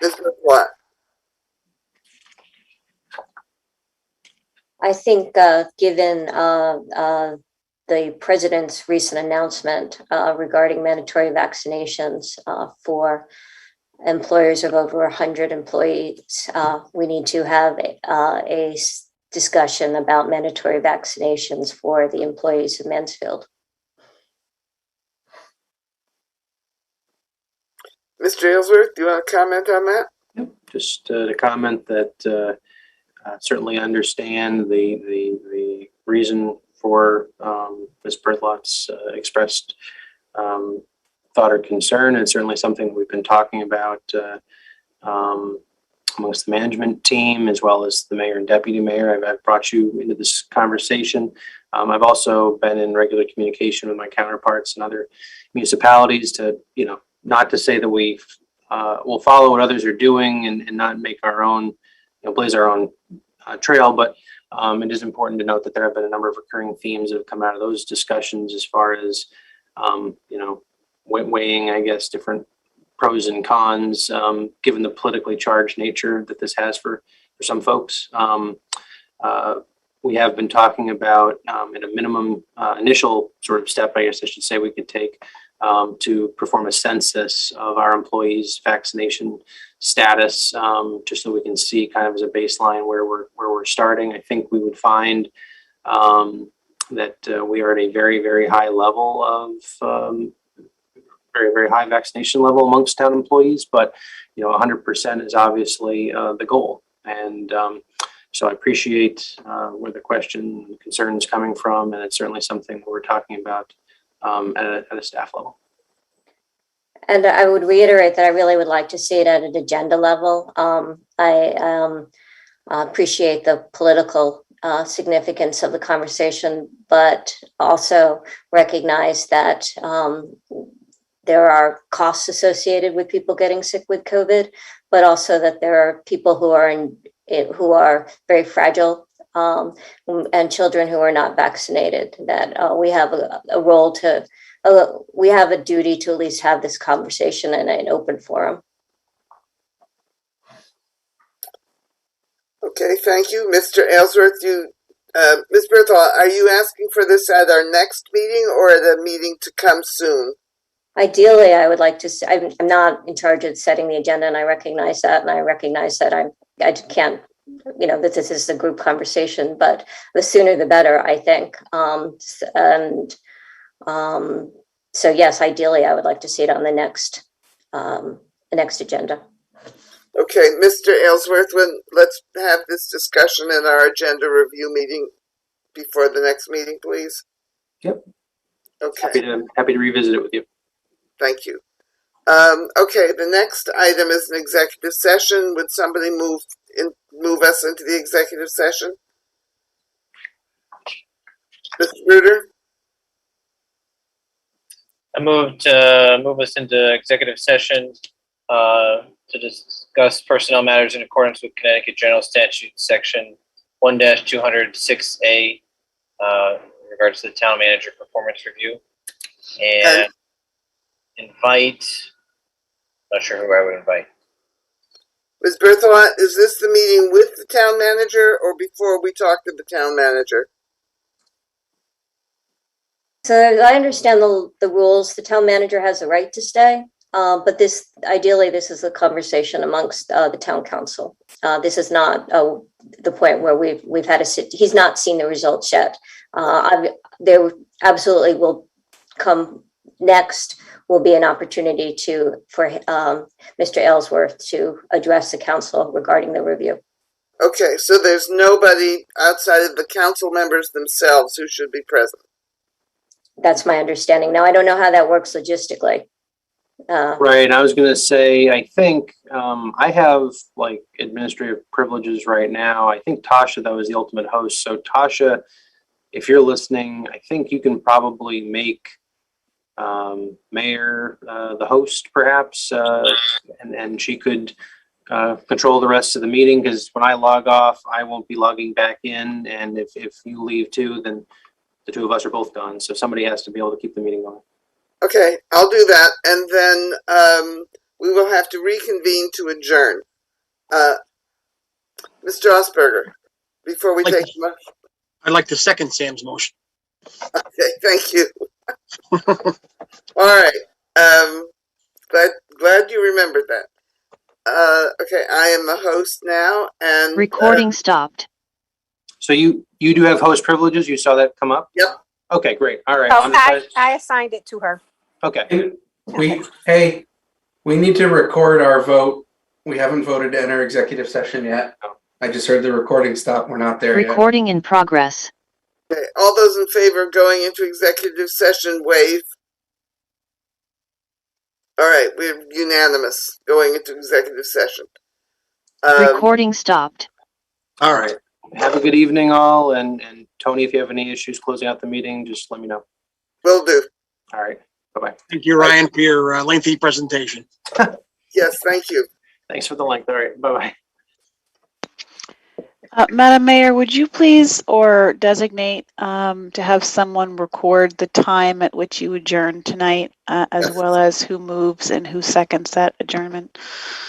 This is what? I think given the president's recent announcement regarding mandatory vaccinations for employers of over 100 employees, we need to have a discussion about mandatory vaccinations for the employees of Mansfield. Mr. Aylesworth, do you want to comment on that? Yep. Just to comment that certainly understand the reason for Ms. Berthelot's expressed thought or concern, and certainly something we've been talking about amongst the management team as well as the mayor and deputy mayor. I've brought you into this conversation. I've also been in regular communication with my counterparts in other municipalities to, you know, not to say that we will follow what others are doing and not make our own, you know, blaze our own trail, but it is important to note that there have been a number of recurring themes that have come out of those discussions as far as, you know, weighing, I guess, different pros and cons, given the politically charged nature that this has for some folks. We have been talking about at a minimum initial sort of step, I guess I should say, we could take to perform a census of our employees' vaccination status, just so we can see kind of as a baseline where we're starting. I think we would find that we are at a very, very high level of very, very high vaccination level amongst town employees, but you know, 100% is obviously the goal. And so I appreciate where the question and concern is coming from, and it's certainly something that we're talking about at a staff level. And I would reiterate that I really would like to see it at an agenda level. I appreciate the political significance of the conversation, but also recognize that there are costs associated with people getting sick with COVID, but also that there are people who are very fragile, and children who are not vaccinated, that we have a role to, we have a duty to at least have this conversation in an open forum. Okay, thank you. Mr. Aylesworth, Ms. Berthold, are you asking for this at our next meeting or at a meeting to come soon? Ideally, I would like to, I'm not in charge of setting the agenda, and I recognize that, and I recognize that I can't, that this is a group conversation, but the sooner the better, I think. So yes, ideally, I would like to see it on the next agenda. Okay, Mr. Aylesworth, let's have this discussion in our agenda review meeting before the next meeting, please. Yep. Okay. Happy to revisit it with you. Thank you. Okay, the next item is an executive session. Would somebody move us into the executive session? Mr. Ruder? I move to move us into executive session to discuss personnel matters in accordance with Connecticut General Statute Section 1-206A in regards to the town manager performance review, and invite, not sure who I would invite. Ms. Berthold, is this the meeting with the town manager or before we talk to the town manager? So as I understand the rules, the town manager has a right to stay, but ideally this is a conversation amongst the town council. This is not the point where we've had he's not seen the results yet. There absolutely will come next will be an opportunity for Mr. Aylesworth to address the council regarding the review. Okay, so there's nobody outside of the council members themselves who should be present. That's my understanding. Now, I don't know how that works logistically. Right. I was going to say, I think I have like administrative privileges right now. I think Tasha, though, is the ultimate host. So Tasha, if you're listening, I think you can probably make Mayor the host, perhaps, and she could control the rest of the meeting, because when I log off, I won't be logging back in. And if you leave too, then the two of us are both gone. So somebody has to be able to keep the meeting going. Okay, I'll do that. And then we will have to reconvene to adjourn. Mr. Osberger, before we take the motion. I'd like to second Sam's motion. Okay, thank you. All right. Glad you remembered that. Okay, I am the host now, and recording stopped. So you do have host privileges? You saw that come up? Yep. Okay, great. All right. Oh, I assigned it to her. Okay. We need to record our vote. We haven't voted to enter executive session yet. I just heard the recording stop. We're not there yet. Recording in progress. Okay, all those in favor of going into executive session, wave. All right, we're unanimous going into executive session. Recording stopped. All right. Have a good evening, all. And Tony, if you have any issues closing out the meeting, just let me know. Will do. All right. Bye-bye. Thank you, Ryan, for your lengthy presentation. Yes, thank you. Thanks for the length. All right. Bye-bye. Madam Mayor, would you please or designate to have someone record the time at which you adjourn tonight, as well as who moves and who seconds that adjournment?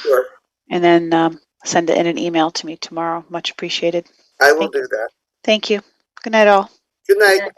Sure. And then send it in an email to me tomorrow. Much appreciated. I will do that. Thank you. Good night, all. Good night.